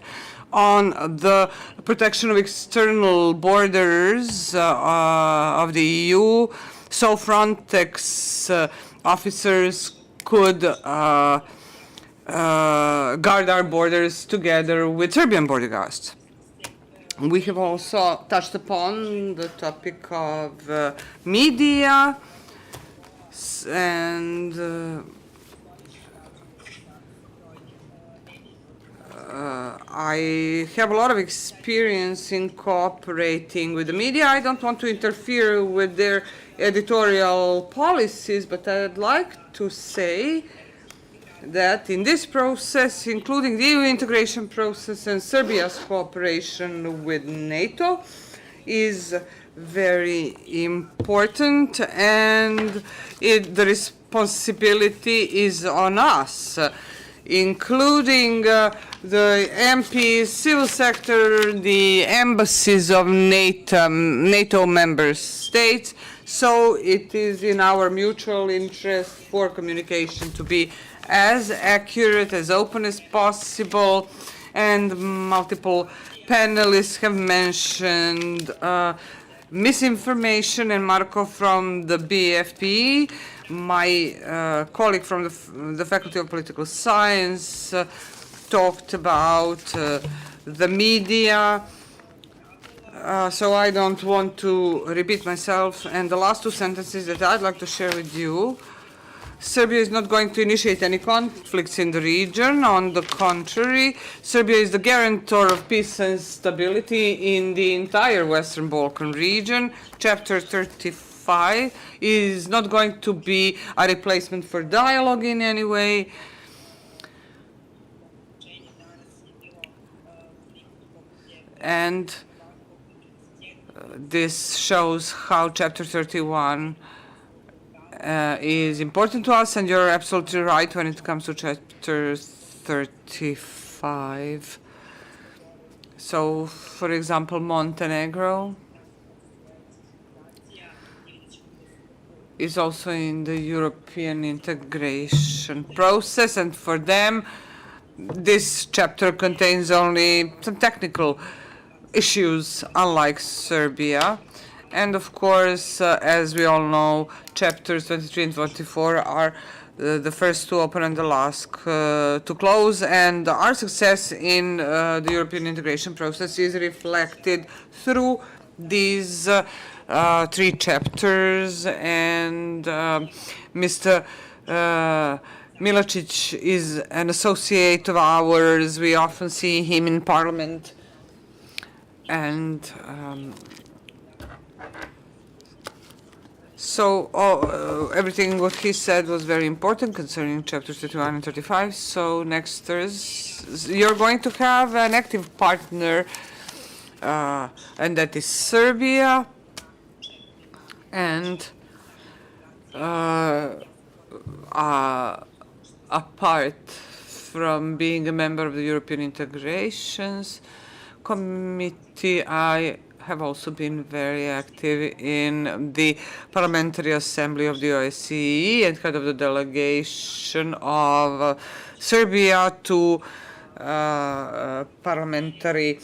on the protection of external borders of the EU, so Frontex officers could guard our borders together with Serbian border guards. We have also touched upon the topic of media and I have a lot of experience in cooperating with the media. I don't want to interfere with their editorial policies, but I'd like to say that in this process, including the EU integration process and Serbia's cooperation with NATO, is very important, and the responsibility is on us, including the MPs, civil sector, the embassies of NATO member states. So it is in our mutual interest for communication to be as accurate, as open as possible, and multiple panelists have mentioned misinformation, and Marco from the BFP, my colleague from the Faculty of Political Science, talked about the media, so I don't want to repeat myself. And the last two sentences that I'd like to share with you: Serbia is not going to initiate any conflicts in the region. On the contrary, Serbia is the guarantor of peace and stability in the entire Western Balkan region. Chapter 35 is not going to be a replacement for dialogue in any way. And this shows how Chapter 31 is important to us, and you're absolutely right when it comes to Chapter 35. So, for example, Montenegro is also in the European integration process, and for them, this chapter contains only some technical issues, unlike Serbia. And of course, as we all know, chapters 23 and 24 are the first to open and the last to close. And our success in the European integration process is reflected through these three chapters. And Mr. Milacic is an associate of ours. We often see him in Parliament. And so everything what he said was very important concerning chapters 31 and 35. So next Thursday, you're going to have an active partner, and that is Serbia. And apart from being a member of the European Integrations Committee, I have also been very active in the Parliamentary Assembly of the OSCE and head of the delegation of Serbia to Parliamentary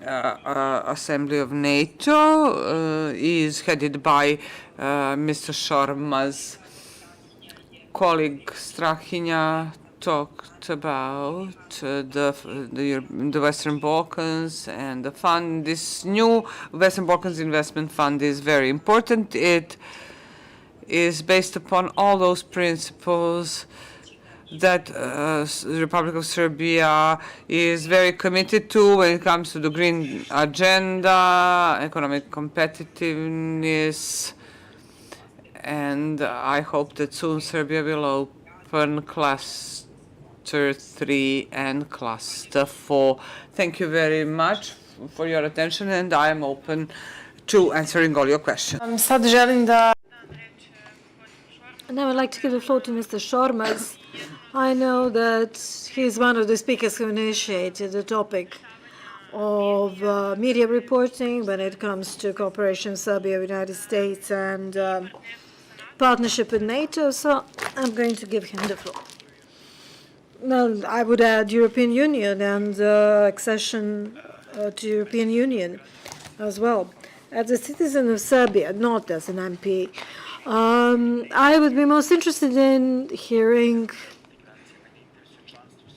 Assembly of NATO. Is headed by Mr. Šorma's colleague Strahinja. Talked about the Western Balkans and the fund. This new Western Balkans Investment Fund is very important. It is based upon all those principles that the Republic of Serbia is very committed to when it comes to the green agenda, economic competitiveness, and I hope that soon Serbia will open Cluster 3 and Cluster 4. Thank you very much for your attention, and I am open to answering all your questions. Sad želim da And I would like to give the floor to Mr. Šormas. I know that he's one of the speakers who initiated the topic of media reporting when it comes to cooperation Serbia, United States, and partnership with NATO, so I'm going to give him the floor. Well, I would add European Union and accession to European Union as well. As a citizen of Serbia, not as an MP, I would be most interested in hearing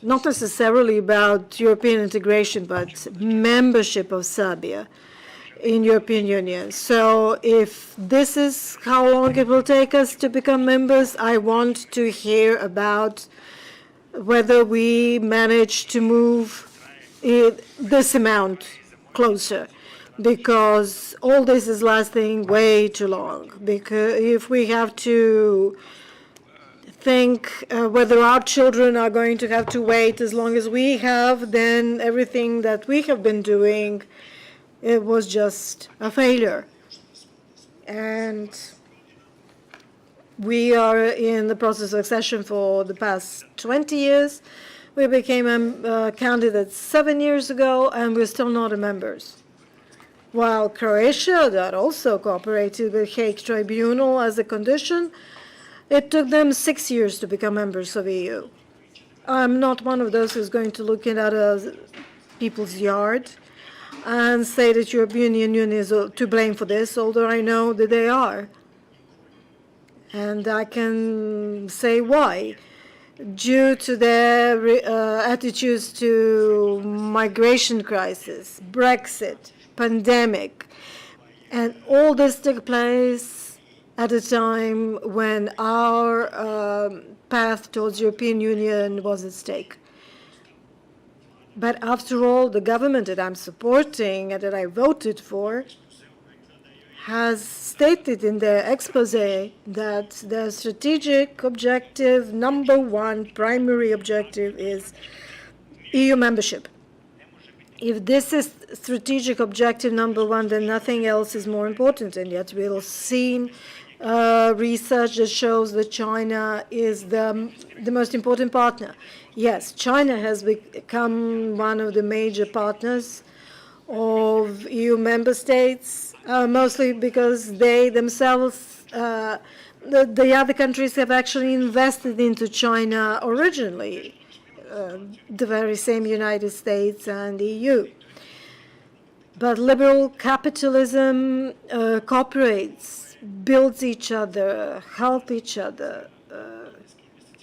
not necessarily about European integration, but membership of Serbia in European Union. So if this is how long it will take us to become members, I want to hear about whether we manage to move this amount closer, because all this is lasting way too long. Because if we have to think whether our children are going to have to wait as long as we have, then everything that we have been doing, it was just a failure. And we are in the process of accession for the past 20 years. We became candidates 7 years ago, and we're still not members. While Croatia, that also cooperated with Hague Tribunal as a condition, it took them 6 years to become members of EU. I'm not one of those who's going to look in at people's yard and say that European Union is to blame for this, although I know that they are. And I can say why. Due to their attitudes to migration crisis, Brexit, pandemic, and all this took place at a time when our path towards European Union was at stake. But after all, the government that I'm supporting and that I voted for has stated in their expose that their strategic objective, number one primary objective, is EU membership. If this is strategic objective number one, then nothing else is more important. And yet we've seen research that shows that China is the most important partner. Yes, China has become one of the major partners of EU member states, mostly because they themselves, the other countries have actually invested into China originally, the very same United States and EU. But liberal capitalism cooperates, builds each other, help each other.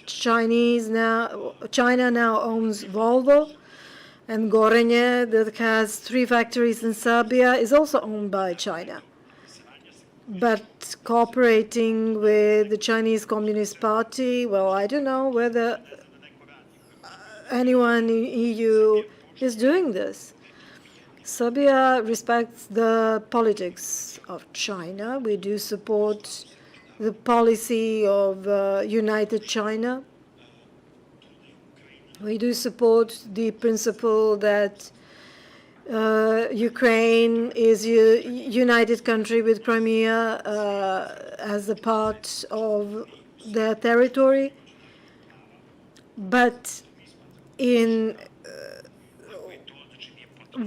China now owns Volvo, and Gorenje, that has 3 factories in Serbia, is also owned by China. But cooperating with the Chinese Communist Party, well, I don't know whether anyone in EU is doing this. Serbia respects the politics of China. We do support the policy of United China. We do support the principle that Ukraine is a united country with Crimea as a part of their territory. But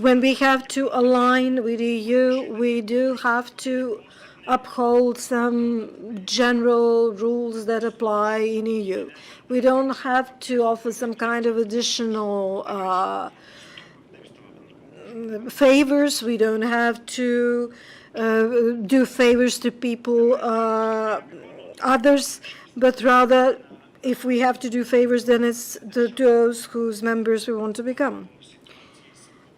when we have to align with EU, we do have to uphold some general rules that apply in EU. We don't have to offer some kind of additional favors. We don't have to do favors to people, others, but rather, if we have to do favors, then it's to those whose members we want to become.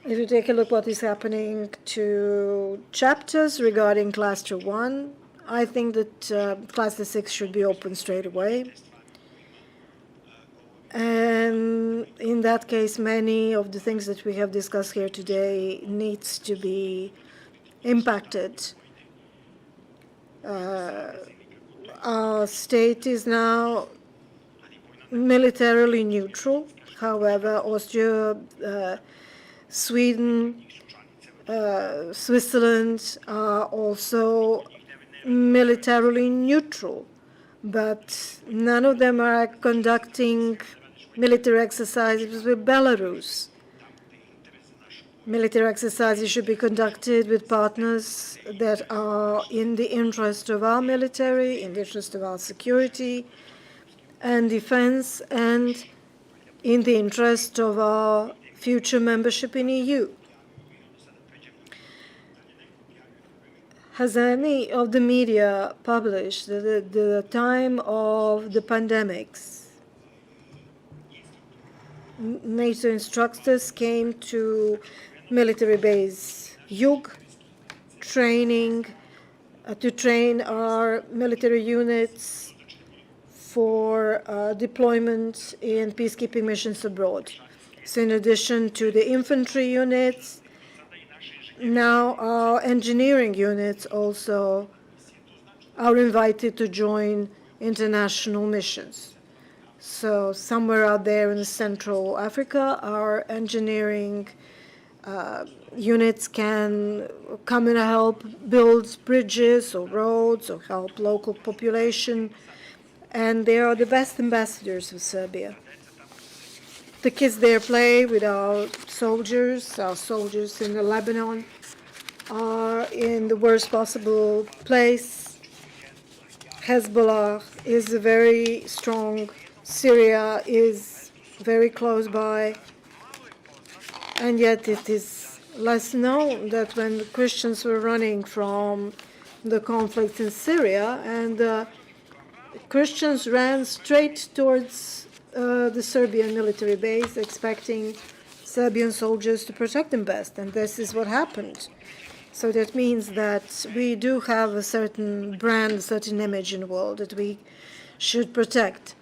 If you take a look what is happening to chapters regarding Cluster 1, I think that Cluster 6 should be open straight away. And in that case, many of the things that we have discussed here today needs to be impacted. Our state is now militarily neutral. However, Austria, Sweden, Switzerland are also militarily neutral, but none of them are conducting military exercises with Belarus. Military exercises should be conducted with partners that are in the interest of our military, in the interest of our security and defense, and in the interest of our future membership in EU. Has any of the media published that the time of the pandemics, NATO instructors came to military base Yug, to train our military units for deployment in peacekeeping missions abroad. So in addition to the infantry units, now our engineering units also are invited to join international missions. So somewhere out there in Central Africa, our engineering units can come and help build bridges or roads or help local population, and they are the best ambassadors of Serbia. The kids there play with our soldiers in Lebanon are in the worst possible place. Hezbollah is very strong. Syria is very close by. And yet it is less known that when Christians were running from the conflict in Syria, and Christians ran straight towards the Serbian military base, expecting Serbian soldiers to protect them best, and this is what happened. So that means that we do have a certain brand, a certain image in the world that we should protect.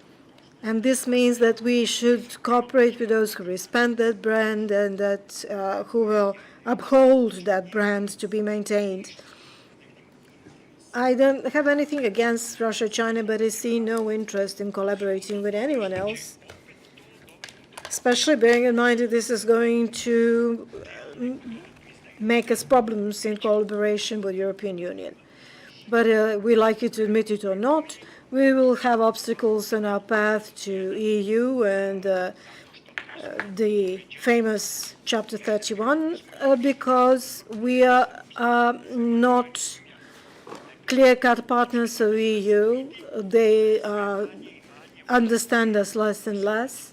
And this means that we should cooperate with those who respect that brand and that who will uphold that brand to be maintained. I don't have anything against Russia, China, but I see no interest in collaborating with anyone else, especially bearing in mind that this is going to make us problems in collaboration with the European Union. But we like it to admit it or not, we will have obstacles on our path to EU and the famous Chapter 31 because we are not clear-cut partners of EU. They understand us less and less.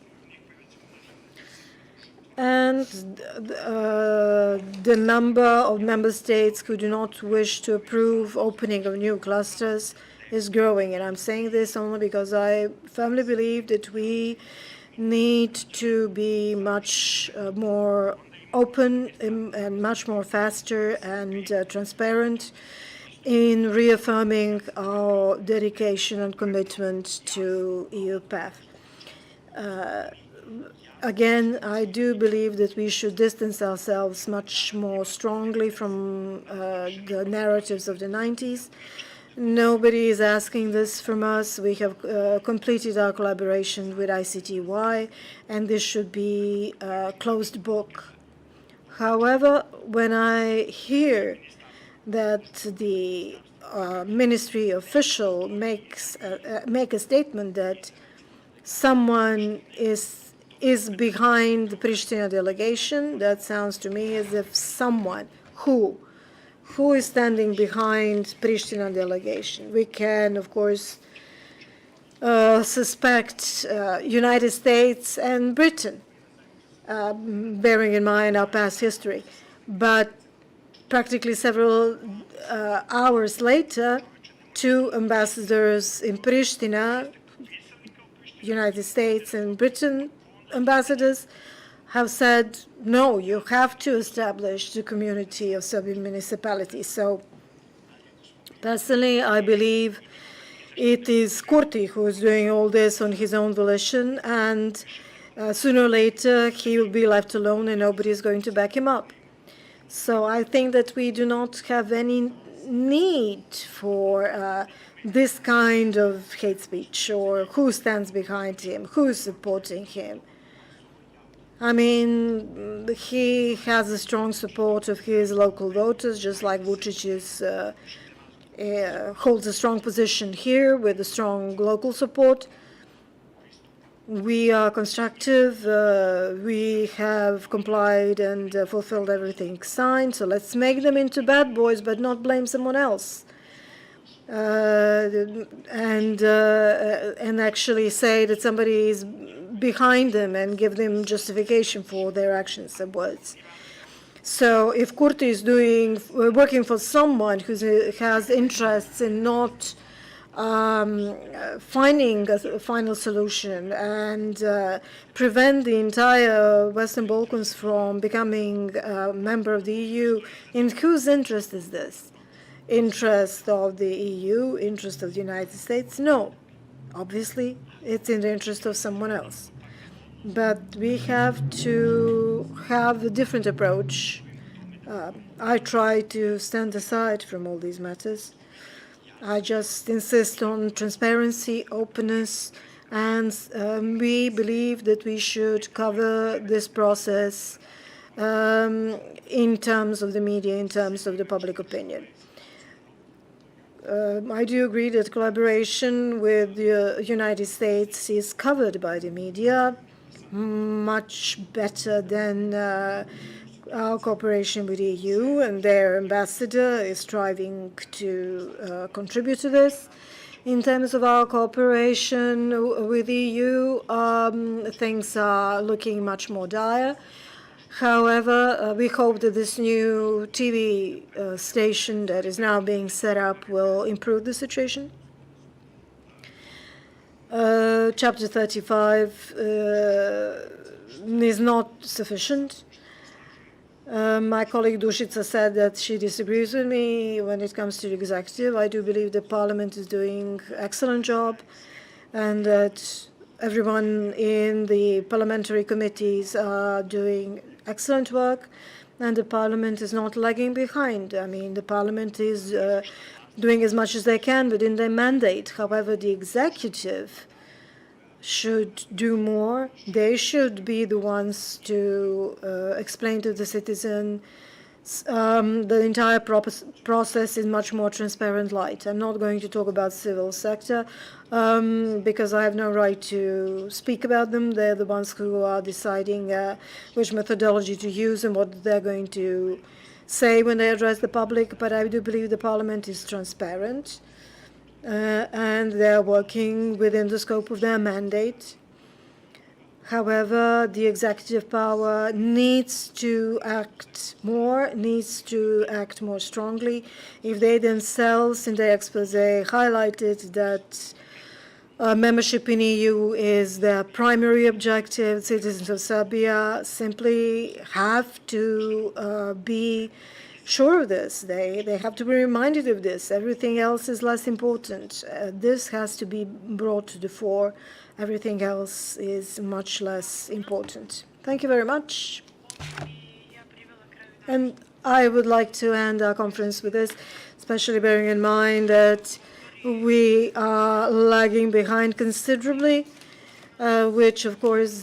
And the number of member states who do not wish to approve opening of new clusters is growing. And I'm saying this only because I firmly believe that we need to be much more open and much more faster and transparent in reaffirming our dedication and commitment to EU path. Again, I do believe that we should distance ourselves much more strongly from the narratives of the 90s. Nobody is asking this from us. We have completed our collaboration with ICTY, and this should be a closed book. However, when I hear that the ministry official make a statement that someone is behind the Pristina delegation, that sounds to me as if someone who is standing behind Pristina delegation. We can, of course, suspect United States and Britain, bearing in mind our past history. But practically several hours later, two ambassadors in Pristina, United States and Britain ambassadors, have said, no, you have to establish the community of Serbian municipalities. So personally, I believe it is Kurti who is doing all this on his own volition, and sooner or later he will be left alone and nobody is going to back him up. So I think that we do not have any need for this kind of hate speech, or who stands behind him, who is supporting him. I mean, he has a strong support of his local voters, just like Vučić holds a strong position here with a strong local support. We are constructive. We have complied and fulfilled everything signed. So let's make them into bad boys, but not blame someone else. And actually say that somebody is behind them and give them justification for their actions and words. So if Kurti is working for someone who has interests in not finding a final solution and prevent the entire Western Balkans from becoming a member of the EU, in whose interest is this? Interest of the EU, interest of the United States? No. Obviously, it's in the interest of someone else. But we have to have a different approach. I try to stand aside from all these matters. I just insist on transparency, openness, and we believe that we should cover this process in terms of the media, in terms of the public opinion. I do agree that collaboration with the United States is covered by the media much better than our cooperation with the EU, and their ambassador is striving to contribute to this. In terms of our cooperation with the EU, things are looking much more dire. However, we hope that this new TV station that is now being set up will improve the situation. Chapter 35 is not sufficient. My colleague Dušica said that she disagrees with me when it comes to the executive. I do believe the Parliament is doing an excellent job and that everyone in the parliamentary committees are doing excellent work, and the Parliament is not lagging behind. I mean, the Parliament is doing as much as they can within their mandate. However, the executive should do more. They should be the ones to explain to the citizen the entire process in much more transparent light. I'm not going to talk about civil sector because I have no right to speak about them. They're the ones who are deciding which methodology to use and what they're going to say when they address the public. But I do believe the Parliament is transparent and they're working within the scope of their mandate. However, the executive power needs to act more strongly. If they themselves in their expose highlighted that membership in EU is their primary objective, citizens of Serbia simply have to be sure of this. They have to be reminded of this. Everything else is less important. This has to be brought to the fore. Everything else is much less important. Thank you very much. And I would like to end our conference with this, especially bearing in mind that we are lagging behind considerably, which of course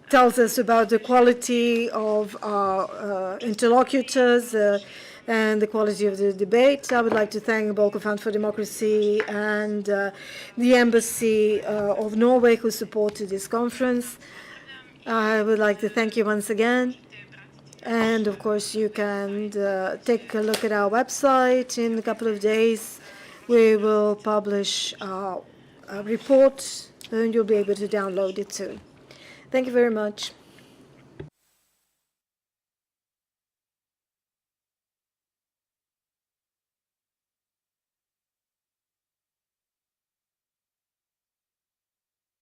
tells us about the quality of our interlocutors and the quality of the debate. I would like to thank the Balkan Fund for Democracy and the Embassy of Norway who supported this conference. I would like to thank you once again. And of course, you can take a look at our website. In a couple of days, we will publish our report, and you'll be able to download it soon. Thank you very much.